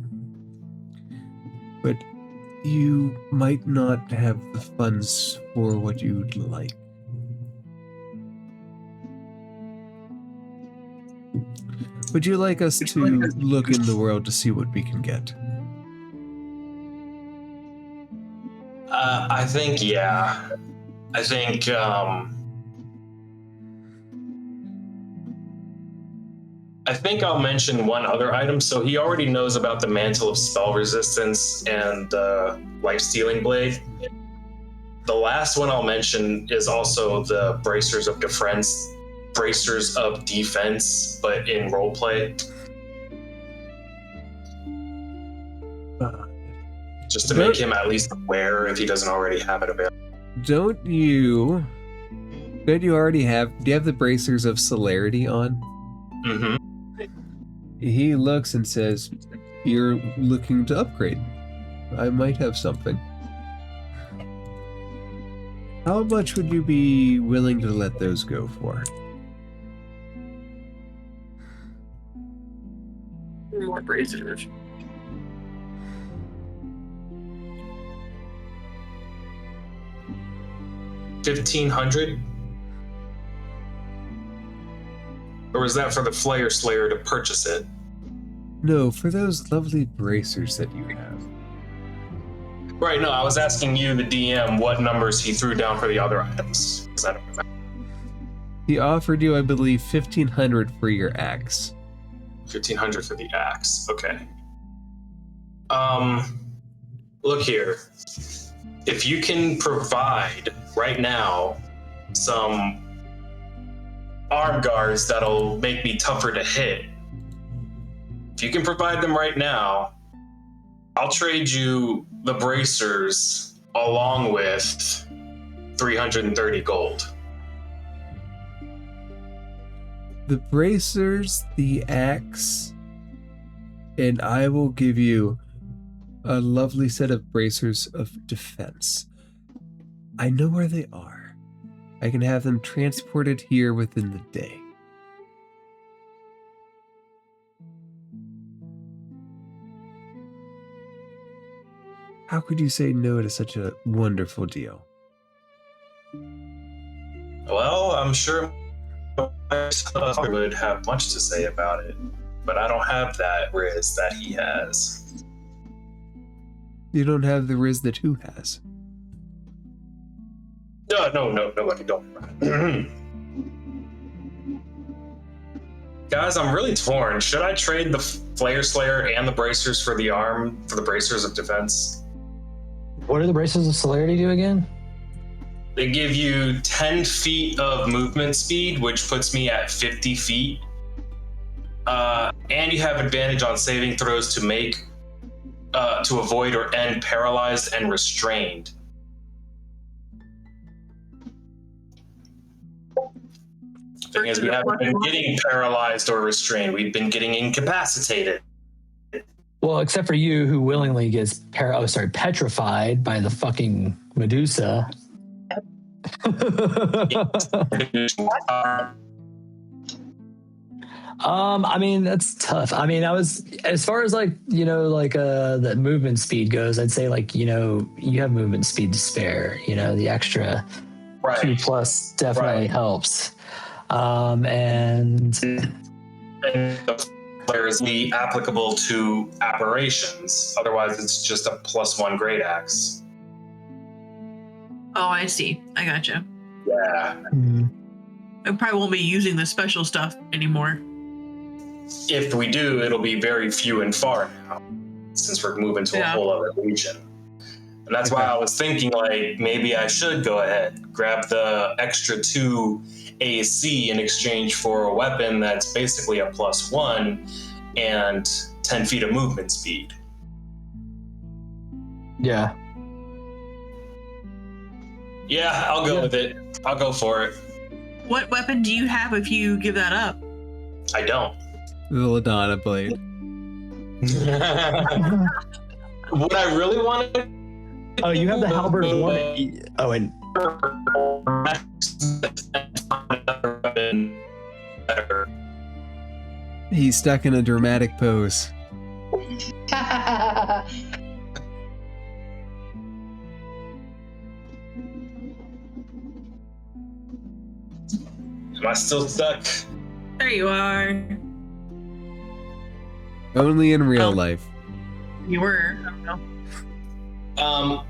but you might not have the funds for what you'd like. Would you like us to look in the world to see what we can get?
I think, yeah. I think, I'll mention one other item. So he already knows about the Mantle of Spell Resistance and the Life-Stealing Blade. The last one I'll mention is also the Bracers of Defense, but in roleplay. Just to make him at least aware if he doesn't already have it available.
Don't you already have, do you have the Bracers of Celerity on?
Mm-hmm.
He looks and says, you're looking to upgrade. I might have something. How much would you be willing to let those go for?
More bracers.
$1,500? Or was that for the Flayer Slayer to purchase it?
No, for those lovely bracers that you have.
Right, no, I was asking you, the DM, what numbers he threw down for the other items. 'Cause I don't remember.
He offered you, I believe, 1,500 for your axe.
1,500 for the axe. Okay. Look here. If you can provide right now some arm guards that'll make me tougher to hit, if you can provide them right now, I'll trade you the bracers along with 330 gold.
The bracers, the axe, and I will give you a lovely set of bracers of defense. I know where they are. I can have them transported here within the day. How could you say no to such a wonderful deal?
Well, I'm sure I would have much to say about it, but I don't have that riz that he has.
You don't have the riz that who has?
No, I don't. Guys, I'm really torn. Should I trade the Flayer Slayer and the bracers for the arm, for the bracers of defense?
What do the Bracers of Celerity do again?
They give you 10 feet of movement speed, which puts me at 50 feet. And you have advantage on saving throws to avoid or end paralyzed and restrained. Thing is, we haven't been getting paralyzed or restrained. We've been getting incapacitated.
Well, except for you, who willingly gets petrified by the fucking Medusa. I mean, that's tough. I mean, as far as like, the movement speed goes, I'd say like, you have movement speed to spare, the extra 2+ definitely helps. And
players be applicable to aberrations. Otherwise, it's just a +1 great axe.
Oh, I see. I gotcha.
Yeah.
I probably won't be using the special stuff anymore.
If we do, it'll be very few and far now, since we're moving to a whole other region. And that's why I was thinking, like, maybe I should go ahead, grab the extra 2 AC in exchange for a weapon that's basically a +1 and 10 feet of movement speed.
Yeah.
Yeah, I'll go with it. I'll go for it.
What weapon do you have if you give that up?
I don't.
The Ladonna blade.
What I really wanted.
Oh, you have the halberd of one. Oh, and
He's stuck in a dramatic pose.
Am I still stuck?
There you are.
Only in real life.
You were. I don't know.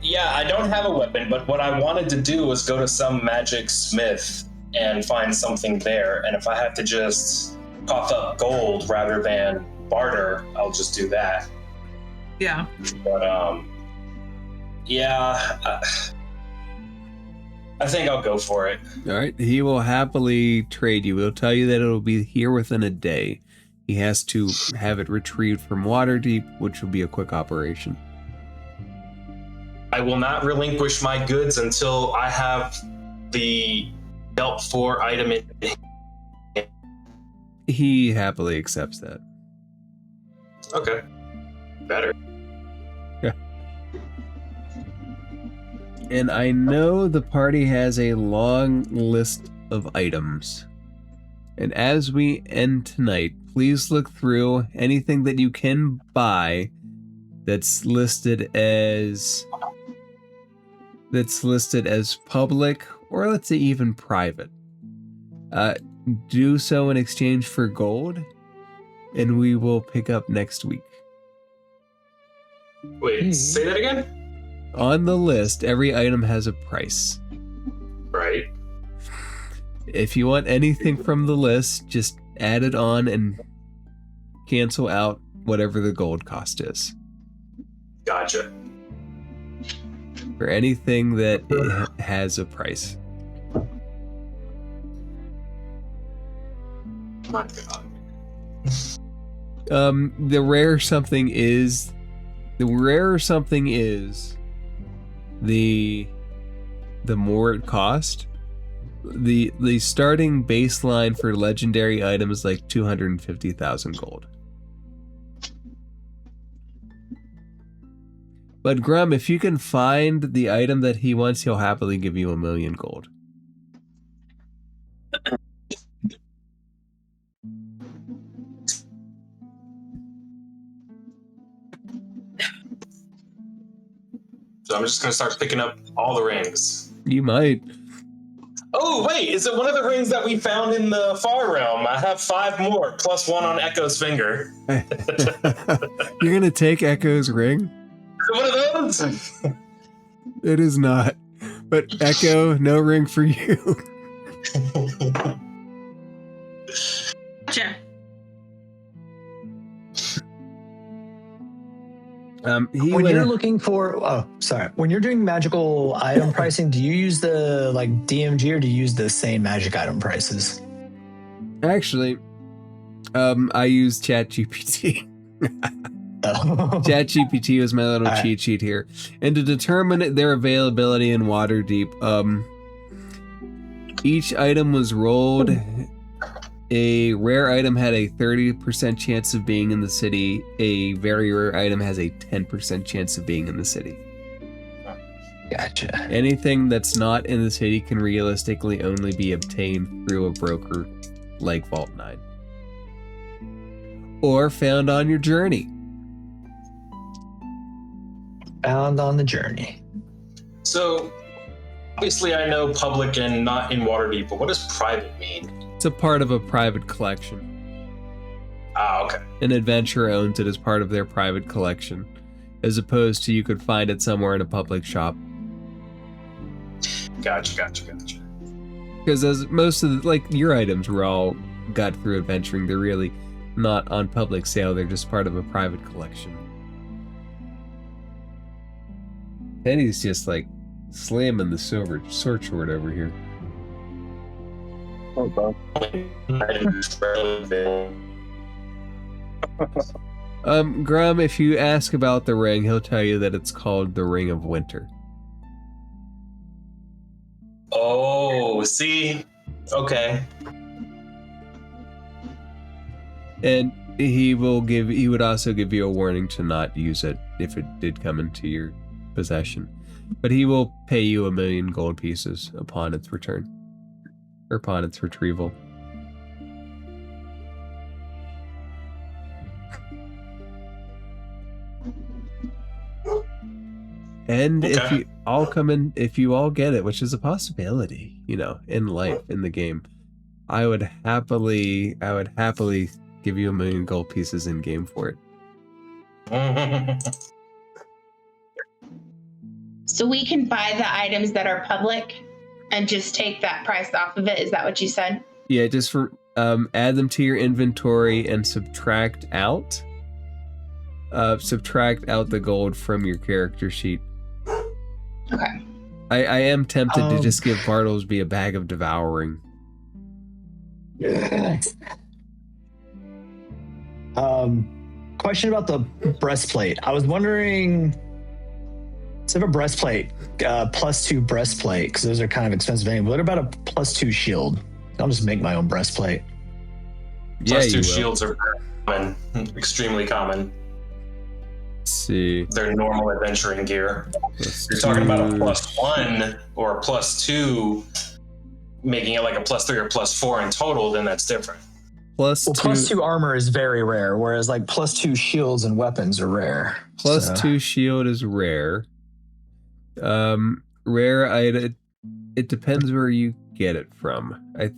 Yeah, I don't have a weapon, but what I wanted to do was go to some magic smith and find something there. And if I have to just cough up gold rather than barter, I'll just do that.
Yeah.
But yeah, I think I'll go for it.
All right, he will happily trade you. He'll tell you that it'll be here within a day. He has to have it retrieved from Waterdeep, which will be a quick operation.
I will not relinquish my goods until I have the dealt for item in.
He happily accepts that.
Okay. Better.
Yeah. And I know the party has a long list of items. And as we end tonight, please look through anything that you can buy that's listed as public, or let's say even private. Do so in exchange for gold, and we will pick up next week.
Wait, say that again?
On the list, every item has a price.
Right.
If you want anything from the list, just add it on and cancel out whatever the gold cost is.
Gotcha.
For anything that has a price.
My God.
The rarer something is, the more it cost. The starting baseline for legendary items is like 250,000 gold. But Grum, if you can find the item that he wants, he'll happily give you 1,000,000 gold.
So I'm just gonna start picking up all the rings.
You might.
Oh, wait, is it one of the rings that we found in the Far Realm? I have 5 more, +1 on Echo's finger.
You're gonna take Echo's ring?
Is it one of those?
It is not. But Echo, no ring for you.
Gotcha.
When you're looking for, when you're doing magical item pricing, do you use the DMG or do you use the same magic item prices?
Actually, I use ChatGPT. ChatGPT was my little cheat sheet here, and to determine their availability in Waterdeep, each item was rolled A rare item had a 30% chance of being in the city. A very rare item has a 10% chance of being in the city.
Gotcha.
Anything that's not in the city can realistically only be obtained through a broker like Vault 9. Or found on your journey.
Found on the journey.
So, obviously, I know public and not in Waterdeep, but what does private mean?
It's a part of a private collection.
Ah, okay.
An adventurer owns it as part of their private collection, as opposed to you could find it somewhere in a public shop.
Gotcha.
Because as most of your items were all got through adventuring, they're really not on public sale. They're just part of a private collection. Teddy's just slamming the silver sword over here. Grum, if you ask about the ring, he'll tell you that it's called the Ring of Winter.
Oh, see? Okay.
And he would also give you a warning to not use it if it did come into your possession. But he will pay you 1,000,000 gold pieces upon its return. Or upon its retrieval. And
okay.
if you all get it, which is a possibility, in life, in the game, I would happily give you 1,000,000 gold pieces in game for it.
So we can buy the items that are public and just take that price off of it. Is that what you said?
Yeah, just for add them to your inventory and subtract out the gold from your character sheet.
Okay.
I am tempted to just give Bartlesby a bag of devouring.
Question about the breastplate. I was wondering, instead of a breastplate, +2 breastplate, because those are kind of expensive anyway. What about a +2 shield? I'll just make my own breastplate.
+2 shields are common, extremely common.
Let's see.
They're normal adventuring gear. You're talking about a +1 or a +2, making it like a +3 or +4 in total, then that's different.
+2 armor is very rare, whereas +2 shields and weapons are rare.
+2 shield is rare. Rare item. It depends where you get it from.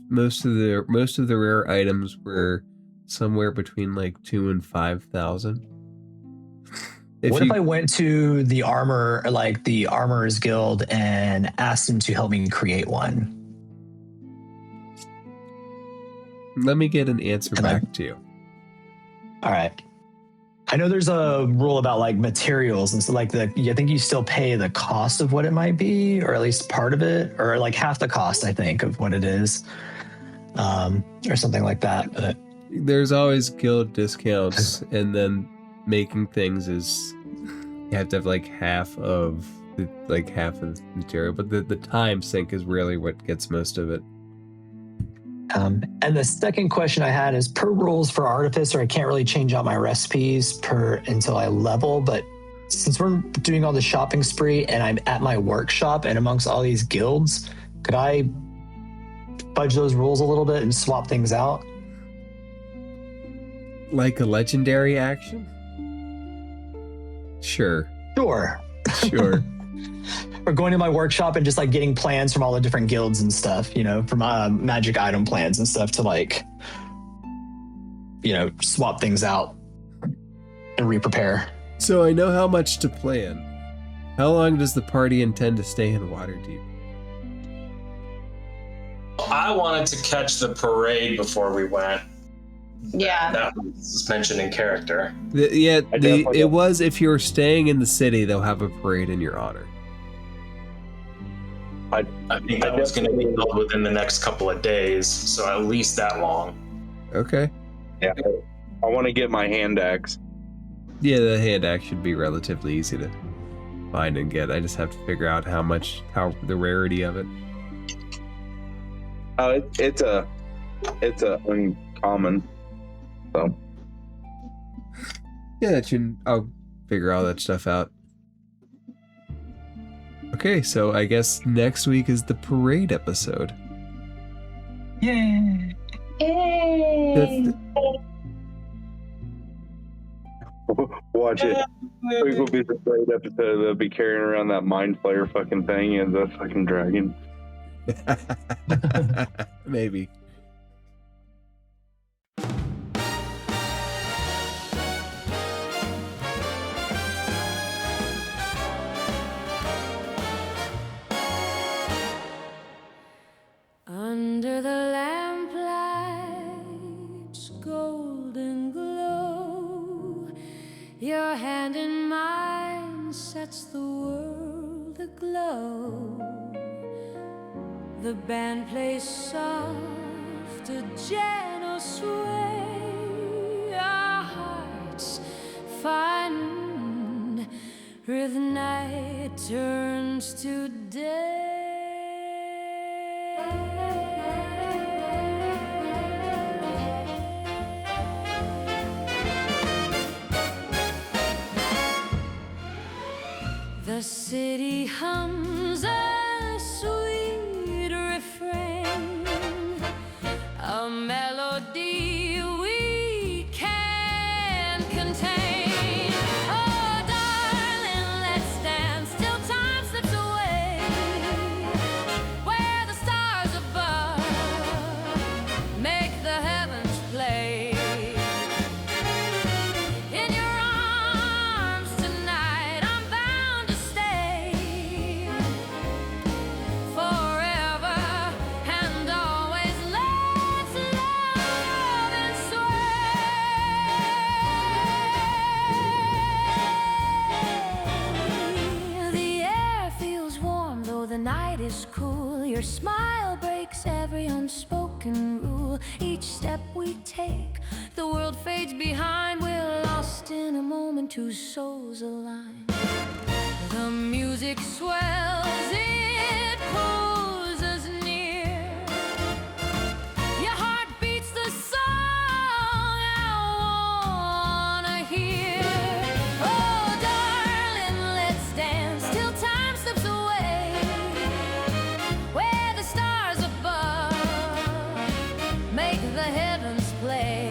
Most of the rare items were somewhere between 2,000 and 5,000.
What if I went to the Armorer's Guild and asked them to help me create one?
Let me get an answer back to you.
All right. I know there's a rule about materials and so I think you still pay the cost of what it might be, or at least part of it, or half the cost, I think, of what it is, or something like that. But
there's always guild discounts, and then making things is you have to have half of the material, but the time sink is really what gets most of it.
And the second question I had is, per rules for Artificer, I can't really change out my recipes until I level, but since we're doing all the shopping spree and I'm at my workshop and amongst all these guilds, could I fudge those rules a little bit and swap things out?
Like a legendary action? Sure.
Or going to my workshop and just getting plans from all the different guilds and stuff, from magic item plans and stuff to swap things out and re-prepare.
So I know how much to plan. How long does the party intend to stay in Waterdeep?
I wanted to catch the parade before we went.
Yeah.
That was mentioned in character.
It was, if you're staying in the city, they'll have a parade in your honor.
I think that was going to be held within the next couple of days, so at least that long.
Okay.
Yeah. I want to get my hand axe.
Yeah, the hand axe should be relatively easy to find and get. I just have to figure out how the rarity of it.
It's a It's a uncommon. So
Yeah, I'll figure all that stuff out. Okay, so I guess next week is the parade episode.
Yay!
Yay!
watch it. It will be the great episode. They'll be carrying around that mind flayer fucking thing and the fucking dragon.
Maybe.
Under the lamplight's golden glow, your hand in mine sets the world aglow. The band plays soft, a gentle sway. Our hearts find with night turns to day. The city hums a sweet refrain, a melody we can't contain. Oh, darling, let's dance till time slips away, where the stars above make the heavens play. In your arms tonight, I'm bound to stay forever and always. Let's love and sway. The air feels warm though the night is cool. Your smile breaks every unspoken rule. Each step we take, the world fades behind. We're lost in a moment, two souls align. The music swells, it pulls us near. Your heart beats the song I wanna hear. Oh, darling, let's dance till time slips away, where the stars above make the heavens play.